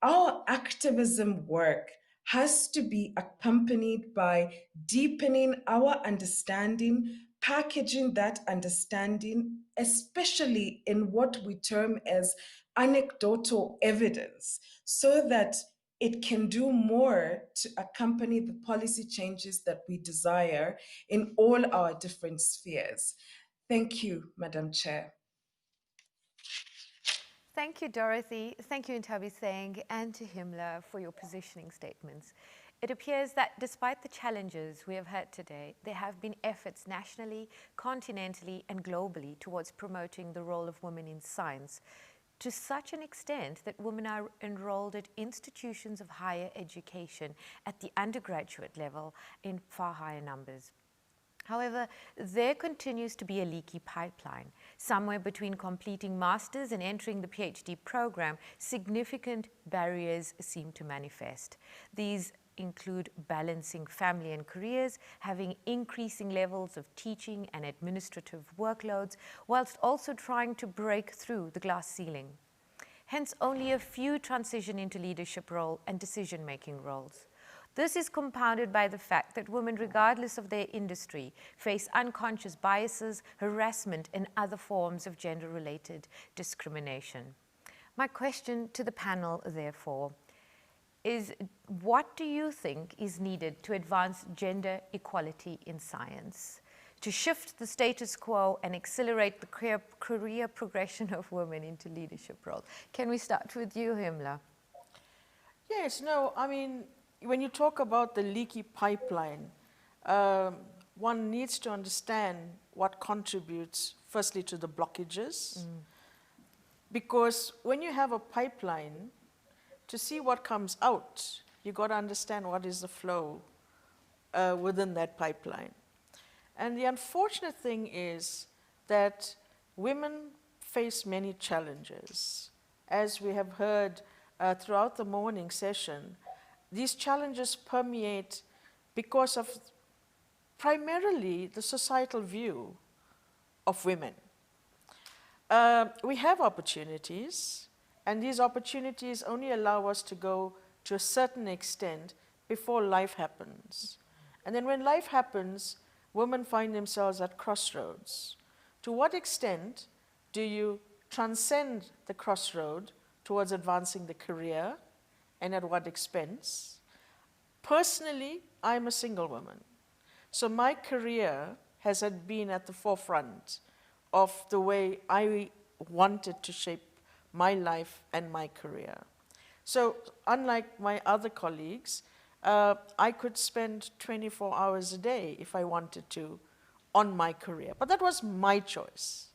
our activism work has to be accompanied by deepening our understanding, packaging that understanding, especially in what we term as anecdotal evidence, so that it can do more to accompany the policy changes that we desire in all our different spheres. Thank you, Madam Chair. Thank you, Dorothy. Thank you, Ntabiseng, and to Himla for your positioning statements. It appears that despite the challenges we have had today, there have been efforts nationally, continentally, and globally towards promoting the role of women in science, to such an extent that women are enrolled at institutions of higher education at the undergraduate level in far higher numbers. However, there continues to be a leaky pipeline. Somewhere between completing masters and entering the PhD program, significant barriers seem to manifest. These include balancing family and careers, having increasing levels of teaching and administrative workloads, whilst also trying to break through the glass ceiling. Hence, only a few transition into leadership role and decision-making roles. This is compounded by the fact that women, regardless of their industry, face unconscious biases, harassment, and other forms of gender-related discrimination. My question to the panel, therefore, is what do you think is needed to advance gender equality in science, to shift the status quo and accelerate the career progression of women into leadership roles? Can we start with you, Himla? Yes, no, I mean, when you talk about the leaky pipeline, one needs to understand what contributes, firstly, to the blockages. Because when you have a pipeline, to see what comes out, you got to understand what is the flow within that pipeline. And the unfortunate thing is that women face many challenges. As we have heard throughout the morning session, these challenges permeate because of primarily the societal view of women. We have opportunities, and these opportunities only allow us to go to a certain extent before life happens. And then when life happens, women find themselves at crossroads. To what extent do you transcend the crossroad towards advancing the career, and at what expense? Personally, I'm a single woman. So my career has been at the forefront of the way I wanted to shape my life and my career. So unlike my other colleagues, I could spend 24 hours a day if I wanted to on my career. But that was my choice.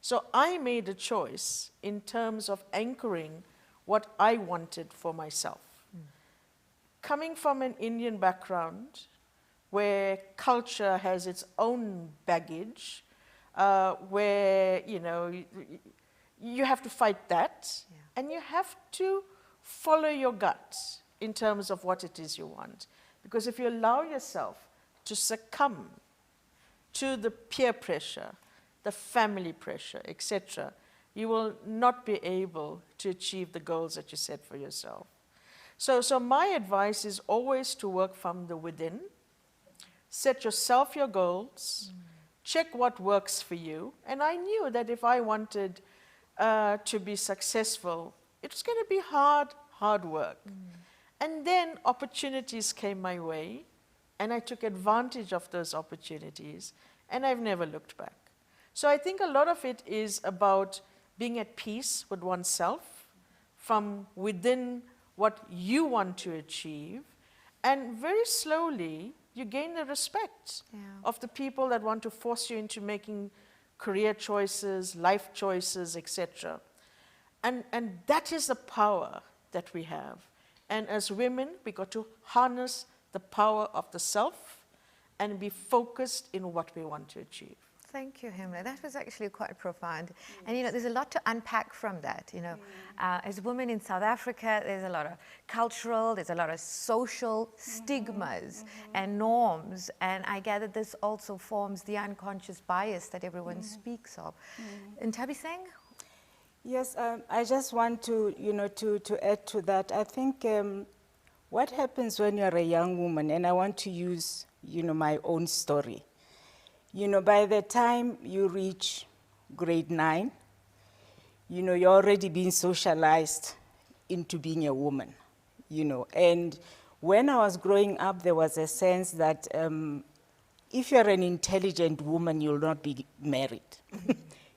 So I made a choice in terms of anchoring what I wanted for myself. Coming from an Indian background, where culture has its own baggage, where, you have to fight that, and you have to follow your gut in terms of what it is you want. Because if you allow yourself to succumb to the peer pressure, the family pressure, etc., you will not be able to achieve the goals that you set for yourself. So my advice is always to work from the within, set yourself your goals, check what works for you. And I knew that if I wanted to be successful, it was going to be hard work. And then opportunities came my way, and I took advantage of those opportunities, and I've never looked back. So I think a lot of it is about being at peace with oneself, from within what you want to achieve, and very slowly you gain the respect of the people that want to force you into making career choices, life choices, etc. And that is the power that we have. And as women, we got to harness the power of the self and be focused in what we want to achieve. Thank you, Himla. That was actually quite profound. And, there's a lot to unpack from that. As women in South Africa, there's a lot of cultural, there's a lot of social stigmas and norms. And I gather this also forms the unconscious bias that everyone speaks of. And Tabi Singh? Yes, I just want to, to add to that. I think what happens when you're a young woman, and I want to use, my own story. By the time you reach grade 9, you're already being socialized into being a woman, And when I was growing up, there was a sense that if you're an intelligent woman, you'll not be married.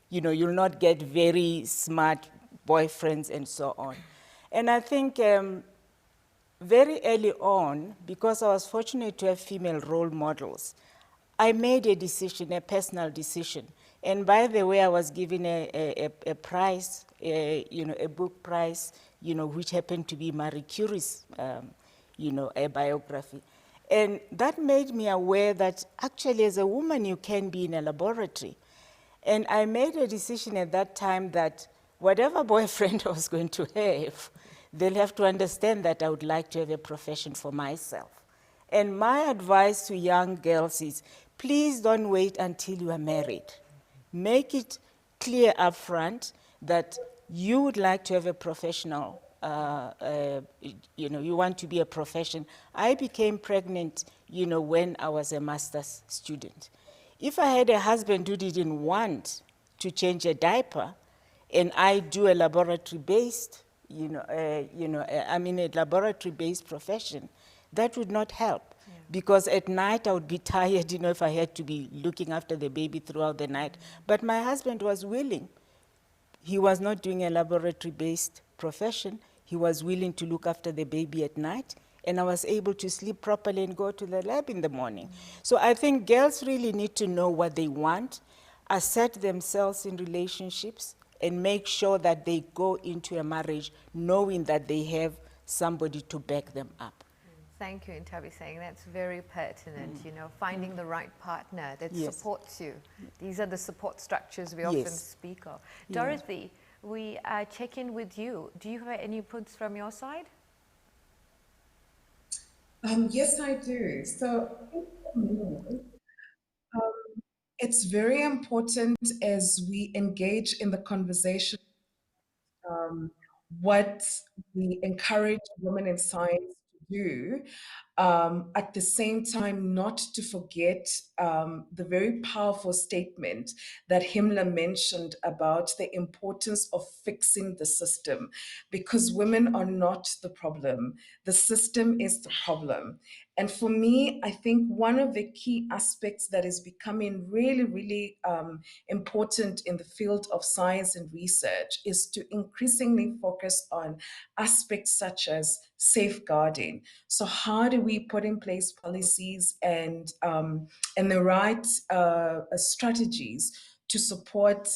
You'll not get very smart boyfriends and so on. And I think very early on, because I was fortunate to have female role models, I made a decision, a personal decision. And by the way, I was given a prize, a book prize, which happened to be Marie Curie's, a biography. And that made me aware that actually as a woman, you can be in a laboratory. And I made a decision at that time that whatever boyfriend I was going to have, they'll have to understand that I would like to have a profession for myself. And my advice to young girls is, please don't wait until you are married. Make it clear up front that you would like to have a professional, you want to be a profession. I became pregnant, when I was a master's student. If I had a husband who didn't want to change a diaper, and I do a laboratory-based, a laboratory-based profession, that would not help. Because at night I would be tired, if I had to be looking after the baby throughout the night. But my husband was willing. He was not doing a laboratory-based profession. He was willing to look after the baby at night, and I was able to sleep properly and go to the lab in the morning. So I think girls really need to know what they want, assert themselves in relationships, and make sure that they go into a marriage knowing that they have somebody to back them up. Thank you, Ntabi saying that's very pertinent, finding the right partner that supports you. These are the support structures we often speak of. Dorothy, we check in with you. Do you have any inputs from your side? Yes, I do. So it's very important as we engage in the conversation what we encourage women in science to do, at the same time not to forget the very powerful statement that Himla mentioned about the importance of fixing the system, because women are not the problem. The system is the problem. And for me, I think one of the key aspects that is becoming really, really important in the field of science and research is to increasingly focus on aspects such as safeguarding. So how do we put in place policies and the right strategies to support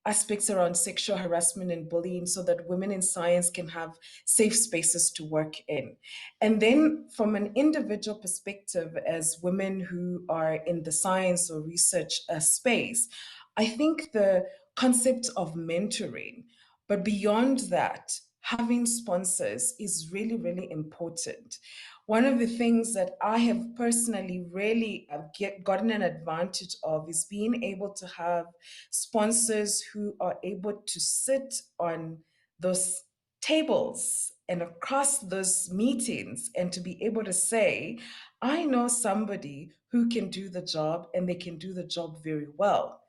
aspects around sexual harassment and bullying so that women in science can have safe spaces to work in. And then from an individual perspective, as women who are in the science or research space, I think the concept of mentoring, but beyond that, having sponsors is really, really important. One of the things that I have personally really gotten an advantage of is being able to have sponsors who are able to sit on those tables and across those meetings and to be able to say, I know somebody who can do the job and they can do the job very well.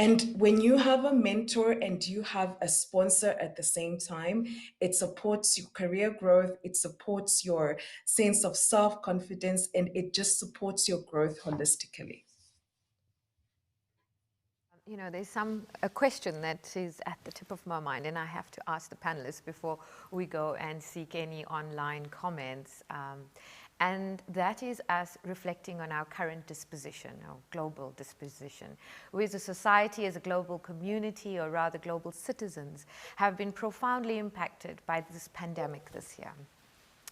And when you have a mentor and you have a sponsor at the same time, it supports your career growth, it supports your sense of self-confidence, and it just supports your growth holistically. You know, there's a question that is at the tip of my mind, and I have to ask the panelists before we go and seek any online comments. And that is us reflecting on our current disposition, our global disposition. We as a society, as a global community, or rather global citizens, have been profoundly impacted by this pandemic this year.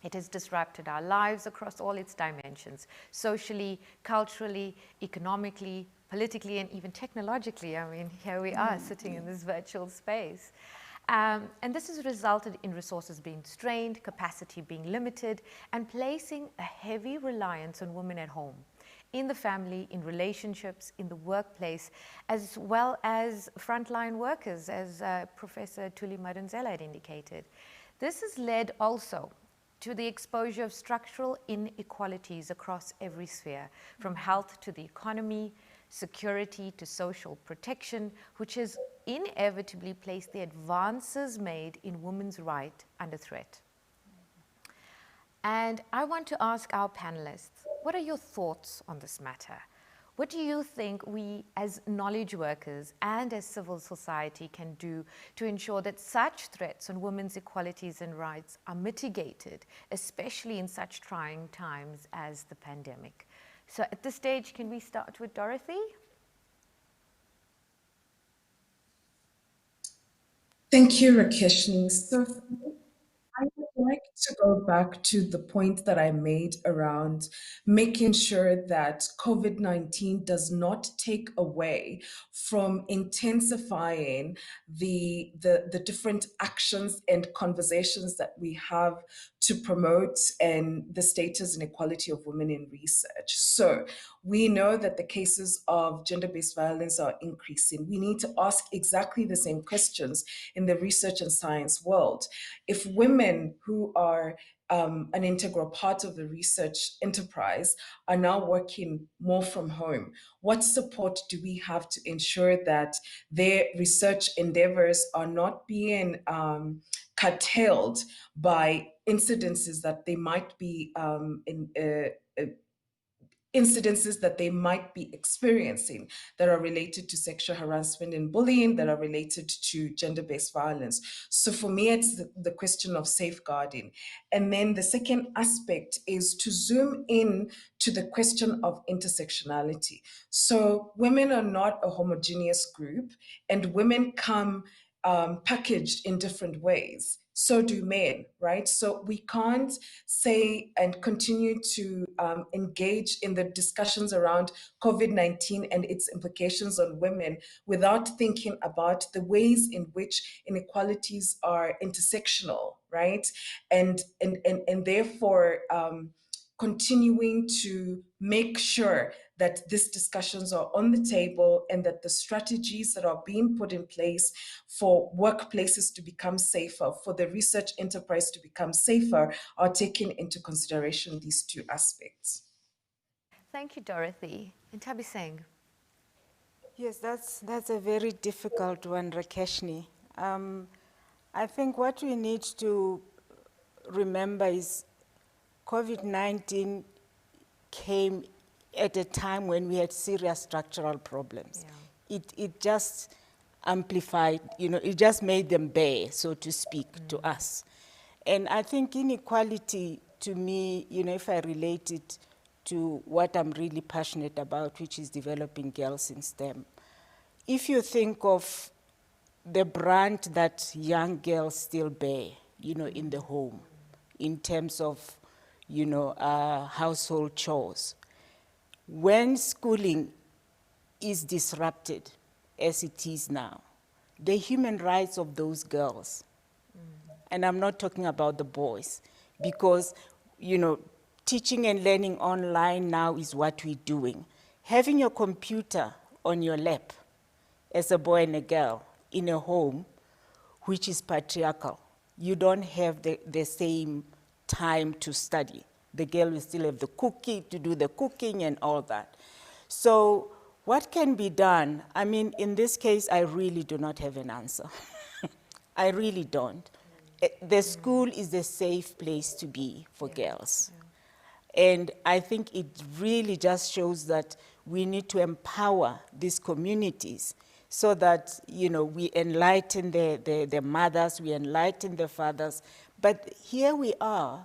It has disrupted our lives across all its dimensions, socially, culturally, economically, politically, and even technologically. I mean, here we are sitting in this virtual space. And this has resulted in resources being strained, capacity being limited, and placing a heavy reliance on women at home, in the family, in relationships, in the workplace, as well as frontline workers, as Professor Thuli Madonsela had indicated. This has led also to the exposure of structural inequalities across every sphere, from health to the economy, security to social protection, which has inevitably placed the advances made in women's rights under threat. And I want to ask our panelists, what are your thoughts on this matter? What do you think we as knowledge workers and as civil society can do to ensure that such threats on women's equalities and rights are mitigated, especially in such trying times as the pandemic? So at this stage, can we start with Dorothy? Thank you, Rakeshni. So I would like to go back to the point that I made around making sure that COVID-19 does not take away from intensifying the different actions and conversations that we have to promote and the status and equality of women in research. So we know that the cases of gender-based violence are increasing. We need to ask exactly the same questions in the research and science world. If women who are an integral part of the research enterprise are now working more from home, what support do we have to ensure that their research endeavors are not being curtailed by incidences that they might be experiencing that are related to sexual harassment and bullying, that are related to gender-based violence. So for me, it's the question of safeguarding. And then the second aspect is to zoom in to the question of intersectionality. So women are not a homogeneous group, and women come packaged in different ways. So do men, right? So we can't say and continue to engage in the discussions around COVID-19 and its implications on women without thinking about the ways in which inequalities are intersectional, right? And therefore continuing to make sure that these discussions are on the table and that the strategies that are being put in place for workplaces to become safer, for the research enterprise to become safer, are taking into consideration these two aspects. Thank you, Dorothy. And Tabi Singh. Yes, that's a very difficult one, Rakeshni. I think what we need to remember is COVID-19 came at a time when we had serious structural problems. Yeah. It just amplified, it just made them bare, so to speak, to us. And I think inequality to me, you know, if I relate it to what I'm really passionate about, which is developing girls in STEM, if you think of the brunt that young girls still bear, you know, in the home, in terms of, you know, household chores, when schooling is disrupted, as it is now, the human rights of those girls, and I'm not talking about the boys, because, you know, teaching and learning online now is what we're doing. Having your computer on your lap as a boy and a girl in a home which is patriarchal, you don't have the same time to study. The girl will still have the cooking, to do the cooking and all that. So what can be done? I mean, in this case, I really do not have an answer. I really don't. The school is a safe place to be for girls. And I think it really just shows that we need to empower these communities so that, you know, we enlighten the mothers, we enlighten the fathers. But here we are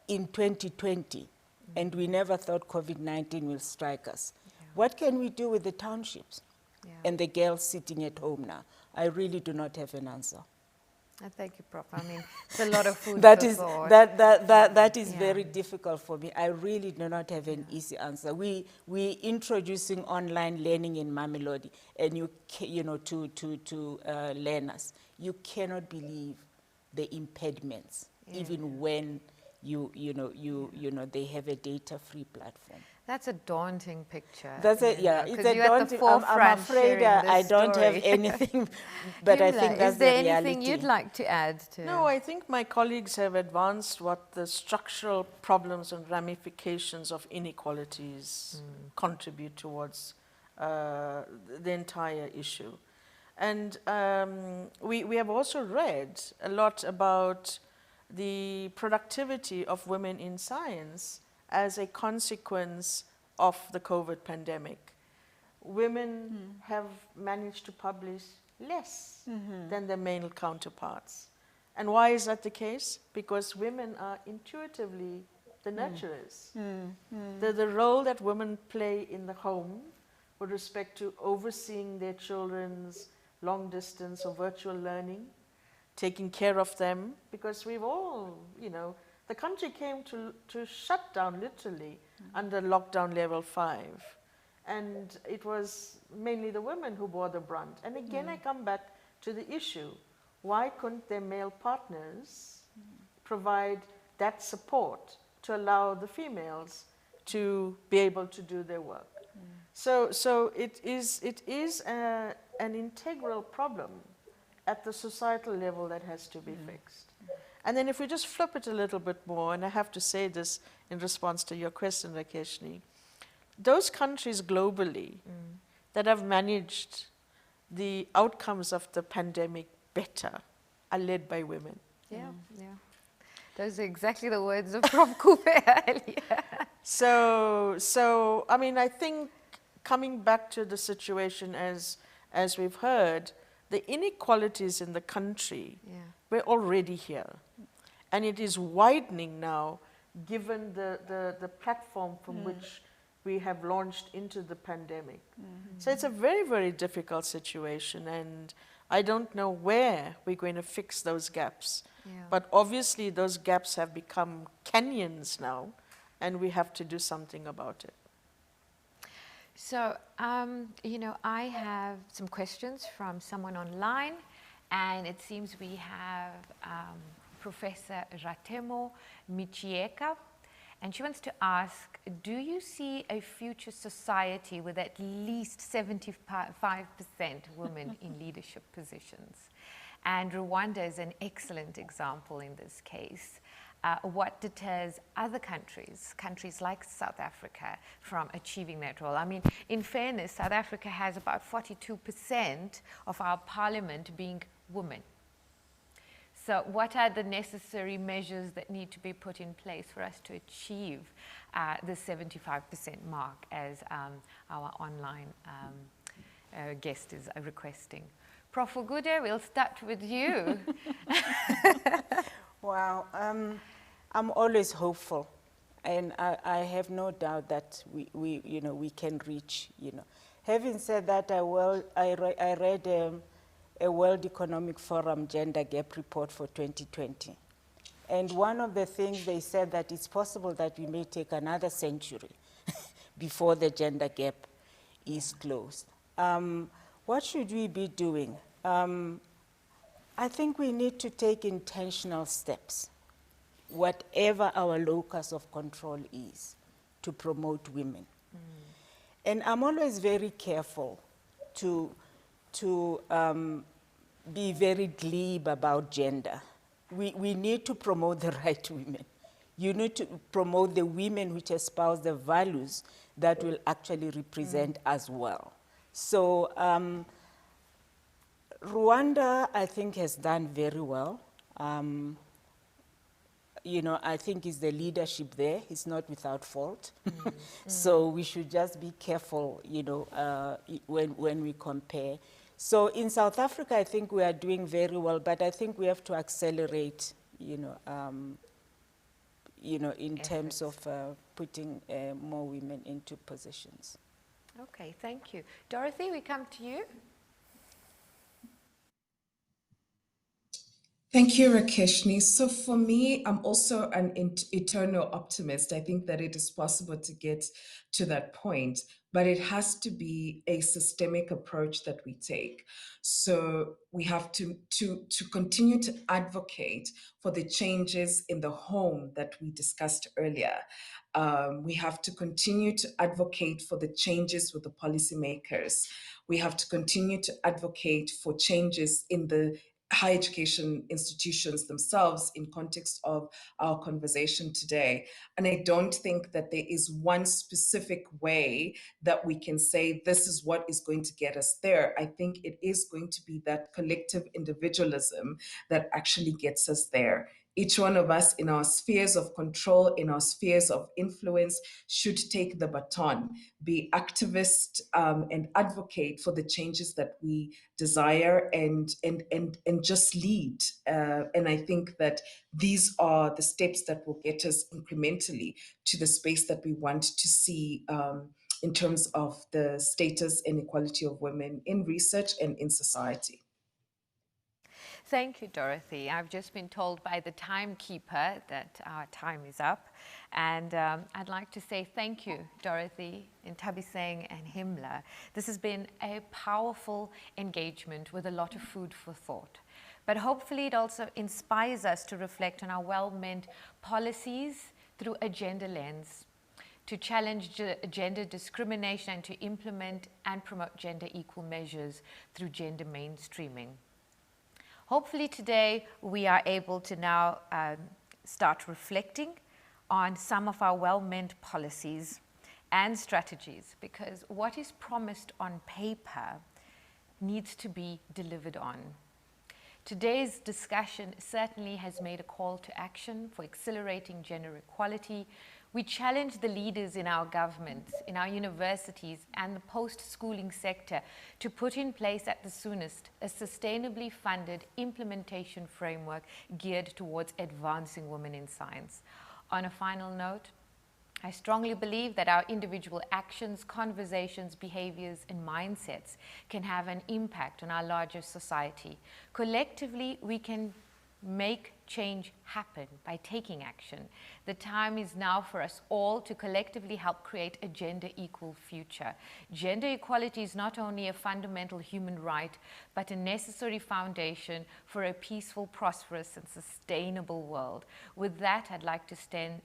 in 2020, and we never thought COVID-19 will strike us. What can we do with the townships and the girls sitting at home now? I really do not have an answer. Thank you, Prof. I mean, it's a lot of food that for is thought. that is very difficult for me. I really do not have an easy answer. We introducing online learning in Mamelodi, and you know, to learners, you cannot believe the impediments, even when you know they have a data-free platform. That's a daunting picture. That's it, yeah. It's a you're daunting. I'm afraid I don't have anything, but I think that's the reality. Is there anything you'd like to add to? No, I think my colleagues have advanced what the structural problems and ramifications of inequalities contribute towards the entire issue. And we have also read a lot about the productivity of women in science as a consequence of the COVID pandemic. Women have managed to publish less than their male counterparts. And why is that the case? Because women are intuitively the nurturers. The role that women play in the home with respect to overseeing their children's long distance or virtual learning, taking care of them, because we've all, you know, the country came to shut down literally under lockdown level 5. And it was mainly the women who bore the brunt. And again, I come back to the issue. Why couldn't their male partners provide that support to allow the females to be able to do their work? So it is an integral problem at the societal level that has to be fixed. And then if we just flip it a little bit more, and I have to say this in response to your question, Rakeshni, those countries globally that have managed the outcomes of the pandemic better are led by women. Yeah. Those are exactly the words of Prof. Kupe earlier. So I mean, I think coming back to the situation as we've heard, the inequalities in the country were already here. And it is widening now, given the platform from which we have launched into the pandemic. So it's a very, very difficult situation, and I don't know where we're going to fix those gaps. But obviously those gaps have become canyons now, and we have to do something about it. So, you know, I have some questions from someone online, and it seems we have Professor Ratemo Michieka, and she wants to ask, do you see a future society with at least 75% women in leadership positions? And Rwanda is an excellent example in this case. What deters other countries like South Africa, from achieving that role? I mean, in fairness, South Africa has about 42% of our parliament being women. So what are the necessary measures that need to be put in place for us to achieve the 75% mark, as our online guest is requesting? Prof. Ugude, we'll start with you. Wow. I'm always hopeful, and I have no doubt that we can reach. Having said that, I read a World Economic Forum Gender Gap Report for 2020. And one of the things they said that it's possible that we may take another century before the gender gap is closed. What should we be doing? I think we need to take intentional steps, whatever our locus of control is, to promote women. And I'm always very careful to be very glib about gender. We need to promote the right to women. You need to promote the women which espouse the values that will actually represent as well. So Rwanda, I think, has done very well. I think it's the leadership there. It's not without fault. So we should just be careful, when we compare. So in South Africa, I think we are doing very well, but I think we have to accelerate, in terms of putting more women into positions. Okay, thank you. Dorothy, we come to you. Thank you, Rakeshni. So for me, I'm also an eternal optimist. I think that it is possible to get to that point, but it has to be a systemic approach that we take. So we have to continue to advocate for the changes in the home that we discussed earlier. We have to continue to advocate for the changes with the policymakers. We have to continue to advocate for changes in the higher education institutions themselves in context of our conversation today. And I don't think that there is one specific way that we can say this is what is going to get us there. I think it is going to be that collective individualism that actually gets us there. Each one of us in our spheres of control, in our spheres of influence, should take the baton, be activist and advocate for the changes that we desire and just lead. And I think that these are the steps that will get us incrementally to the space that we want to see in terms of the status and equality of women in research and in society. Thank you, Dorothy. I've just been told by the timekeeper that our time is up. And I'd like to say thank you, Dorothy, Ntabiseng, and Himla. This has been a powerful engagement with a lot of food for thought. But hopefully it also inspires us to reflect on our well-meant policies through a gender lens, to challenge gender discrimination and to implement and promote gender equal measures through gender mainstreaming. Hopefully today we are able to now start reflecting on some of our well-meant policies and strategies, because what is promised on paper needs to be delivered on. Today's discussion certainly has made a call to action for accelerating gender equality. We challenge the leaders in our governments, in our universities, and the post-schooling sector to put in place at the soonest a sustainably funded implementation framework geared towards advancing women in science. On a final note, I strongly believe that our individual actions, conversations, behaviors, and mindsets can have an impact on our larger society. Collectively, we can make change happen by taking action. The time is now for us all to collectively help create a gender equal future. Gender equality is not only a fundamental human right, but a necessary foundation for a peaceful, prosperous, and sustainable world. With that, I'd like to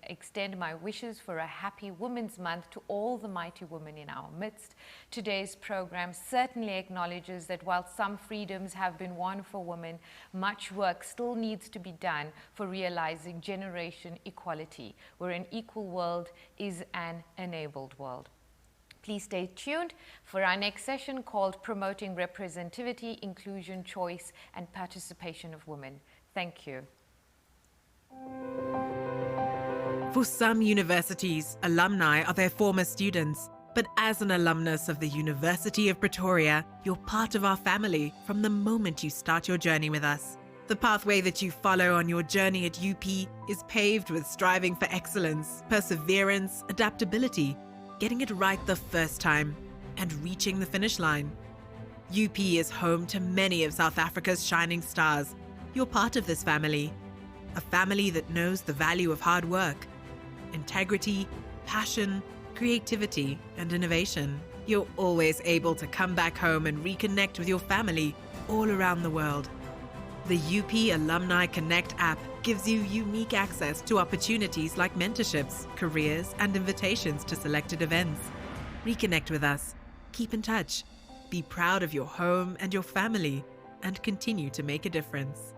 extend my wishes for a happy Women's Month to all the mighty women in our midst. Today's program certainly acknowledges that while some freedoms have been won for women, much work still needs to be done for realizing generation equality, where an equal world is an enabled world. Please stay tuned for our next session called Promoting Representativity, Inclusion, Choice, and Participation of Women. Thank you. For some universities, alumni are their former students. But as an alumnus of the University of Pretoria, you're part of our family from the moment you start your journey with us. The pathway that you follow on your journey at UP is paved with striving for excellence, perseverance, adaptability, getting it right the first time, and reaching the finish line. UP is home to many of South Africa's shining stars. You're part of this family, a family that knows the value of hard work, integrity, passion, creativity, and innovation. You're always able to come back home and reconnect with your family all around the world. The UP Alumni Connect app gives you unique access to opportunities like mentorships, careers, and invitations to selected events. Reconnect with us, keep in touch, be proud of your home and your family, and continue to make a difference.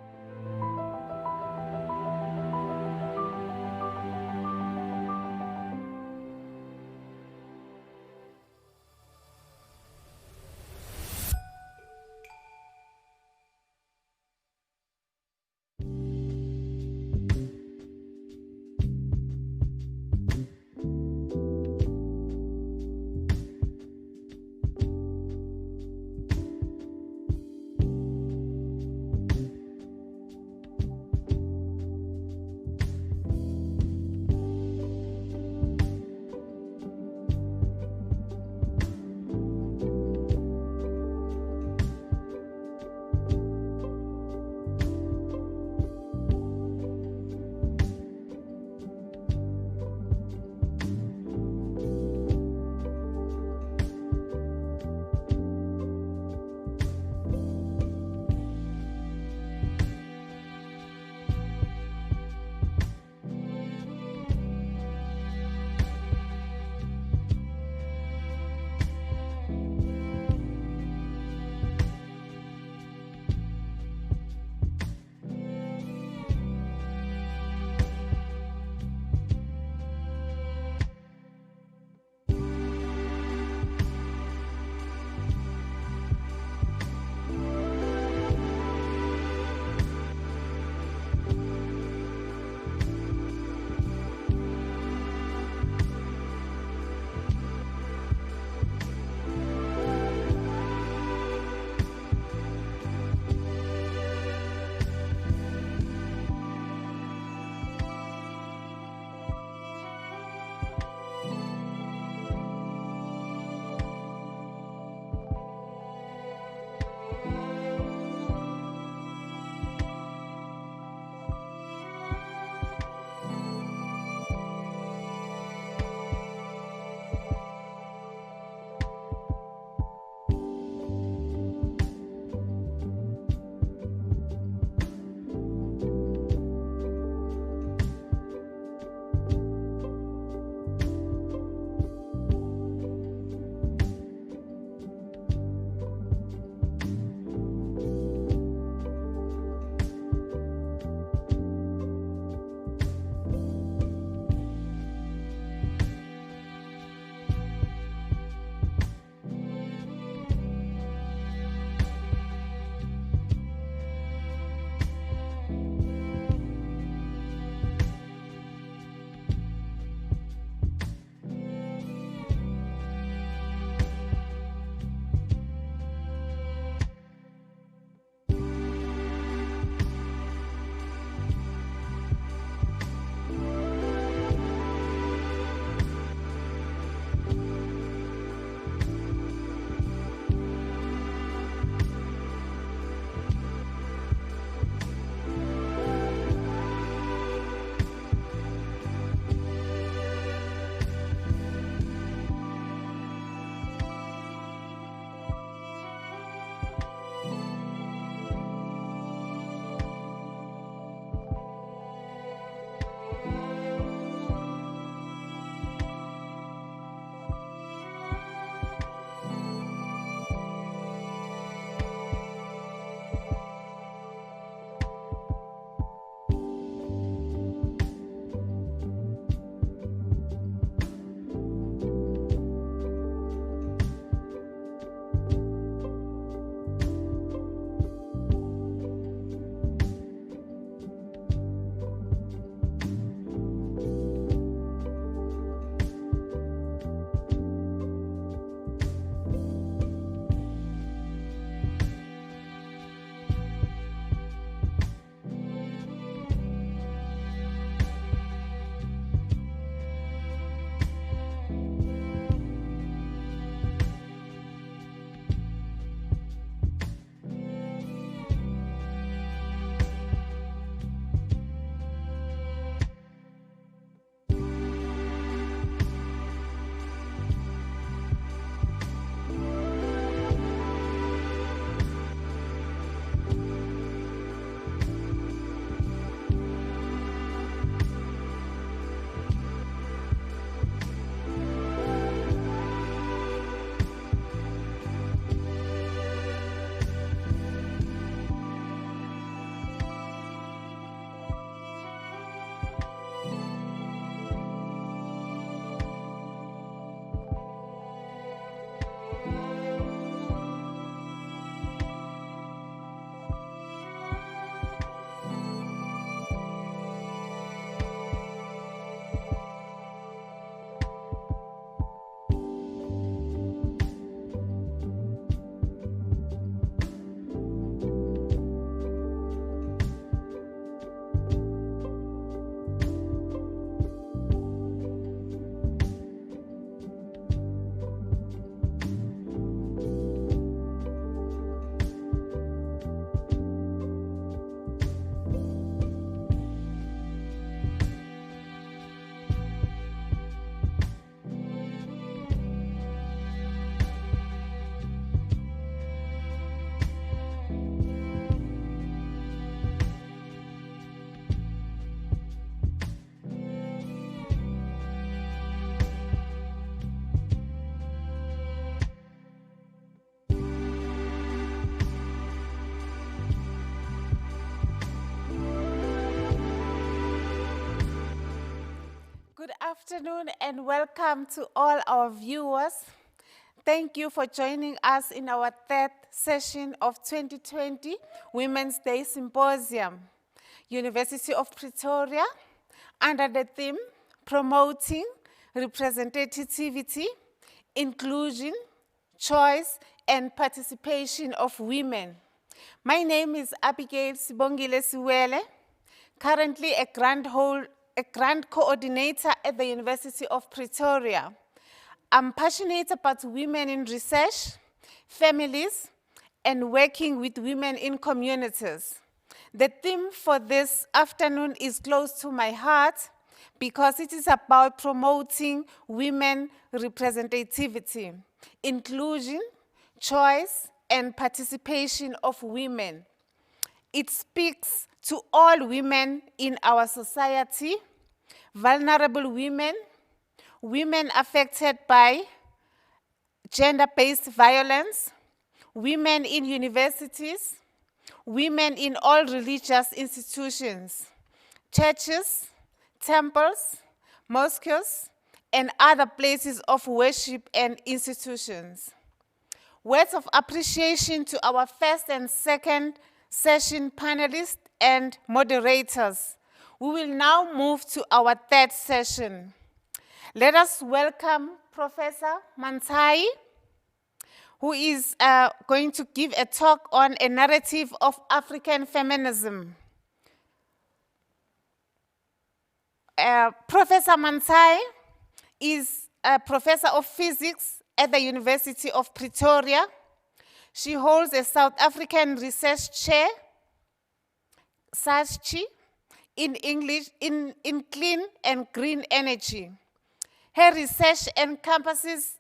afternoon and welcome to all our viewers. Thank you for joining us in our third session of 2020 Women's Day Symposium, University of Pretoria, under the theme Promoting Representativity, Inclusion, Choice, and Participation of Women. My name is Abigail Sibongile Siwele, currently a grant coordinator at the University of Pretoria. I'm passionate about women in research, families, and working with women in communities. The theme for this afternoon is close to my heart because it is about promoting women representativity, inclusion, choice, and participation of women. It speaks to all women in our society, vulnerable women, women affected by gender-based violence, women in universities, women in all religious institutions, churches, temples, mosques, and other places of worship and institutions. Words of appreciation to our first and second session panelists and moderators. We will now move to our third session. Let us welcome Professor Mantai, who is going to give a talk on a narrative of African feminism. Professor Mantai is a professor of physics at the University of Pretoria. She holds a South African Research Chair, SACHI, in clean and green energy. Her research encompasses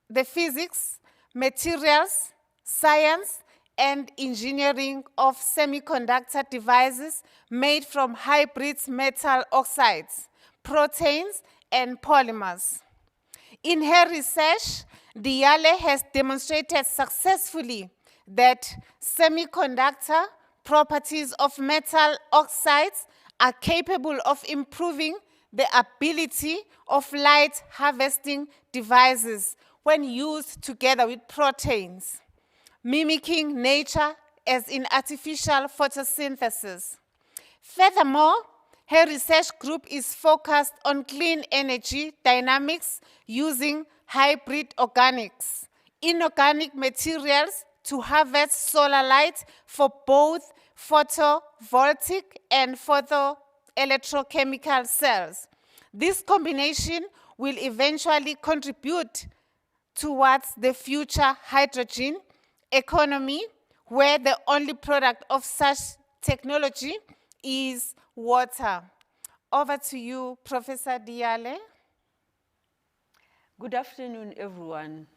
the physics, materials, science, and engineering of semiconductor devices made from hybrid metal oxides, proteins, and polymers. In her research, Diale has demonstrated successfully that semiconductor properties of metal oxides are capable of improving the ability of light harvesting devices when used together with proteins, mimicking nature as in artificial photosynthesis. Furthermore, her research group is focused on clean energy dynamics using hybrid organics, inorganic materials to harvest solar light for both photovoltaic and photoelectrochemical cells. This combination will eventually contribute towards the future hydrogen economy, where the only product of such technology is water. Over to you, Professor Diale. Good afternoon, everyone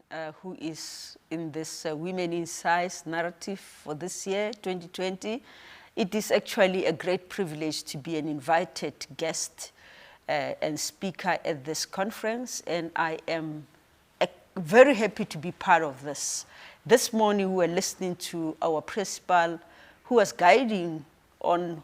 who is in this Women in Science narrative for this year, 2020. It is actually a great privilege to be an invited guest and speaker at this conference, and I am very happy to be part of this. This morning we were listening to our principal who was guiding on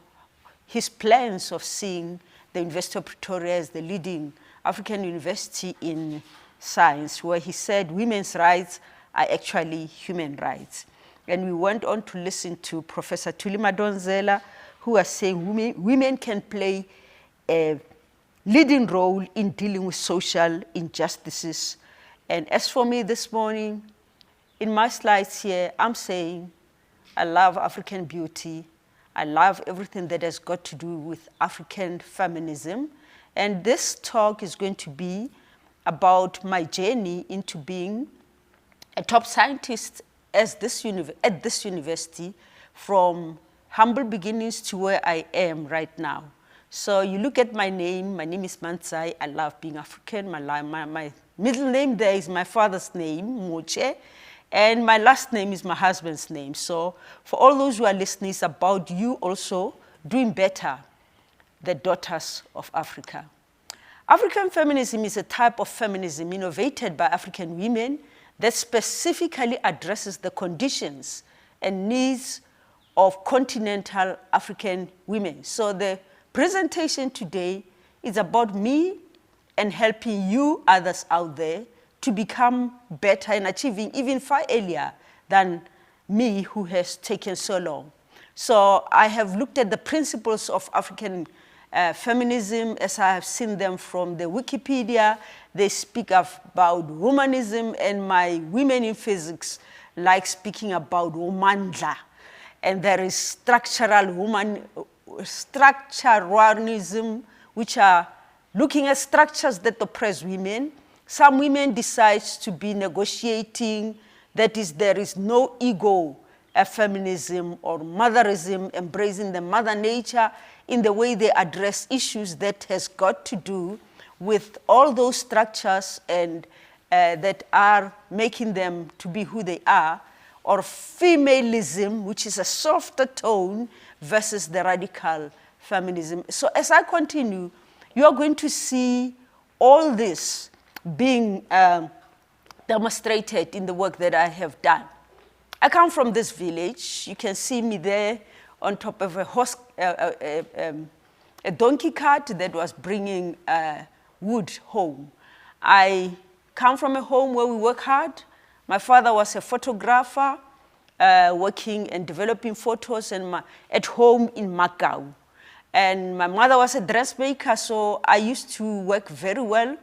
his plans of seeing the University of Pretoria as the leading African university in science, where he said women's rights are actually human rights. And we went on to listen to Professor Thuli Madonsela, who was saying women can play a leading role in dealing with social injustices. And as for me this morning, in my slides here, I'm saying I love African beauty. I love everything that has got to do with African feminism. And this talk is going to be about my journey into being a top scientist at this university, from humble beginnings to where I am right now. So you look at my name is Mantsai. I love being African. My middle name there is my father's name, Moche, and my last name is my husband's name. So for all those who are listening, it's about you also doing better, the daughters of Africa. African feminism is a type of feminism innovated by African women that specifically addresses the conditions and needs of continental African women. So the presentation today is about me and helping you, others out there, to become better and achieving even far earlier than me, who has taken so long. So I have looked at the principles of African feminism as I have seen them from the Wikipedia. They speak about womanism, and my women in physics like speaking about womandla. And there is structuralism, which are looking at structures that oppress women. Some women decide to be negotiating, that is, there is no ego feminism or motherism, embracing the mother nature in the way they address issues that has got to do with all those structures and that are making them to be who they are, or femalism, which is a softer tone versus the radical feminism. So as I continue, you are going to see all this being demonstrated in the work that I have done. I come from this village. You can see me there on top of a horse, a donkey cart that was bringing wood home. I come from a home where we work hard. My father was a photographer, working and developing photos at home in Macau. And my mother was a dressmaker, so I used to work very well.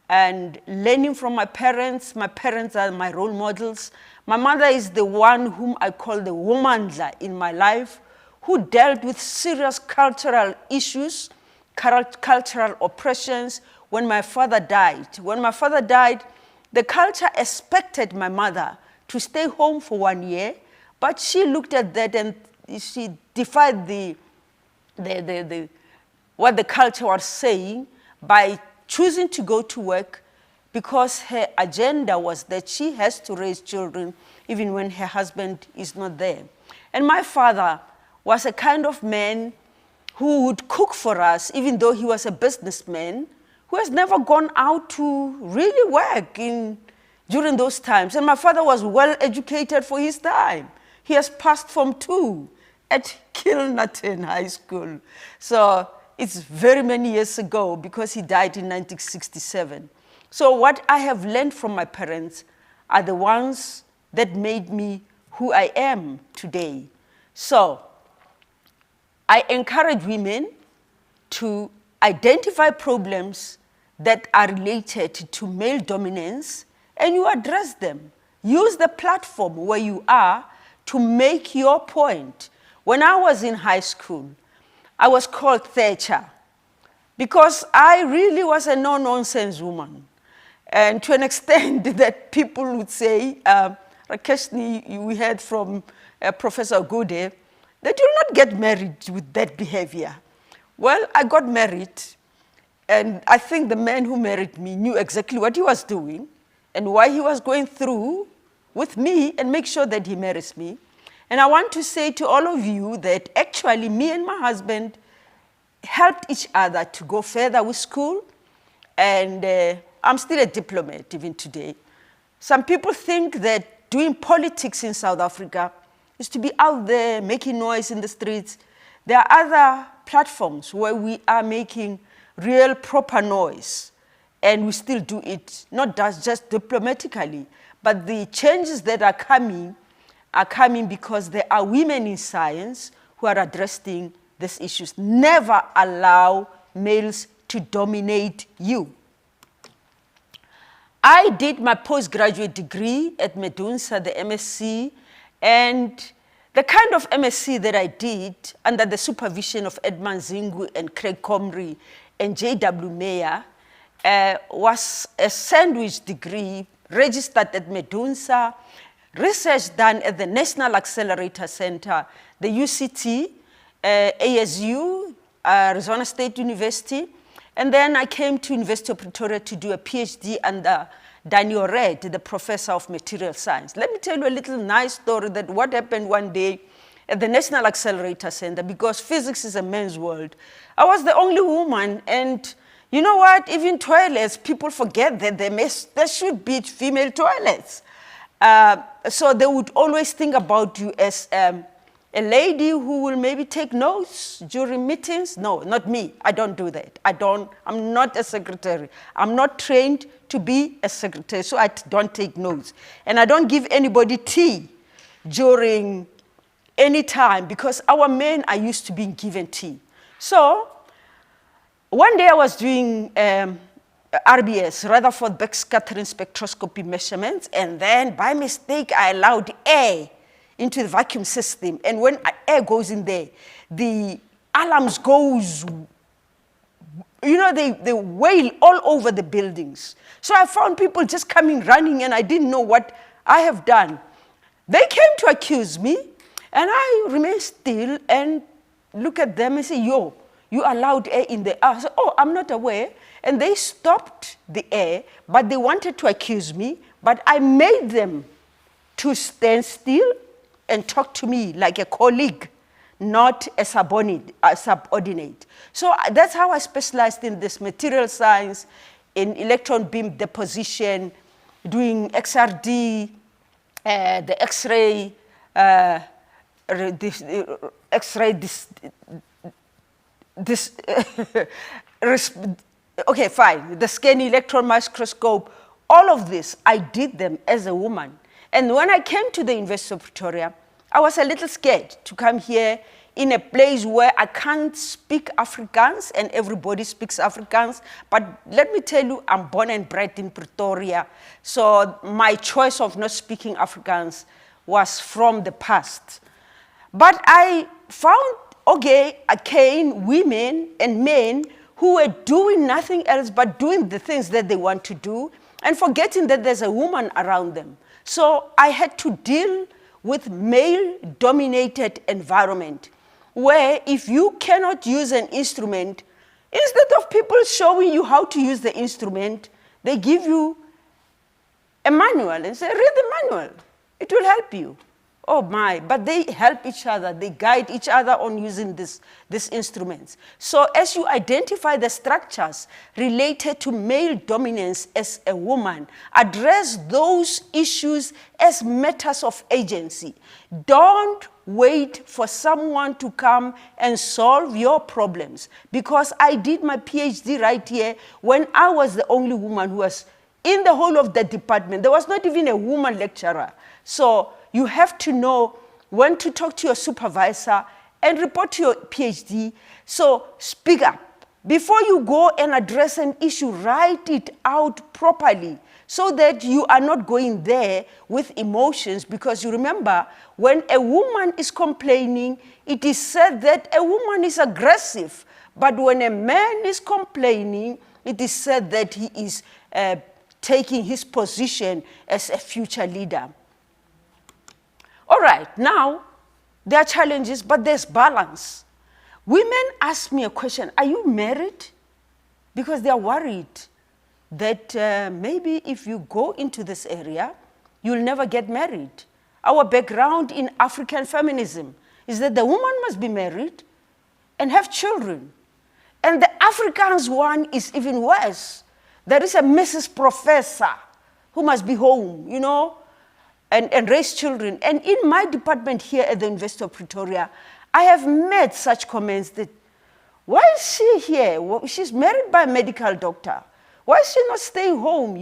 And learning from my parents are my role models. My mother is the one whom I call the womandla in my life, who dealt with serious cultural issues, cultural oppressions when my father died. When my father died, the culture expected my mother to stay home for 1 year, but she looked at that and she defied what the culture was saying by choosing to go to work, because her agenda was that she has to raise children even when her husband is not there. And my father was a kind of man who would cook for us, even though he was a businessman, who has never gone out to really work during those times. And my father was well educated for his time. He has passed Form 2 at Kilnerton High School. So it's very many years ago, because he died in 1967. So what I have learned from my parents are the ones that made me who I am today. So I encourage women to identify problems that are related to male dominance, and you address them. Use the platform where you are to make your point. When I was in high school, I was called Thatcher because I really was a no-nonsense woman. And to an extent that people would say, Rakeshni, we heard from Professor Gude, that you'll not get married with that behavior. Well, I got married, and I think the man who married me knew exactly what he was doing and why he was going through with me and make sure that he marries me. And I want to say to all of you that actually me and my husband helped each other to go further with school, and I'm still a diplomat even today. Some people think that doing politics in South Africa is to be out there making noise in the streets. There are other platforms where we are making real proper noise, and we still do it, not just diplomatically, but the changes that are coming because there are women in science who are addressing these issues. Never allow males to dominate you. I did my postgraduate degree at Medunsa, the MSc, and the kind of MSc that I did under the supervision of Edmund Zingu and Craig Comrie and J.W. Meyer was a sandwich degree, registered at Medunsa, research done at the National Accelerator Center, the UCT, ASU, Arizona State University, and then I came to University of Pretoria to do a PhD under Daniel Red, the professor of material science. Let me tell you a little nice story that what happened one day at the National Accelerator Center, because physics is a man's world. I was the only woman, and you know what? Even toilets, people forget that there should be female toilets. So they would always think about you as a a lady who will maybe take notes during meetings. No, not me. I don't do that. I'm not a secretary. I'm not trained to be a secretary, so I don't take notes. And I don't give anybody tea during any time, because our men are used to being given tea. So one day I was doing RBS, Rutherford backscattering spectroscopy measurements, and then by mistake I allowed air into the vacuum system. And when air goes in there, the alarms goes, they wail all over the buildings. So I found people just coming running, and I didn't know what I have done. They came to accuse me, and I remained still and look at them and say, yo, you allowed air in there. I said, oh, I'm not aware. And they stopped the air, but they wanted to accuse me, but I made them to stand still and talk to me like a colleague, not a subordinate. So that's how I specialized in this material science, in electron beam deposition, doing XRD, the X-ray, okay, fine, the scan electron microscope, all of this, I did them as a woman. And when I came to the University of Pretoria, I was a little scared to come here in a place where I can't speak Afrikaans and everybody speaks Afrikaans. But let me tell you, I'm born and bred in Pretoria. So my choice of not speaking Afrikaans was from the past. But I found, again, women and men who were doing nothing else but doing the things that they want to do and forgetting that there's a woman around them. So I had to deal with male-dominated environment where if you cannot use an instrument, instead of people showing you how to use the instrument, they give you a manual and say, read the manual. It will help you. Oh my, but they help each other. They guide each other on using these instruments. So as you identify the structures related to male dominance as a woman, address those issues as matters of agency. Don't wait for someone to come and solve your problems. Because I did my PhD right here when I was the only woman who was in the whole of the department. There was not even a woman lecturer. So you have to know when to talk to your supervisor and report to your PhD. So speak up. Before you go and address an issue, write it out properly so that you are not going there with emotions. Because you remember, when a woman is complaining, it is said that a woman is aggressive. But when a man is complaining, it is said that he is taking his position as a future leader. All right, now, there are challenges, but there's balance. Women ask me a question, are you married? Because they are worried that maybe if you go into this area, you'll never get married. Our background in African feminism is that the woman must be married and have children. And the Afrikaans one is even worse. There is a Mrs. Professor who must be home, and raise children. And in my department here at the University of Pretoria, I have made such comments that, why is she here? Well, she's married by a medical doctor. Why is she not staying home,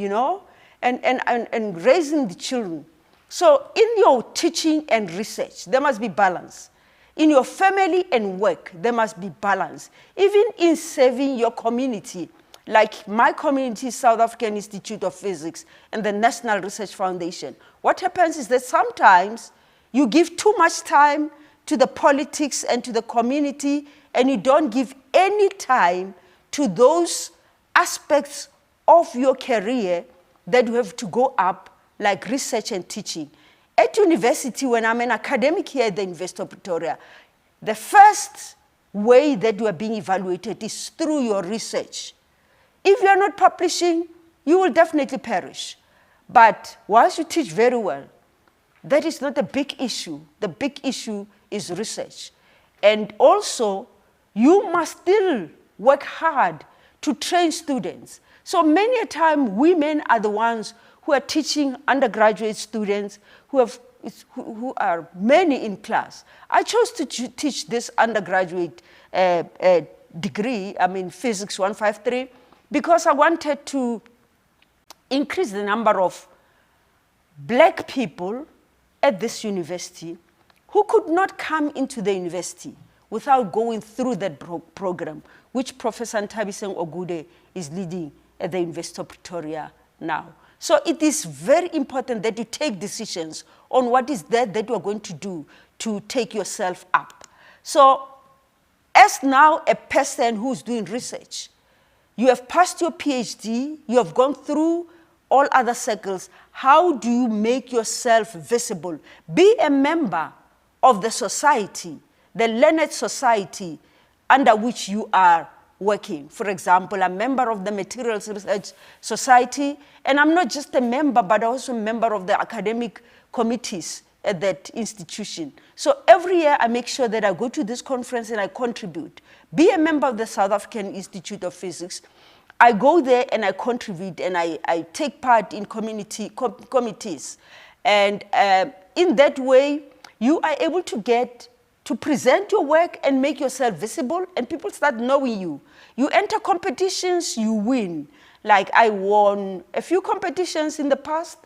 and raising the children? So in your teaching and research, there must be balance. In your family and work, there must be balance. Even in serving your community, like my community, South African Institute of Physics and the National Research Foundation. What happens is that sometimes you give too much time to the politics and to the community, and you don't give any time to those aspects of your career that you have to go up, like research and teaching. At university, when I'm an academic here at the University of Pretoria, the first way that you are being evaluated is through your research. If you are not publishing, you will definitely perish. But once you teach very well, that is not a big issue. The big issue is research. And also, you must still work hard to train students. So many a time, women are the ones who are teaching undergraduate students who have who are many in class. I chose to teach this undergraduate degree, Physics 153, because I wanted to increase the number of black people at this university who could not come into the university without going through that program, which Professor Ntabiseng Ogude is leading at the University of Pretoria now. So it is very important that you take decisions on what is that you are going to do to take yourself up. So as now a person who's doing research, you have passed your PhD, you have gone through all other circles. How do you make yourself visible? Be a member of the society, the learned society under which you are working. For example, a member of the Materials Research Society, and I'm not just a member, but also a member of the academic committees at that institution. So every year I make sure that I go to this conference and I contribute. Be a member of the South African Institute of Physics. I go there and I contribute and I take part in committees. And in that way, you are able to present your work and make yourself visible, and people start knowing you. You enter competitions, you win. Like I won a few competitions in the past,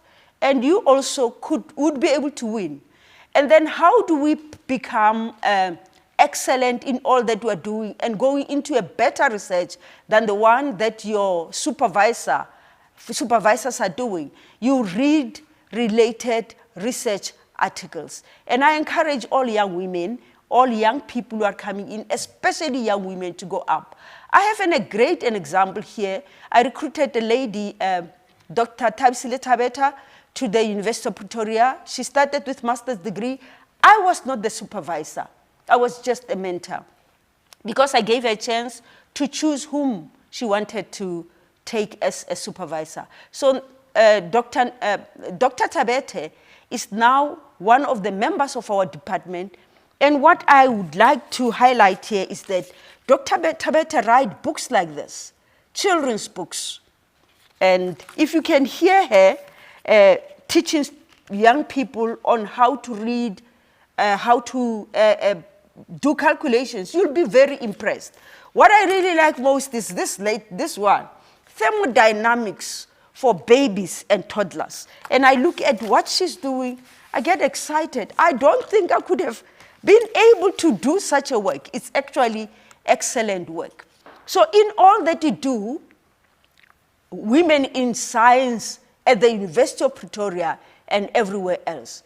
and you also would be able to win. And then how do we become excellent in all that you are doing and going into a better research than the one that your supervisors are doing? You read related research articles. And I encourage all young women, all young people who are coming in, especially young women, to go up. I have a great example here. I recruited a lady, Dr. Thabisile Tabeta, to the University of Pretoria. She started with master's degree. I was not the supervisor. I was just a mentor, because I gave her a chance to choose whom she wanted to take as a supervisor. So Dr. Tabete is now one of the members of our department. And what I would like to highlight here is that Dr. Tabete writes books like this, children's books. And if you can hear her teaching young people on how to read, how to do calculations, you'll be very impressed. What I really like most is this one, thermodynamics for babies and toddlers. And I look at what she's doing, I get excited. I don't think I could have been able to do such a work. It's actually excellent work. So in all that you do, women in science at the University of Pretoria and everywhere else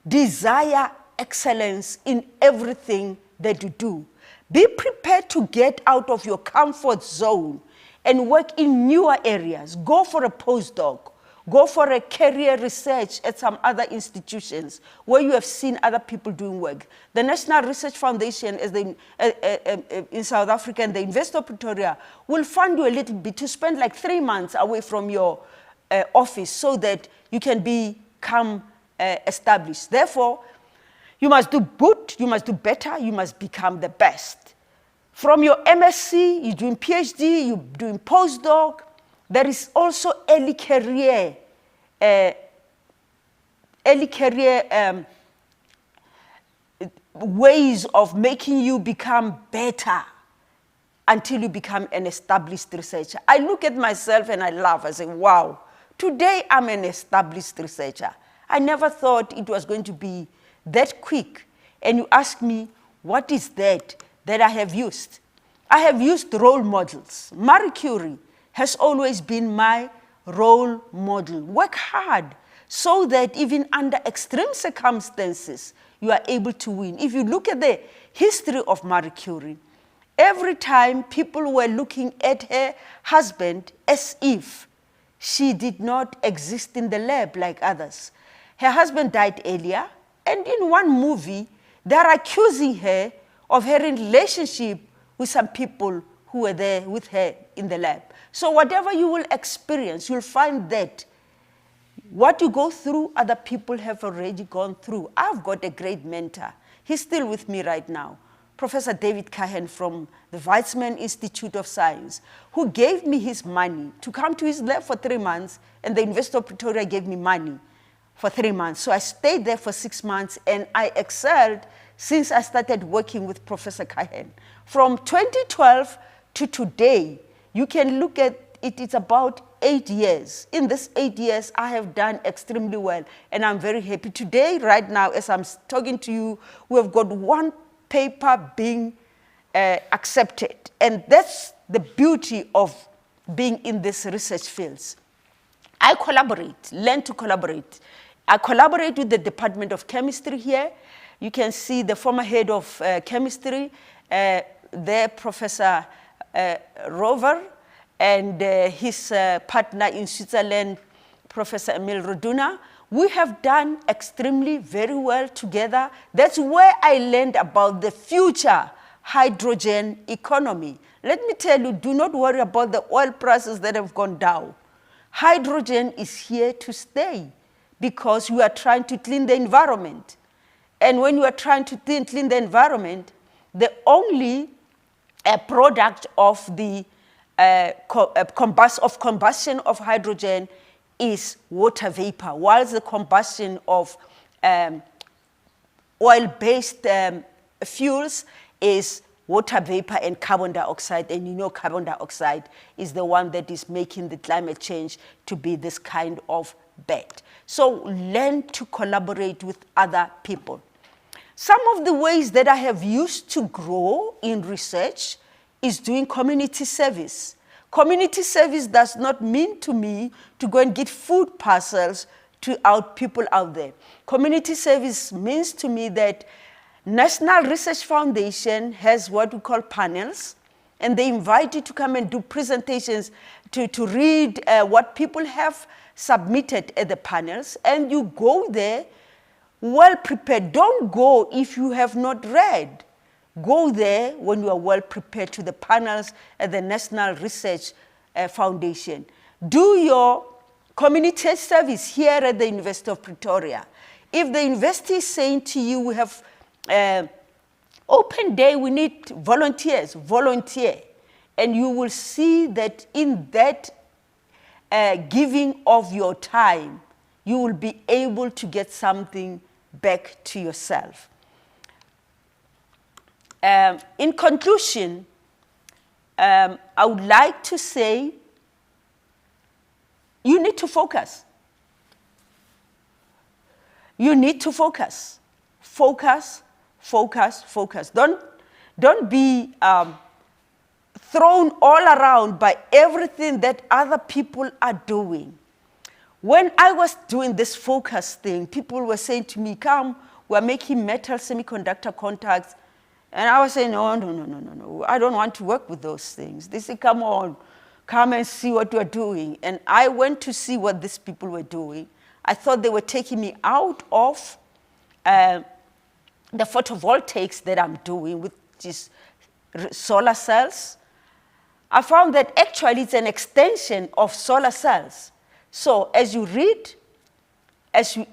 desire excellence in everything that you do. Be prepared to get out of your comfort zone and work in newer areas. Go for a postdoc. Go for a career research at some other institutions where you have seen other people doing work. The National Research Foundation in South Africa and the University of Pretoria will fund you a little bit to spend like 3 months away from your office so that you can become established. Therefore, you must do good, you must do better, you must become the best. From your MSc, you're doing PhD, you're doing postdoc. There is also early career ways of making you become better until you become an established researcher. I look at myself and I laugh. I say, wow, today I'm an established researcher. I never thought it was going to be that quick. And you ask me, what is that I have used? I have used role models. Marie Curie has always been my role model. Work hard so that even under extreme circumstances, you are able to win. If you look at the history of Marie Curie, every time people were looking at her husband as if she did not exist in the lab like others. Her husband died earlier, and in one movie, they're accusing her of her relationship with some people who were there with her in the lab. So whatever you will experience, you'll find that what you go through, other people have already gone through. I've got a great mentor. He's still with me right now, Professor David Cahen from the Weizmann Institute of Science, who gave me his money to come to his lab for 3 months, and the University of Pretoria gave me money. for 3 months. So I stayed there for 6 months, and I excelled since I started working with Professor Kahen. From 2012 to today, you can look at it, it's about 8 years. In this 8 years, I have done extremely well, and I'm very happy. Today, right now, as I'm talking to you, we have got 1 paper being accepted, and that's the beauty of being in these research fields. I collaborate, learn to collaborate. I collaborate with the Department of Chemistry here. You can see the former head of chemistry, there, Professor Rover, and his partner in Switzerland, Professor Emil Roduna. We have done extremely very well together. That's where I learned about the future hydrogen economy. Let me tell you, do not worry about the oil prices that have gone down. Hydrogen is here to stay because we are trying to clean the environment. And when you are trying to clean the environment, the only product of the combustion of hydrogen is water vapor, whilst the combustion of oil-based fuels is water vapor and carbon dioxide. And you know carbon dioxide is the one that is making the climate change to be this kind of bad. So learn to collaborate with other people. Some of the ways that I have used to grow in research is doing community service. Community service does not mean to me to go and get food parcels to people out there. Community service means to me that National Research Foundation has what we call panels, and they invite you to come and do presentations to read what people have submitted at the panels, and you go there well prepared. Don't go if you have not read. Go there when you are well prepared to the panels at the National Research Foundation. Do your community service here at the University of Pretoria. If the university is saying to you, we have open day, we need volunteers, volunteer. And you will see that in that giving of your time, you will be able to get something back to yourself. In conclusion, I would like to say you need to focus. You need to focus. Focus, focus, focus. Don't be thrown all around by everything that other people are doing. When I was doing this focus thing, people were saying to me, come, we're making metal semiconductor contacts. And I was saying, no, I don't want to work with those things. They said, come on, come and see what you're doing. And I went to see what these people were doing. I thought they were taking me out of the photovoltaics that I'm doing with these solar cells. I found that actually it's an extension of solar cells. So as you read, as you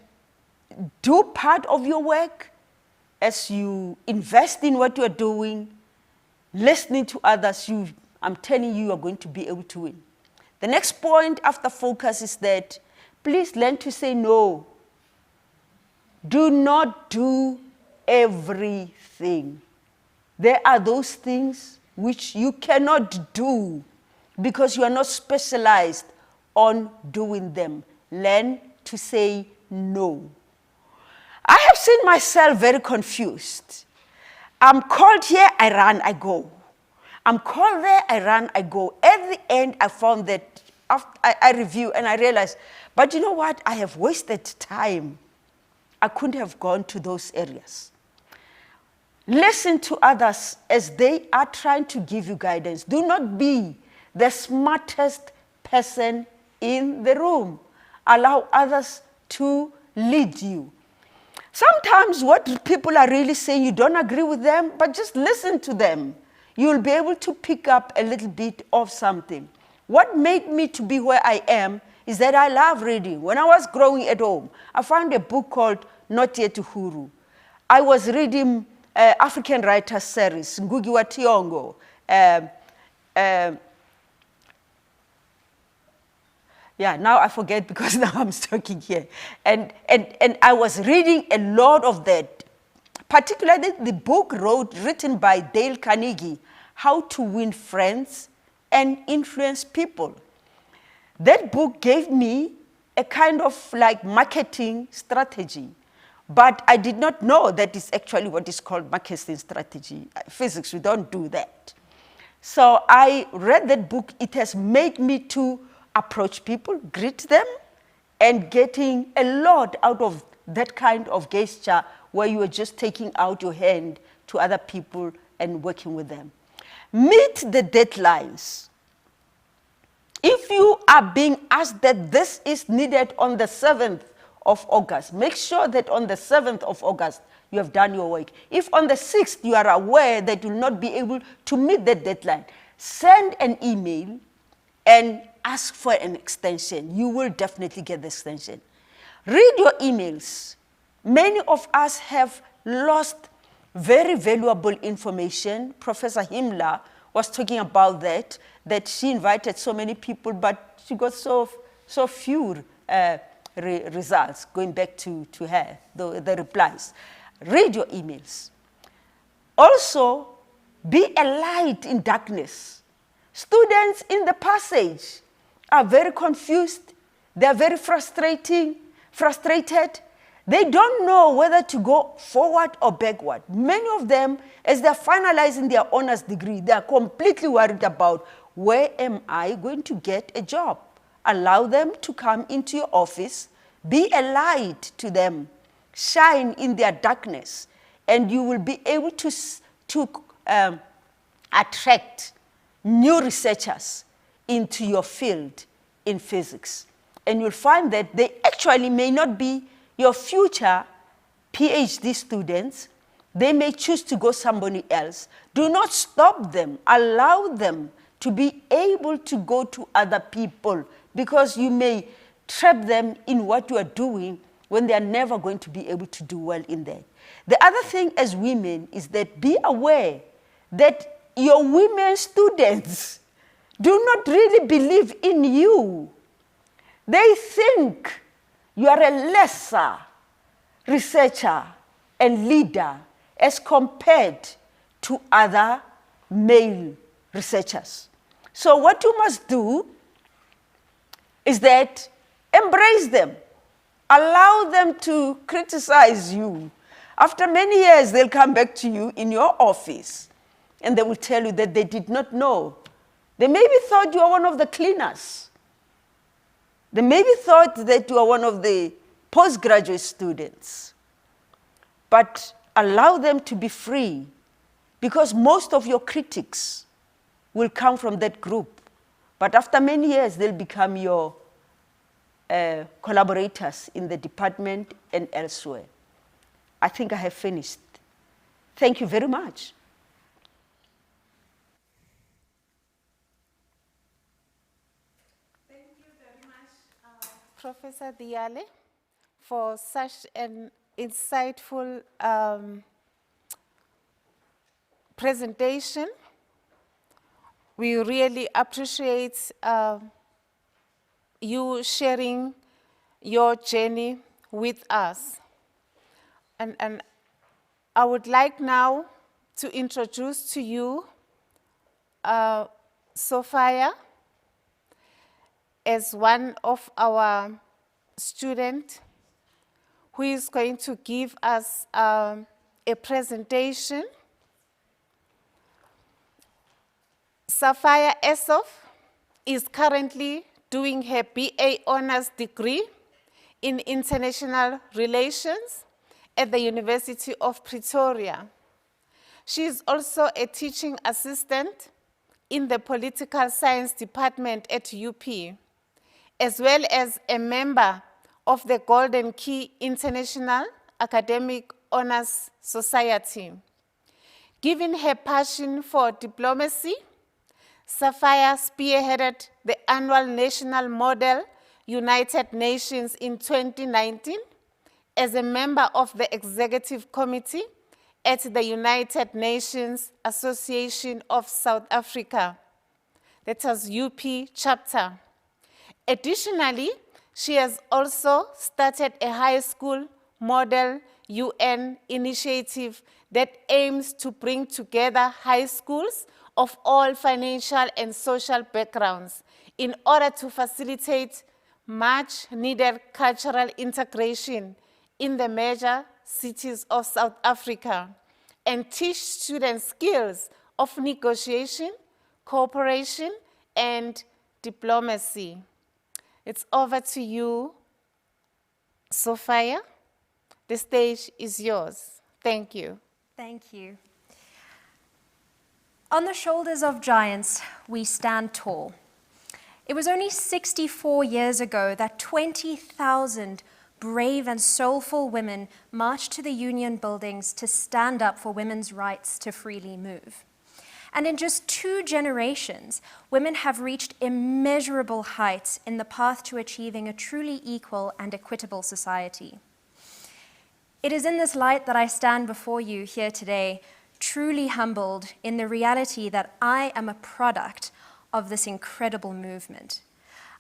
do part of your work, as you invest in what you're doing, listening to others, I'm telling you, you're going to be able to win. The next point after focus is that please learn to say no. Do not do everything. There are those things which you cannot do because you are not specialized on doing them. Learn to say no. I have seen myself very confused. I'm called here, I run, I go. I'm called there, I run, I go. At the end, I found that I review and I realized, but you know what? I have wasted time. I couldn't have gone to those areas. Listen to others as they are trying to give you guidance. Do not be the smartest person in the room. Allow others to lead you. Sometimes what people are really saying, you don't agree with them, but just listen to them. You'll be able to pick up a little bit of something. What made me to be where I am is that I love reading. When I was growing at home, I found a book called Not Yet Uhuru. I was reading African writers series, Ngugi wa Thiong'o, Yeah, now I forget because now I'm talking here. And I was reading a lot of that, particularly the book written by Dale Carnegie, How to Win Friends and Influence People. That book gave me a kind of like marketing strategy, but I did not know that is actually what is called marketing strategy. Physics, we don't do that. So I read that book. It has made me to approach people, greet them, and getting a lot out of that kind of gesture where you are just taking out your hand to other people and working with them. Meet the deadlines. If you are being asked that this is needed on the 7th of August, make sure that on the 7th of August you have done your work. If on the 6th you are aware that you will not be able to meet that deadline, send an email and ask for an extension. You will definitely get the extension. Read your emails. Many of us have lost very valuable information. Professor Himmler was talking about that she invited so many people, but she got so few results going back to her, the replies. Read your emails. Also, be a light in darkness. Students in the passage are very confused. They are very frustrated. They don't know whether to go forward or backward. Many of them, as they're finalizing their honors degree, they are completely worried about where am I going to get a job. Allow them to come into your office. Be a light to them. Shine in their darkness. And you will be able to attract new researchers into your field in physics. And you'll find that they actually may not be your future PhD students. They may choose to go somebody else. Do not stop them. Allow them to be able to go to other people, because you may trap them in what you are doing when they are never going to be able to do well in that. The other thing as women is that be aware that your women students do not really believe in you. They think you are a lesser researcher and leader as compared to other male researchers. So what you must do is that embrace them. Allow them to criticize you. After many years, they'll come back to you in your office and they will tell you that they did not know. They maybe thought you are one of the cleaners. They maybe thought that you are one of the postgraduate students. But allow them to be free, because most of your critics will come from that group. But after many years, they'll become your collaborators in the department and elsewhere. I think I have finished. Thank you very much. Thank you very much, Professor Diale, for such an insightful presentation. We really appreciate you sharing your journey with us. And I would like now to introduce to you Sophia as one of our students who is going to give us a presentation. Sophia Essoff is currently doing her BA Honors degree in International Relations at the University of Pretoria. She is also a teaching assistant in the Political Science Department at UP, as well as a member of the Golden Key International Academic Honors Society. Given her passion for diplomacy, Sophia spearheaded the annual National Model United Nations in 2019 as a member of the Executive Committee at the United Nations Association of South Africa, that was UP chapter, Additionally, she has also started a high school model UN initiative that aims to bring together high schools of all financial and social backgrounds in order to facilitate much needed cultural integration in the major cities of South Africa and teach students skills of negotiation, cooperation, and diplomacy. It's over to you, Sophia. The stage is yours. Thank you. Thank you. On the shoulders of giants, we stand tall. It was only 64 years ago that 20,000 brave and soulful women marched to the union buildings to stand up for women's rights to freely move. And in just 2 generations, women have reached immeasurable heights in the path to achieving a truly equal and equitable society. It is in this light that I stand before you here today, truly humbled in the reality that I am a product of this incredible movement.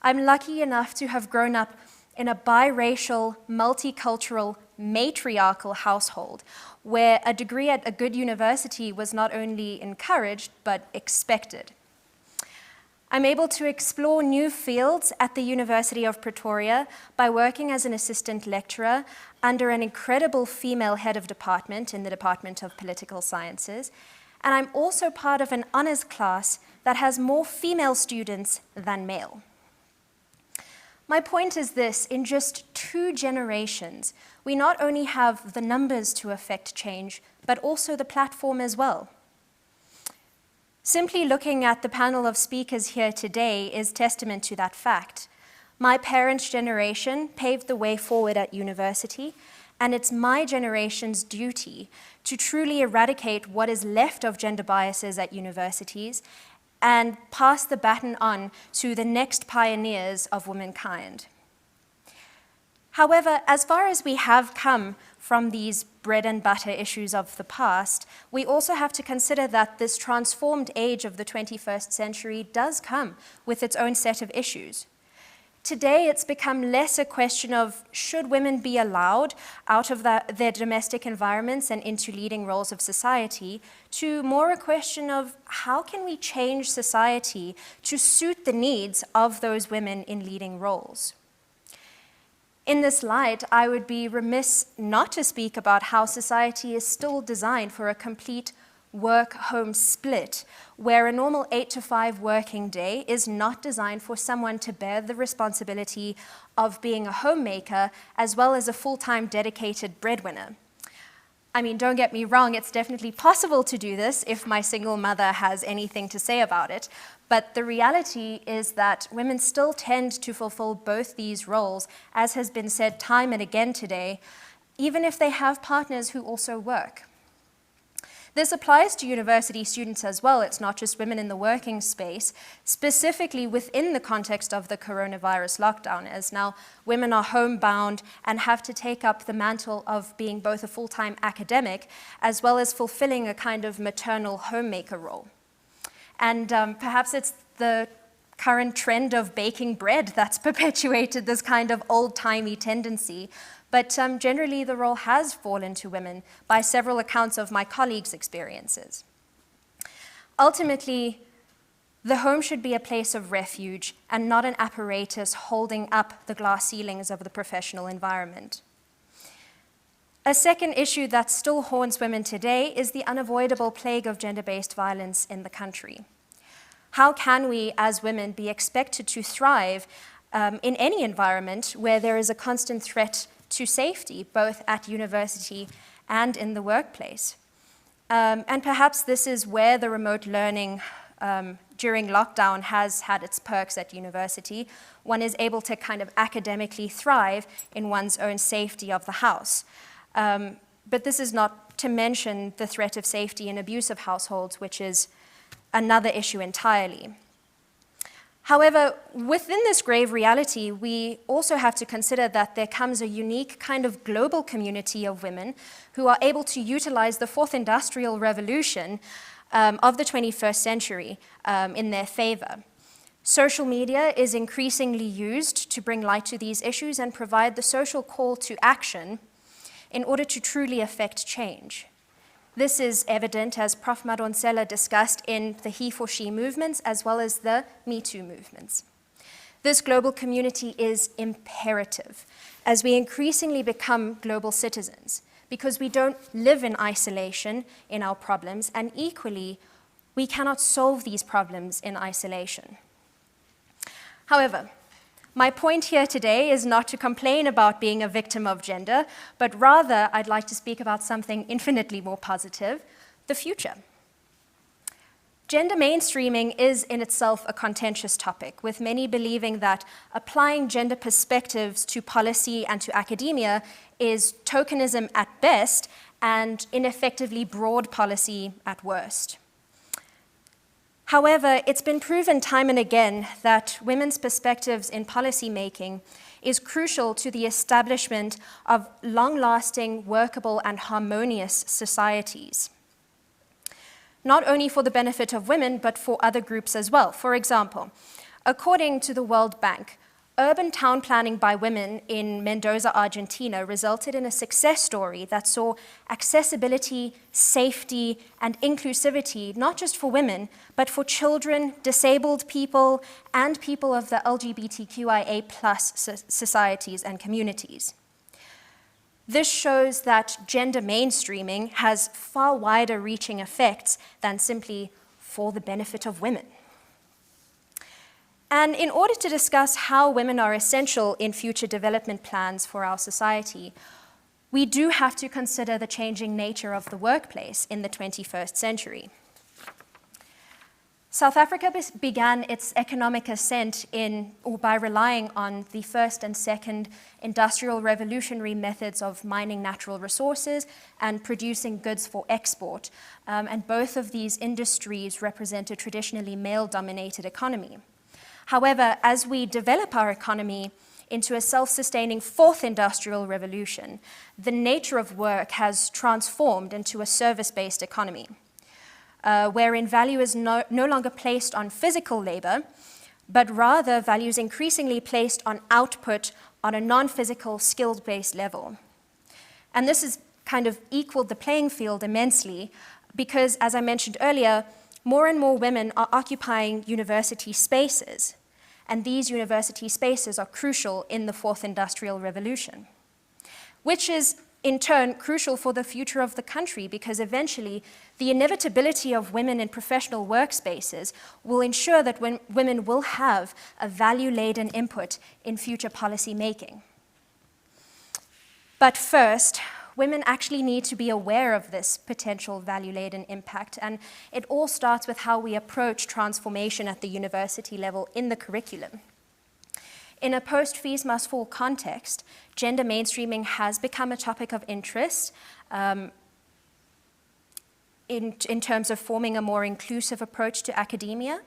I'm lucky enough to have grown up in a biracial, multicultural, matriarchal household where a degree at a good university was not only encouraged, but expected. I'm able to explore new fields at the University of Pretoria by working as an assistant lecturer under an incredible female head of department in the Department of Political Sciences. And I'm also part of an honors class that has more female students than male. My point is this: in just 2 generations, we not only have the numbers to affect change, but also the platform as well. Simply looking at the panel of speakers here today is testament to that fact. My parents' generation paved the way forward at university, and it's my generation's duty to truly eradicate what is left of gender biases at universities and pass the baton on to the next pioneers of womankind. However, as far as we have come from these bread and butter issues of the past, we also have to consider that this transformed age of the 21st century does come with its own set of issues. Today, it's become less a question of should women be allowed out of their domestic environments and into leading roles of society, to more a question of how can we change society to suit the needs of those women in leading roles. In this light, I would be remiss not to speak about how society is still designed for a complete work-home split, where a normal 8-to-5 working day is not designed for someone to bear the responsibility of being a homemaker as well as a full-time dedicated breadwinner. I mean, don't get me wrong, it's definitely possible to do this if my single mother has anything to say about it, but the reality is that women still tend to fulfill both these roles, as has been said time and again today, even if they have partners who also work. This applies to university students as well. It's not just women in the working space, specifically within the context of the coronavirus lockdown, as now women are homebound and have to take up the mantle of being both a full-time academic as well as fulfilling a kind of maternal homemaker role. And perhaps it's the current trend of baking bread that's perpetuated this kind of old-timey tendency. But generally, the role has fallen to women by several accounts of my colleagues' experiences. Ultimately, the home should be a place of refuge and not an apparatus holding up the glass ceilings of the professional environment. A second issue that still haunts women today is the unavoidable plague of gender-based violence in the country. How can we, as women, be expected to thrive in any environment where there is a constant threat to safety, both at university and in the workplace? And perhaps this is where the remote learning during lockdown has had its perks at university. One is able to kind of academically thrive in one's own safety of the house. But this is not to mention the threat of safety in abusive households, which is another issue entirely. However, within this grave reality, we also have to consider that there comes a unique kind of global community of women who are able to utilize the fourth industrial revolution of the 21st century in their favor. Social media is increasingly used to bring light to these issues and provide the social call to action in order to truly affect change. This is evident, as Prof. Madonsela discussed, in the he for she movements as well as the Me Too movements. This global community is imperative as we increasingly become global citizens, because we don't live in isolation in our problems, and equally, we cannot solve these problems in isolation. However, my point here today is not to complain about being a victim of gender, but rather I'd like to speak about something infinitely more positive, the future. Gender mainstreaming is in itself a contentious topic, with many believing that applying gender perspectives to policy and to academia is tokenism at best and ineffectively broad policy at worst. However, it's been proven time and again that women's perspectives in policymaking is crucial to the establishment of long-lasting, workable, and harmonious societies. Not only for the benefit of women, but for other groups as well. For example, according to the World Bank, urban town planning by women in Mendoza, Argentina, resulted in a success story that saw accessibility, safety, and inclusivity, not just for women, but for children, disabled people, and people of the LGBTQIA+ societies and communities. This shows that gender mainstreaming has far wider reaching effects than simply for the benefit of women. And in order to discuss how women are essential in future development plans for our society, we do have to consider the changing nature of the workplace in the 21st century. South Africa began its economic ascent by relying on the first and second industrial revolutionary methods of mining natural resources and producing goods for export. And both of these industries represent a traditionally male-dominated economy. However, as we develop our economy into a self-sustaining fourth industrial revolution, the nature of work has transformed into a service-based economy, wherein value is no longer placed on physical labor, but rather value is increasingly placed on output on a non-physical, skilled-based level. And this has kind of equaled the playing field immensely because, as I mentioned earlier, more and more women are occupying university spaces, and these university spaces are crucial in the fourth industrial revolution, which is in turn crucial for the future of the country because eventually the inevitability of women in professional workspaces will ensure that women will have a value-laden input in future policy making. But first, women actually need to be aware of this potential value-laden impact, and it all starts with how we approach transformation at the university level in the curriculum. In a post-Fees Must Fall context, gender mainstreaming has become a topic of interest in terms of forming a more inclusive approach to academia.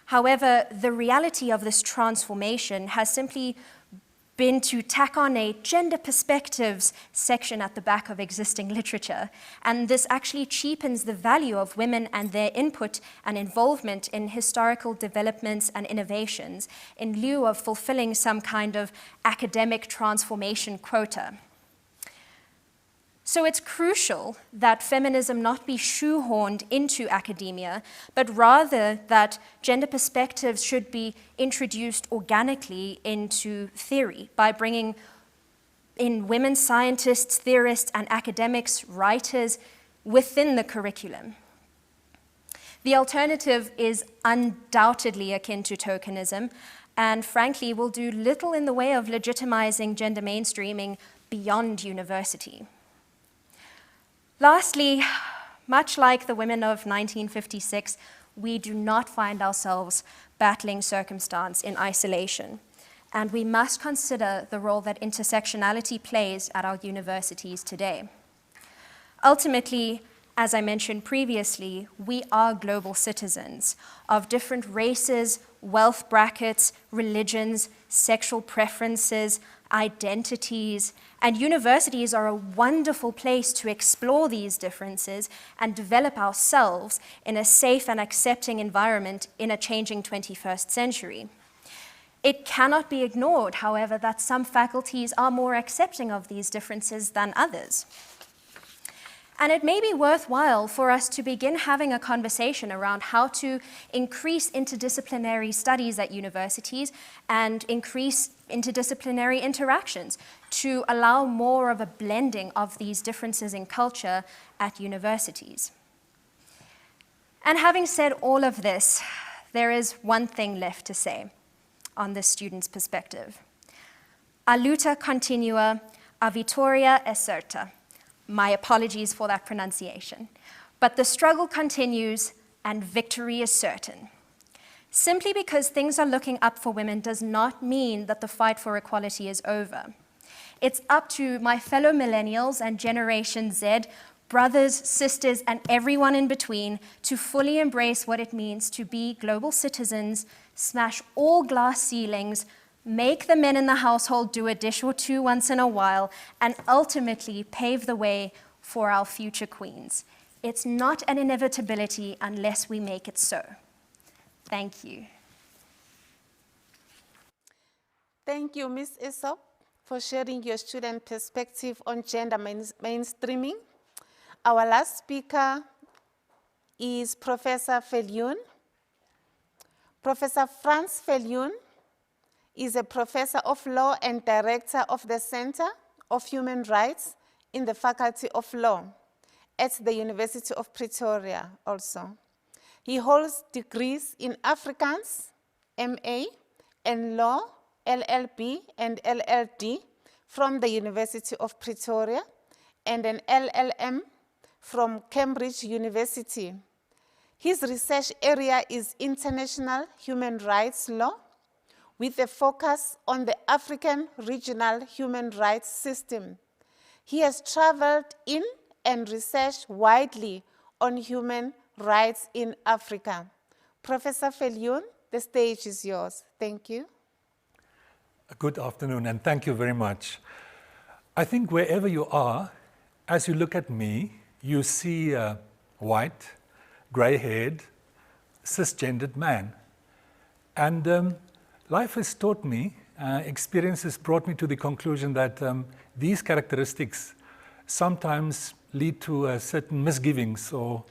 However, the reality of this transformation has simply been to tack on a gender perspectives section at the back of existing literature. And this actually cheapens the value of women and their input and involvement in historical developments and innovations in lieu of fulfilling some kind of academic transformation quota. So it's crucial that feminism not be shoehorned into academia, but rather that gender perspectives should be introduced organically into theory by bringing in women scientists, theorists, and academics, writers within the curriculum. The alternative is undoubtedly akin to tokenism, and frankly will do little in the way of legitimizing gender mainstreaming beyond university. Lastly, much like the women of 1956, we do not find ourselves battling circumstance in isolation, and we must consider the role that intersectionality plays at our universities today. Ultimately, as I mentioned previously, we are global citizens of different races, wealth brackets, religions, sexual preferences, identities, and universities are a wonderful place to explore these differences and develop ourselves in a safe and accepting environment in a changing 21st century. It cannot be ignored, however, that some faculties are more accepting of these differences than others. And it may be worthwhile for us to begin having a conversation around how to increase interdisciplinary studies at universities and increase interdisciplinary interactions to allow more of a blending of these differences in culture at universities. And having said all of this, there is one thing left to say on the student's perspective. A luta continua, a vittoria è certa. My apologies for that pronunciation. But the struggle continues and victory is certain. Simply because things are looking up for women does not mean that the fight for equality is over. It's up to my fellow millennials and Generation Z, brothers, sisters, and everyone in between to fully embrace what it means to be global citizens, smash all glass ceilings, make the men in the household do a dish or two once in a while, and ultimately pave the way for our future queens. It's not an inevitability unless we make it so. Thank you. Thank you, Ms. Isop, for sharing your student perspective on gender mainstreaming. Our last speaker is Professor Viljoen. Professor Frans Viljoen is a professor of law and director of the Center of Human Rights in the Faculty of Law at the University of Pretoria also. He holds degrees in Afrikaans, MA, and Law, LLB and LLD from the University of Pretoria, and an LLM from Cambridge University. His research area is international human rights law, with a focus on the African regional human rights system. He has traveled in and researched widely on human rights in Africa. Professor Viljoen, the stage is yours. Thank you. Good afternoon, and thank you very much. I think wherever you are, as you look at me, you see a white, gray-haired, cisgendered man. And life has taught me, experience has brought me to the conclusion that these characteristics sometimes lead to certain misgivings or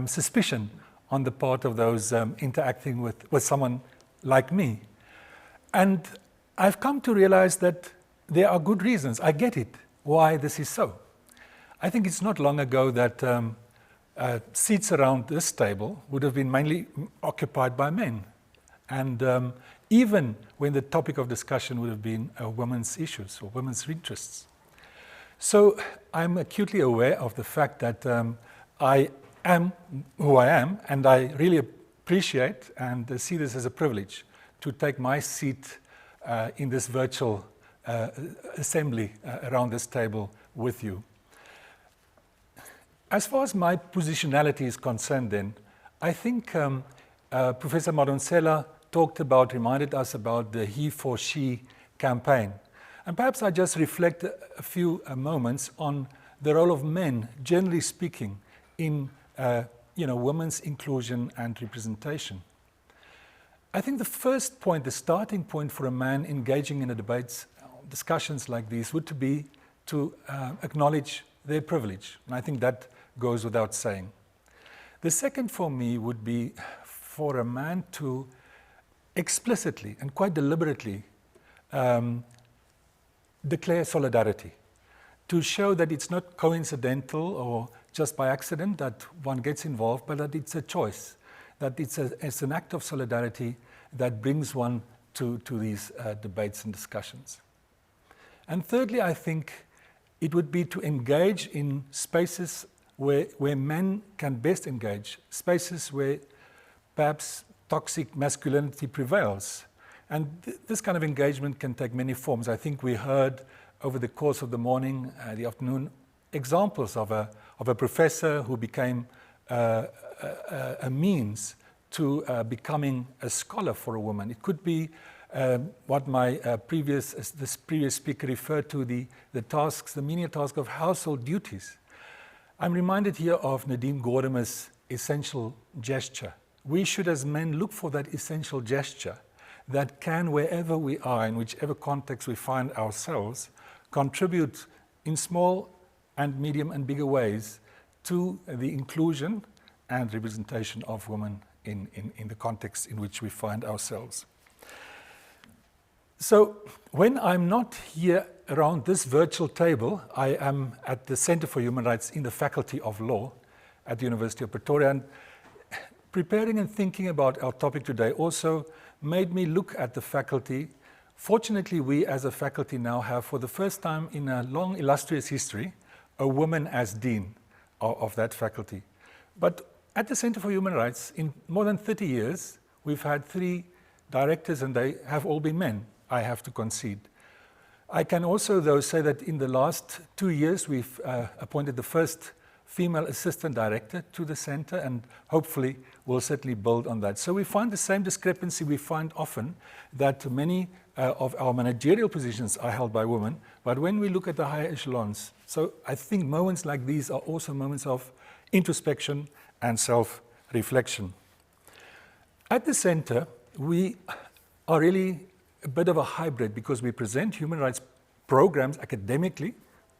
suspicion on the part of those interacting with someone like me. And I've come to realize that there are good reasons. I get it, why this is so. I think it's not long ago that seats around this table would have been mainly occupied by men. And even when the topic of discussion would have been women's issues or women's interests. So I'm acutely aware of the fact that I am who I am, and I really appreciate and see this as a privilege to take my seat in this virtual assembly around this table with you. As far as my positionality is concerned then, I think Professor Madonsela reminded us about the He for She campaign. And perhaps I just reflect a few moments on the role of men, generally speaking, in women's inclusion and representation. I think the first point, the starting point for a man engaging in a debates, discussions like these would be to acknowledge their privilege. And I think that goes without saying. The second for me would be for a man to explicitly and quite deliberately declare solidarity, to show that it's not coincidental or just by accident that one gets involved, but that it's a choice, that it's an act of solidarity that brings one to these debates and discussions. And thirdly, I think it would be to engage in spaces where men can best engage, spaces where perhaps toxic masculinity prevails. And this kind of engagement can take many forms. I think we heard over the course of the morning, the afternoon, examples of a professor who became a means to becoming a scholar for a woman. It could be what my previous speaker referred to, the tasks, the menial task of household duties. I'm reminded here of Nadine Gordimer's essential gesture. We should as men look for that essential gesture that can, wherever we are, in whichever context we find ourselves, contribute in small and medium and bigger ways to the inclusion and representation of women in the context in which we find ourselves. So when I'm not here around this virtual table, I am at the Center for Human Rights in the Faculty of Law at the University of Pretoria. And preparing and thinking about our topic today also made me look at the faculty. Fortunately, we as a faculty now have, for the first time in a long, illustrious history, a woman as dean of that faculty. But at the Center for Human Rights, in more than 30 years, we've had 3 directors, and they have all been men, I have to concede. I can also, though, say that in the last 2 years, we've appointed the first female assistant director to the center, and hopefully we'll certainly build on that. So we find the same discrepancy we find often, that many of our managerial positions are held by women, but when we look at the higher echelons, so I think moments like these are also moments of introspection and self-reflection. At the center, we are really a bit of a hybrid because we present human rights programs academically.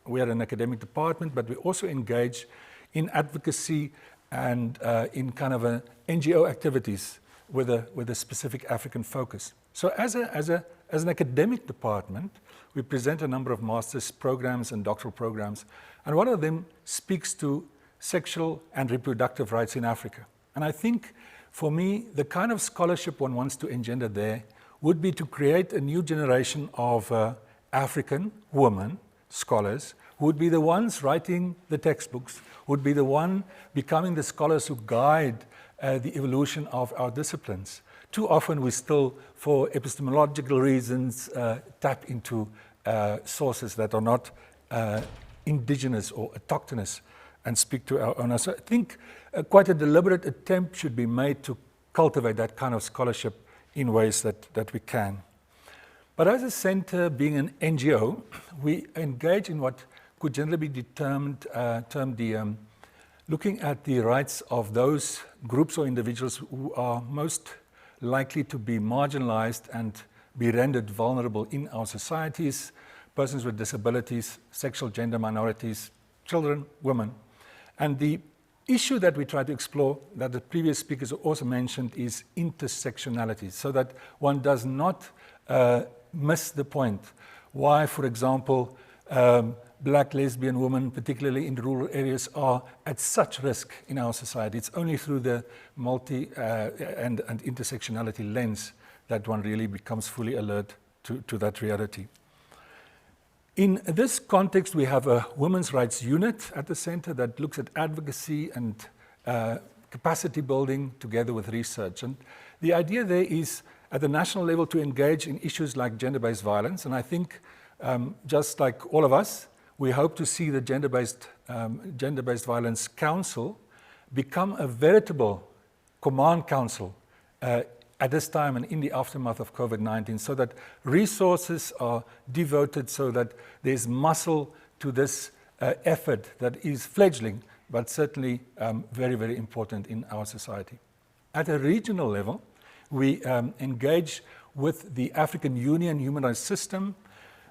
We are an academic department, but we also engage in advocacy and in kind of a NGO activities with a specific African focus. So as an academic department, we present a number of master's programs and doctoral programs, and one of them speaks to sexual and reproductive rights in Africa. And I think, for me, the kind of scholarship one wants to engender there would be to create a new generation of African women scholars who would be the ones writing the textbooks, would be the one becoming the scholars who guide the evolution of our disciplines. Too often we still, for epistemological reasons, tap into sources that are not indigenous or autochthonous and speak to our own. So I think quite a deliberate attempt should be made to cultivate that kind of scholarship in ways that we can. But as a center, being an NGO, we engage in what could generally be termed looking at the rights of those groups or individuals who are most likely to be marginalized and be rendered vulnerable in our societies: persons with disabilities, sexual gender minorities, children, women. And the issue that we try to explore, that the previous speakers also mentioned, is intersectionality, so that one does not miss the point. Why, for example, black lesbian women, particularly in rural areas, are at such risk in our society. It's only through the multi and intersectionality lens that one really becomes fully alert to that reality. In this context, we have a women's rights unit at the center that looks at advocacy and capacity building together with research. And the idea there is, at the national level, to engage in issues like gender-based violence. And I think, just like all of us, we hope to see the Gender-Based Violence Council become a veritable command council at this time and in the aftermath of COVID-19, so that resources are devoted, so that there's muscle to this effort that is fledgling, but certainly very, very important in our society. At a regional level, we engage with the African Union human rights system.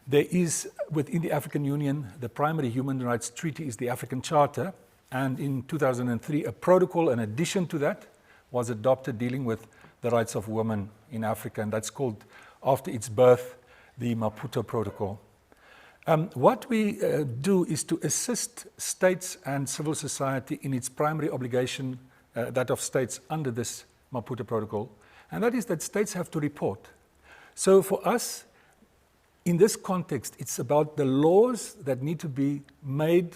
There is, within the African Union, the primary human rights treaty is the African Charter, and in 2003, a protocol, in addition to that, was adopted dealing with the rights of women in Africa, and that's called, after its birth, the Maputo Protocol. What we do is to assist states and civil society in its primary obligation, that of states under this Maputo Protocol, and that is that states have to report. So for us, in this context, it's about the laws that need to be made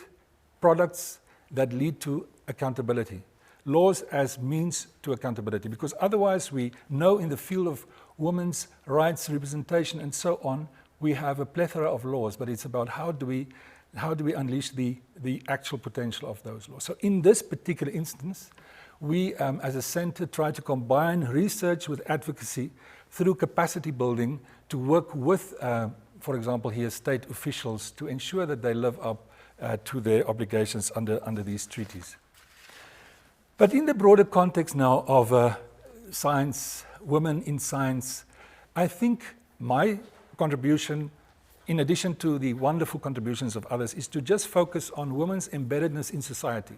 products that lead to accountability. Laws as means to accountability, because otherwise we know in the field of women's rights, representation, and so on, we have a plethora of laws, but it's about how do we unleash the actual potential of those laws. So in this particular instance, we as a center try to combine research with advocacy through capacity building to work with, for example, here state officials to ensure that they live up to their obligations under these treaties. But in the broader context now of science, women in science, I think my contribution, in addition to the wonderful contributions of others, is to just focus on women's embeddedness in society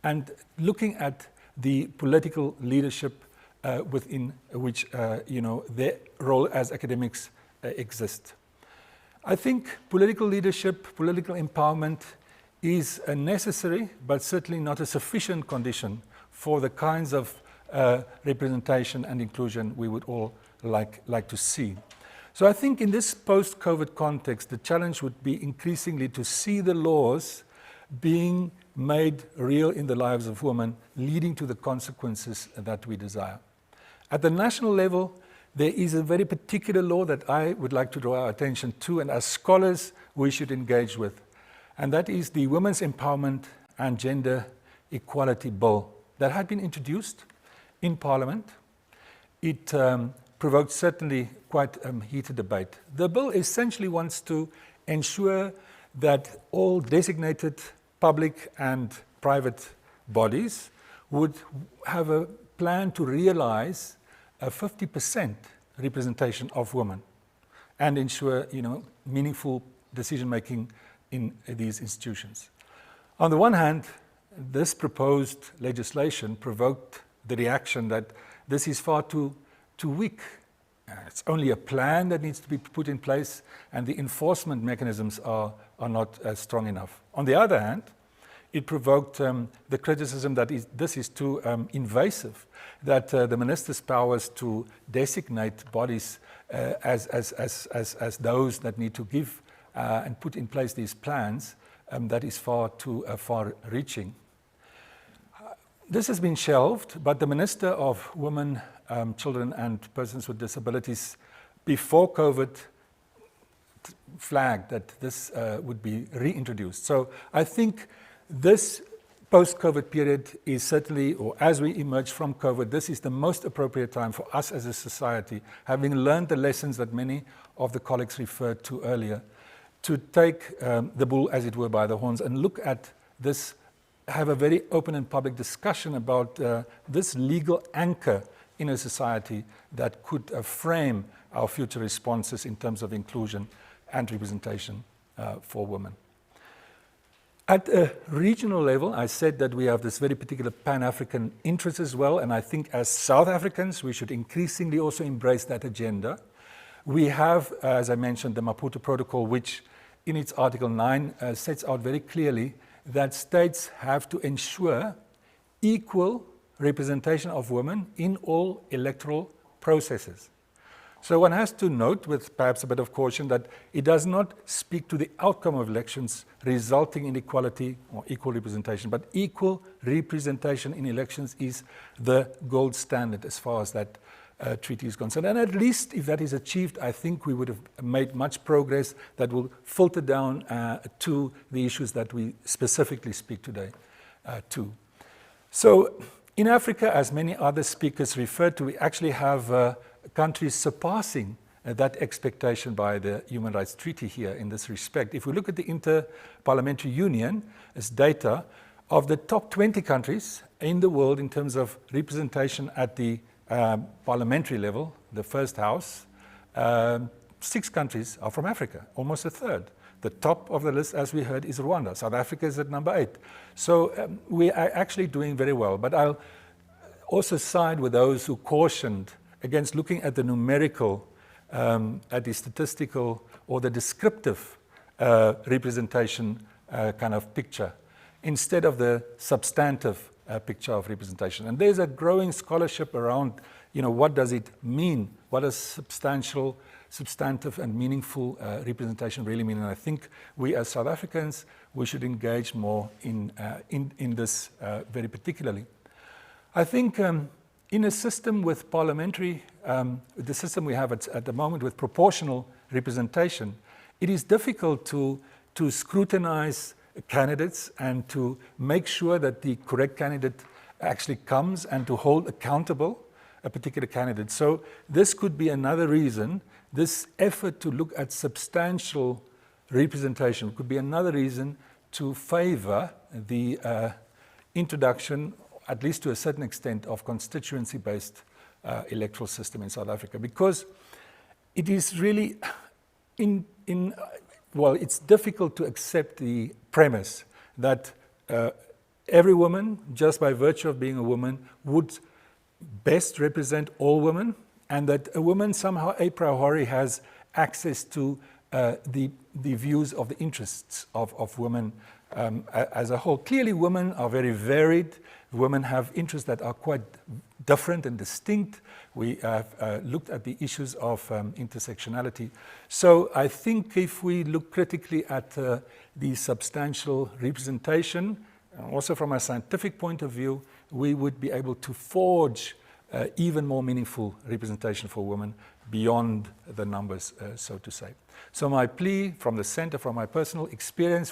and looking at the political leadership within which their role as academics exist. I think political leadership, political empowerment is a necessary but certainly not a sufficient condition for the kinds of representation and inclusion we would all like to see. So I think in this post-COVID context, the challenge would be increasingly to see the laws being made real in the lives of women, leading to the consequences that we desire. At the national level, there is a very particular law that I would like to draw our attention to, and as scholars we should engage with, and that is the Women's Empowerment and Gender Equality Bill that had been introduced in Parliament. It provoked certainly quite heated debate. The bill essentially wants to ensure that all designated public and private bodies would have a plan to realize a 50% representation of women and ensure meaningful decision-making in these institutions. On the one hand, this proposed legislation provoked the reaction that this is far too weak. It's only a plan that needs to be put in place, and the enforcement mechanisms are not strong enough. On the other hand, it provoked the criticism that this is too invasive, that the minister's powers to designate bodies as those that need to give and put in place these plans, that is far too far-reaching. This has been shelved, but the Minister of Women, Children and Persons with Disabilities before COVID flagged that this would be reintroduced. So I think this post-COVID period is certainly, or as we emerge from COVID, this is the most appropriate time for us as a society, having learned the lessons that many of the colleagues referred to earlier, to take the bull, as it were, by the horns and look at this, have a very open and public discussion about this legal anchor in a society that could frame our future responses in terms of inclusion and representation for women. At a regional level, I said that we have this very particular Pan-African interest as well, and I think as South Africans, we should increasingly also embrace that agenda. We have, as I mentioned, the Maputo Protocol, which in its Article 9 sets out very clearly that states have to ensure equal representation of women in all electoral processes. So one has to note, with perhaps a bit of caution, that it does not speak to the outcome of elections resulting in equality or equal representation, but equal representation in elections is the gold standard as far as that treaty is concerned. And at least if that is achieved, I think we would have made much progress that will filter down to the issues that we specifically speak today to. So in Africa, as many other speakers referred to, we actually have countries surpassing that expectation by the Human Rights Treaty here in this respect. If we look at the Inter-Parliamentary Union as data of the top 20 countries in the world in terms of representation at the parliamentary level, the first house, 6 countries are from Africa, almost a third. The top of the list, as we heard, is Rwanda. South Africa is at number 8. So we are actually doing very well. But I'll also side with those who cautioned against looking at the numerical, at the statistical or the descriptive representation kind of picture, instead of the substantive picture of representation. And there's a growing scholarship around, what does it mean? What does substantive and meaningful representation really mean? And I think we as South Africans, we should engage more in this very particularly. I think in a system with parliamentary, the system we have at the moment with proportional representation, it is difficult to scrutinize candidates and to make sure that the correct candidate actually comes and to hold accountable a particular candidate. So this could be another reason, this effort to look at substantial representation could be another reason to favor the introduction, at least to a certain extent, of constituency-based electoral system in South Africa, because it is really well, it's difficult to accept the premise that every woman, just by virtue of being a woman, would best represent all women, and that a woman somehow a priori has access to the views of the interests of women as a whole. Clearly, women are very varied. Women have interests that are quite different and distinct. We have looked at the issues of intersectionality. So I think if we look critically at the substantial representation, also from a scientific point of view, we would be able to forge even more meaningful representation for women beyond the numbers, so to say. So my plea from the center, from my personal experience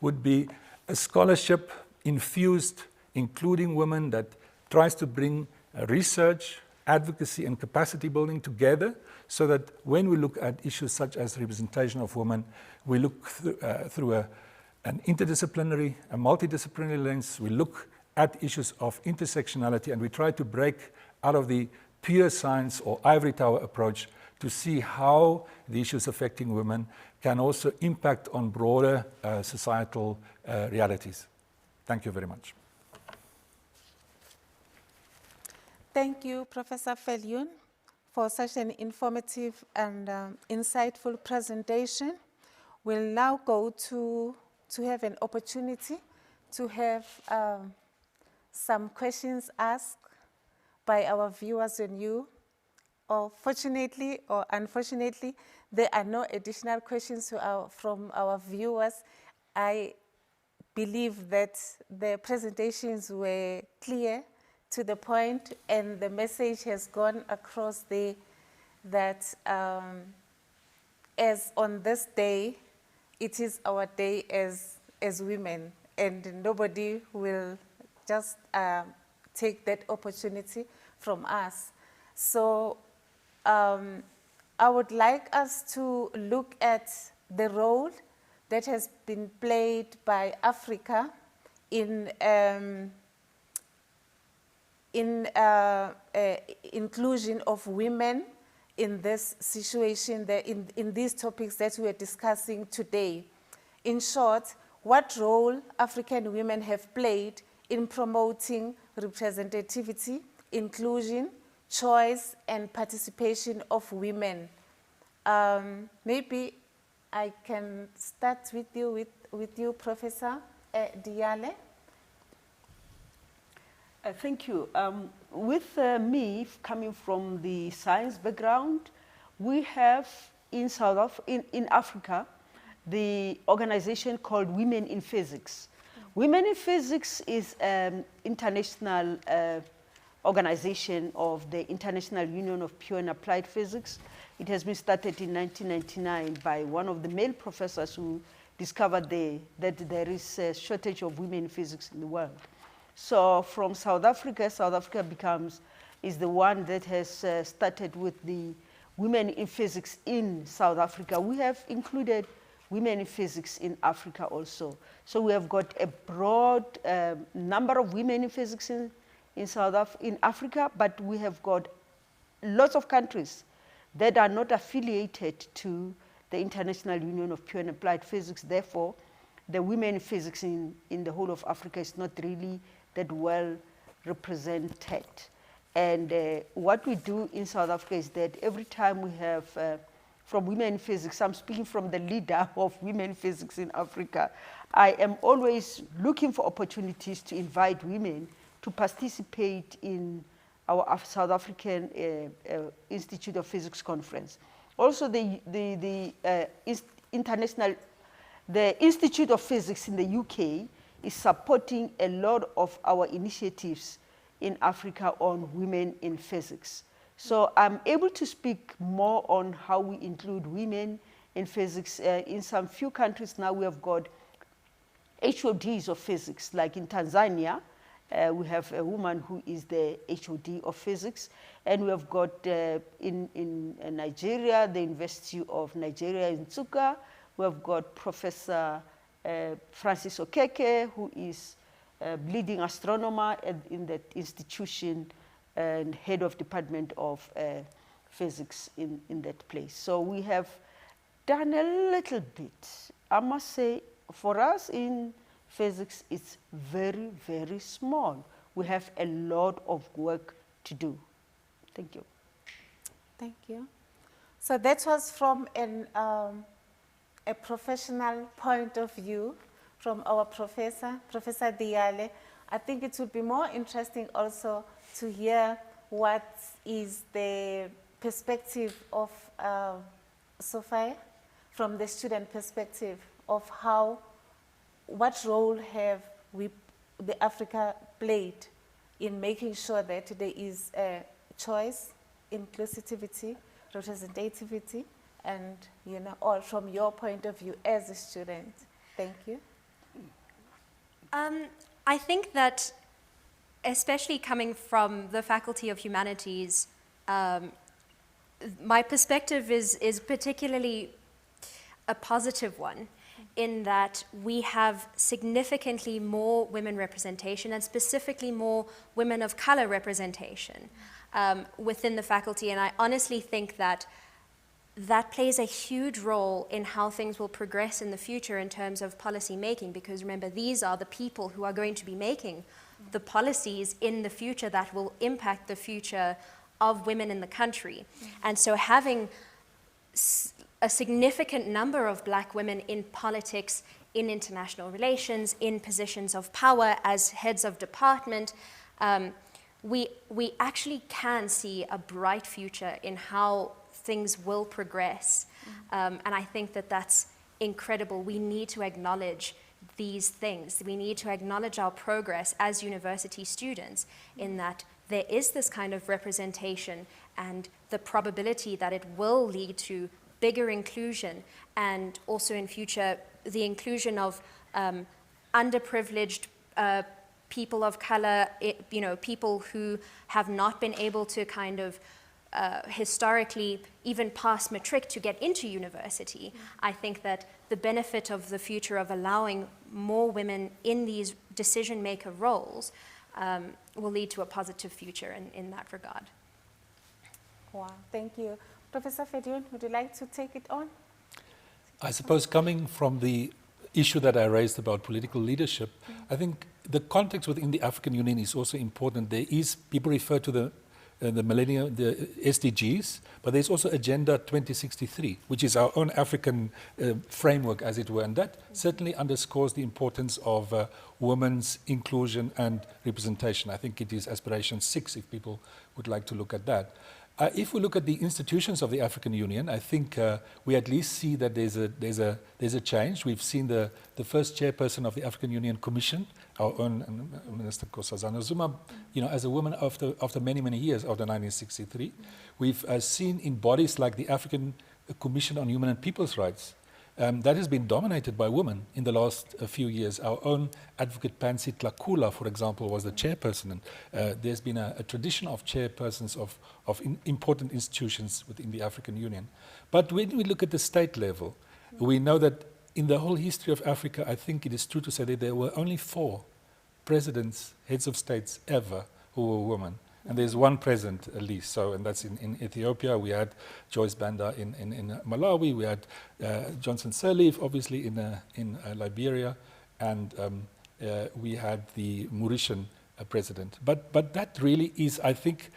would be a scholarship infused, including women, that tries to bring research, advocacy, and capacity building together, so that when we look at issues such as representation of women, we look through an interdisciplinary, a multidisciplinary lens. We look at issues of intersectionality, and we try to break out of the pure science or ivory tower approach to see how the issues affecting women can also impact on broader societal realities. Thank you very much. Thank you, Professor Viljoen, for such an informative and insightful presentation. We'll now go to have an opportunity to have some questions asked by our viewers and you. Or fortunately or unfortunately, there are no additional questions from our viewers. I believe that the presentations were clear, to the point, and the message has gone across that as on this day, it is our day as women, and nobody will just take that opportunity from us. So I would like us to look at the role that has been played by Africa in inclusion of women in this situation, in these topics that we are discussing today. In short, what role African women have played in promoting representativity, inclusion, choice, and participation of women. Maybe I can start with you, Professor Diale. Thank you. With me coming from the science background, we have in Africa the organization called Women in Physics. Women in Physics is an international organization of the International Union of Pure and Applied Physics. It has been started in 1999 by one of the male professors who discovered that there is a shortage of women in physics in the world. So from South Africa is the one that has started with the women in physics in South Africa. We have included women in physics in Africa also. So we have got a broad number of women in physics in Africa, but we have got lots of countries that are not affiliated to the International Union of Pure and Applied Physics. Therefore, the women in physics in the whole of Africa is not really that well represented. And what we do in South Africa is that every time we have, from women in physics, I'm speaking from the leader of women in physics in Africa, I am always looking for opportunities to invite women to participate in our South African Institute of Physics conference. Also, the Institute of Physics in the UK is supporting a lot of our initiatives in Africa on women in physics. So I'm able to speak more on how we include women in physics. In some few countries now we have got HODs of physics, like in Tanzania, We have a woman who is the HOD of physics. And we have got in Nigeria, the University of Nigeria in Nsukka, we have got Professor Francis Okeke, who is a leading astronomer in that institution and head of department of physics in that place. So we have done a little bit. I must say, for us in physics, it's very, very small. We have a lot of work to do. Thank you. Thank you. So that was from a professional point of view from our professor, Professor Diale. I think it would be more interesting also to hear what is the perspective of Sophia, from the student perspective of how, what role have we, the Africa played in making sure that there is a choice, inclusivity, representativity, and all from your point of view as a student. Thank you. I think that, especially coming from the Faculty of Humanities, my perspective is particularly a positive one, in that we have significantly more women representation, and specifically more women of color representation within the faculty. And I honestly think that that plays a huge role in how things will progress in the future in terms of policy making, because remember, these are the people who are going to be making the policies in the future that will impact the future of women in the country. And so having a significant number of black women in politics, in international relations, in positions of power as heads of department, we actually can see a bright future in how things will progress. And I think that that's incredible. We need to acknowledge these things. We need to acknowledge our progress as university students in that there is this kind of representation and the probability that it will lead to bigger inclusion, and also in future the inclusion of underprivileged people of color, people who have not been able to kind of historically even pass matric to get into university. I think that the benefit of the future of allowing more women in these decision maker roles will lead to a positive future in that regard. Wow, thank you. Professor Fedion, would you like to take it on? I suppose coming from the issue that I raised about political leadership, I think the context within the African Union is also important. There is, people refer to the millennium, the SDGs, but there's also Agenda 2063, which is our own African framework, as it were, and that certainly underscores the importance of women's inclusion and representation. I think it is Aspiration 6, if people would like to look at that. If we look at the institutions of the African Union, I think we at least see that there's a change. We've seen the first chairperson of the African Union Commission, our own Minister Nkosazana Zuma, as a woman after many, many years, after 1963. We've seen in bodies like the African Commission on Human and People's Rights, that has been dominated by women in the last few years. Our own advocate Pansy Tlakula, for example, was the chairperson. And there's been a tradition of chairpersons of important institutions within the African Union. But when we look at the state level, we know that in the whole history of Africa, I think it is true to say that there were only 4 presidents, heads of states ever, who were women. And there's one president at least, so, and that's in Ethiopia. We had Joyce Banda in Malawi. We had Johnson Sirleaf, obviously, in Liberia. And we had the Mauritian president. But that really is, I think,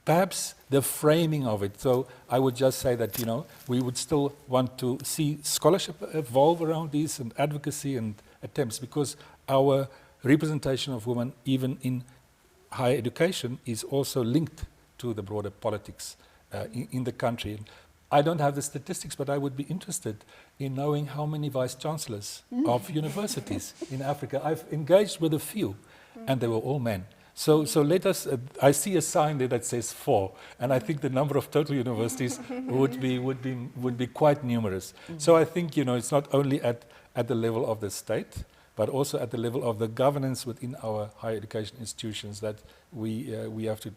perhaps the framing of it. So I would just say that, we would still want to see scholarship evolve around these and advocacy and attempts, because our representation of women, even in higher education, is also linked to the broader politics in the country. I don't have the statistics, but I would be interested in knowing how many vice-chancellors of universities in Africa. I've engaged with a few, and they were all men. So let us, I see a sign there that says 4, and I think the number of total universities would be quite numerous. So I think, it's not only at the level of the state, but also at the level of the governance within our higher education institutions, that we have to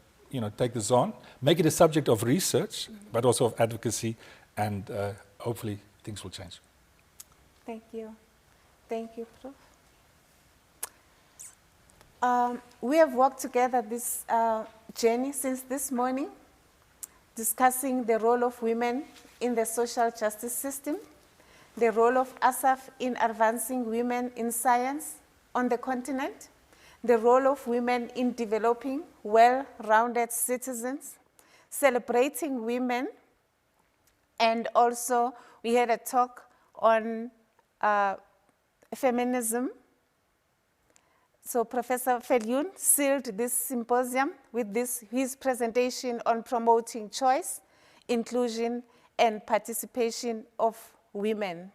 take this on, make it a subject of research, but also of advocacy, and hopefully things will change. Thank you. Thank you, Prof. We have worked together this journey since this morning, discussing the role of women in the social justice system, the role of ASAF in advancing women in science on the continent, the role of women in developing well-rounded citizens, celebrating women, and also we had a talk on feminism. So Professor Viljoen sealed this symposium with his presentation on promoting choice, inclusion, and participation of women.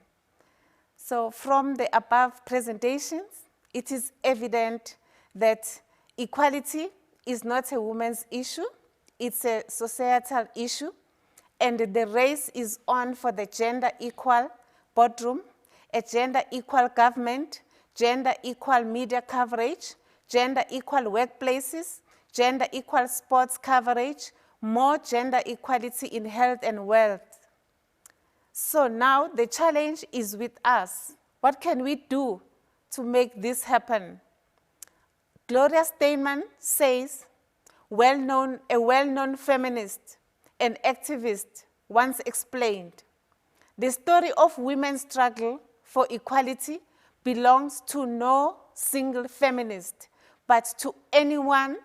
So from the above presentations, it is evident that equality is not a women's issue, it's a societal issue, and the race is on for the gender equal boardroom, a gender equal government, gender equal media coverage, gender equal workplaces, gender equal sports coverage, more gender equality in health and wealth. So now the challenge is with us. What can we do to make this happen? Gloria Steinem says, a well-known feminist and activist once explained, the story of women's struggle for equality belongs to no single feminist, but to anyone,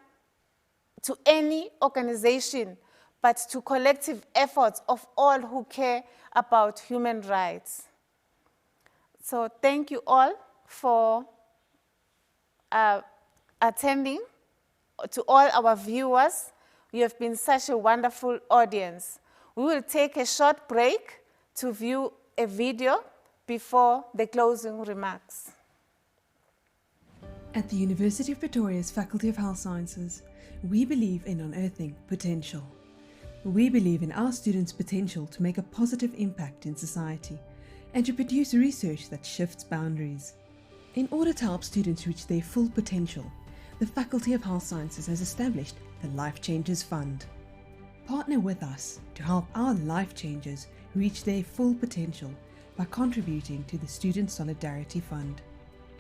to any organization, but to collective efforts of all who care about human rights. So thank you all for attending. To all our viewers, you have been such a wonderful audience. We will take a short break to view a video before the closing remarks. At the University of Pretoria's Faculty of Health Sciences, we believe in unearthing potential. We believe in our students' potential to make a positive impact in society and to produce research that shifts boundaries. In order to help students reach their full potential, the Faculty of Health Sciences has established the Life Changers Fund. Partner with us to help our life changers reach their full potential by contributing to the Student Solidarity Fund.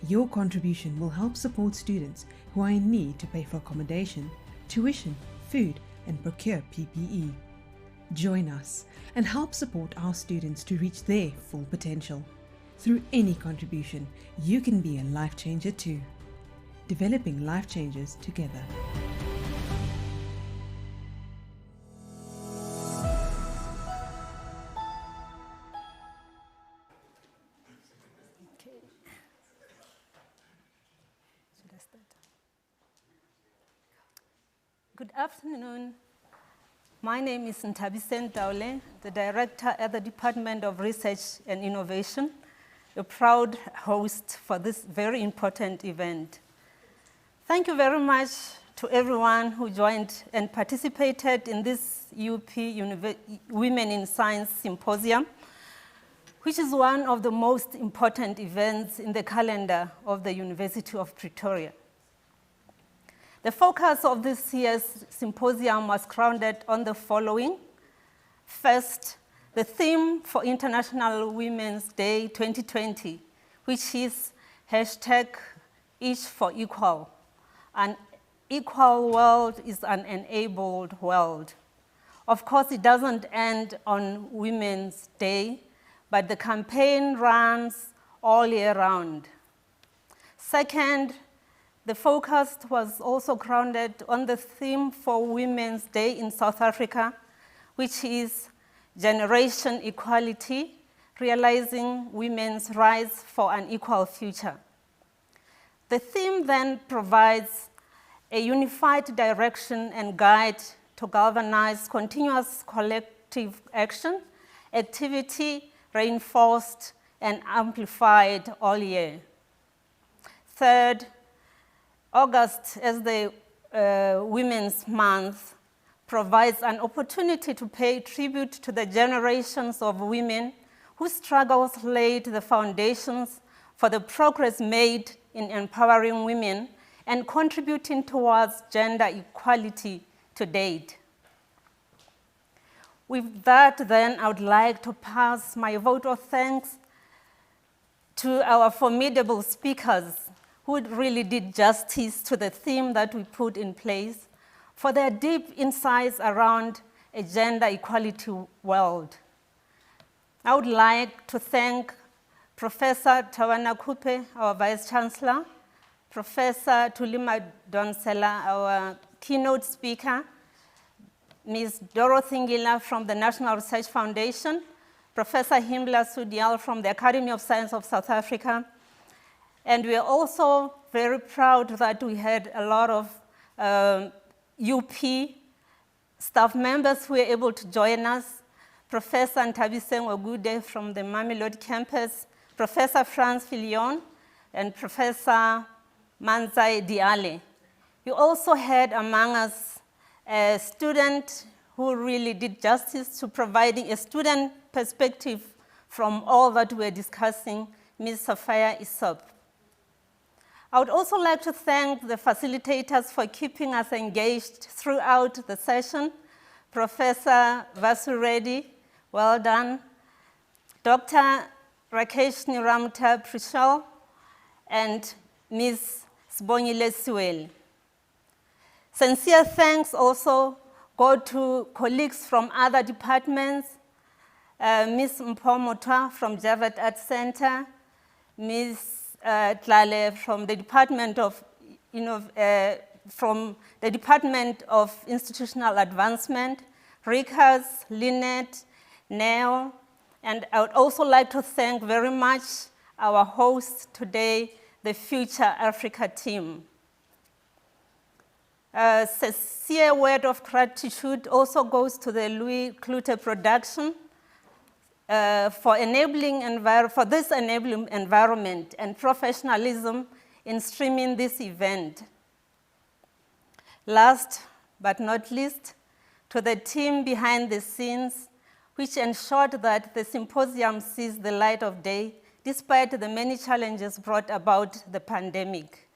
Your contribution will help support students who are in need to pay for accommodation, tuition, food, and procure PPE. Join us and help support our students to reach their full potential. Through any contribution, you can be a life changer too. Developing life changers together. Good afternoon. My name is Ntabisen Daule, the Director at the Department of Research and Innovation, a proud host for this very important event. Thank you very much to everyone who joined and participated in this UP Women in Science Symposium, which is one of the most important events in the calendar of the University of Pretoria. The focus of this year's symposium was grounded on the following. First, the theme for International Women's Day 2020, which is #EachForEqual. An equal world is an enabled world. Of course, it doesn't end on Women's Day, but the campaign runs all year round. Second, the focus was also grounded on the theme for Women's Day in South Africa, which is Generation Equality, Realizing Women's Rights for an Equal Future. The theme then provides a unified direction and guide to galvanize continuous collective action, activity reinforced and amplified all year. Third, August, as the Women's Month, provides an opportunity to pay tribute to the generations of women whose struggles laid the foundations for the progress made in empowering women and contributing towards gender equality to date. With that, then, I would like to pass my vote of thanks to our formidable speakers who really did justice to the theme that we put in place, for their deep insights around a gender equality world. I would like to thank Professor Tawana Kupe, our Vice-Chancellor, Professor Thuli Madonsela, our keynote speaker, Ms. Dorothy Ngila from the National Research Foundation, Professor Himbla Sudial from the Academy of Science of South Africa. And we are also very proud that we had a lot of UP staff members who were able to join us. Professor Ntabiseng Ogude from the Mamelodi campus, Professor Franz Filion, and Professor Manzai Diale. We also had among us a student who really did justice to providing a student perspective from all that we're discussing, Ms. Safaya Isop. I would also like to thank the facilitators for keeping us engaged throughout the session. Professor Vasu Reddy, well done. Dr. Rakeshni Ramta Prishal, and Ms. Sibongile Siweli. Sincere thanks also go to colleagues from other departments, Ms. Mpomotwa from Javed Arts Center, Ms. Tlale from the Department of Institutional Advancement, Rikas, Lynette, Neo, and I would also like to thank very much our host today, the Future Africa team. A sincere word of gratitude also goes to the Louis Klute production for this enabling environment and professionalism in streaming this event. Last but not least, to the team behind the scenes, which ensured that the symposium sees the light of day despite the many challenges brought about the pandemic.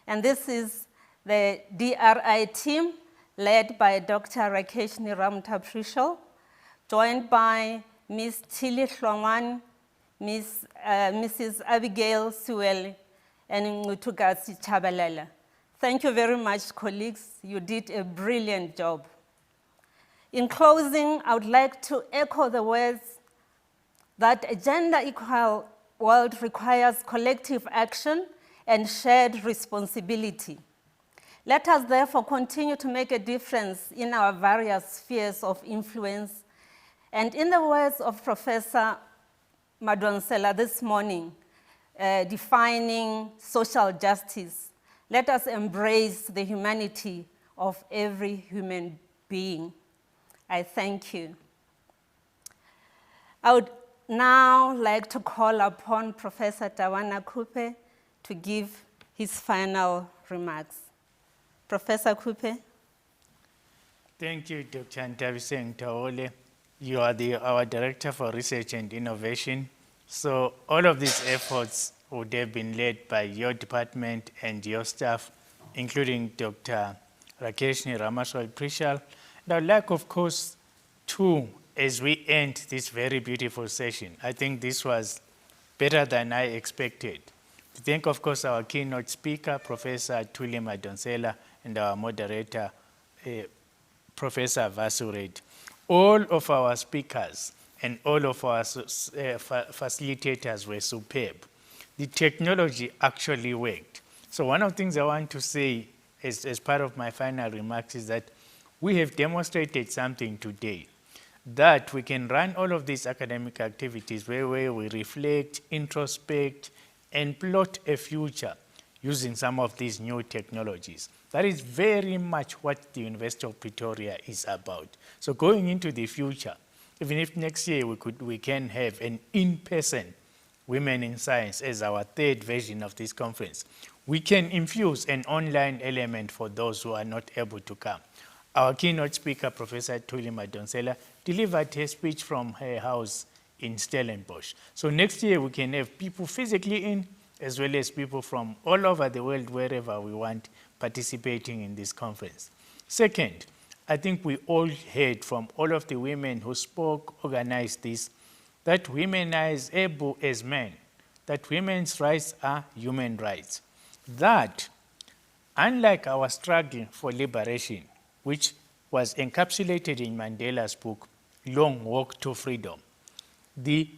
And this is the DRI team led by Dr. Rakeshni Ramta Prishal, joined by Ms. Tili Hlongwan, Mrs. Abigail Siweli, and Ngutugasi Chabalala. Thank you very much, colleagues. You did a brilliant job. In closing, I would like to echo the words that a gender-equal world requires collective action and shared responsibility. Let us therefore continue to make a difference in our various spheres of influence. And in the words of Professor Madonsela this morning, defining social justice, let us embrace the humanity of every human being. I thank you. I would now like to call upon Professor Tawana Kupe to give his final remarks. Professor Kupe. Thank you, Dr. Ntabiseng Taole. You are our Director for Research and Innovation. So all of these efforts would have been led by your department and your staff, including Dr. Rakeshni Ramta Prishal. And I'd like, of course, as we end this very beautiful session, I think this was better than I expected. To thank, of course, our keynote speaker, Professor Thuli Madonsela, and our moderator, Professor Vasu Reddy. All of our speakers and all of our facilitators were superb. The technology actually worked. So one of the things I want to say as part of my final remarks is that we have demonstrated something today, that we can run all of these academic activities where we reflect, introspect, and plot a future using some of these new technologies. That is very much what the University of Pretoria is about. So going into the future, even if next year we can have an in-person Women in Science as our third version of this conference, we can infuse an online element for those who are not able to come. Our keynote speaker, Professor Thuli Madonsela, delivered her speech from her house in Stellenbosch. So next year we can have people physically in as well as people from all over the world, wherever we want, participating in this conference. Second, I think we all heard from all of the women who spoke, organized this, that women are as able as men, that women's rights are human rights. That, unlike our struggle for liberation, which was encapsulated in Mandela's book, Long Walk to Freedom, the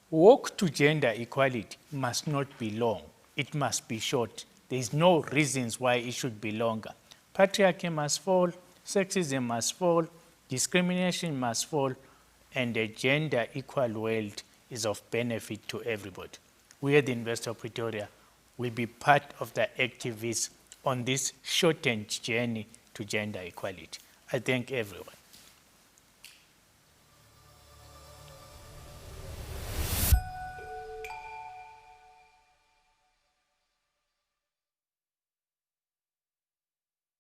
walk to gender equality must not be long. It must be short. There is no reasons why it should be longer. Patriarchy must fall, sexism must fall, discrimination must fall, and a gender equal world is of benefit to everybody. We at the University of Pretoria will be part of the activists on this shortened journey to gender equality. I thank everyone.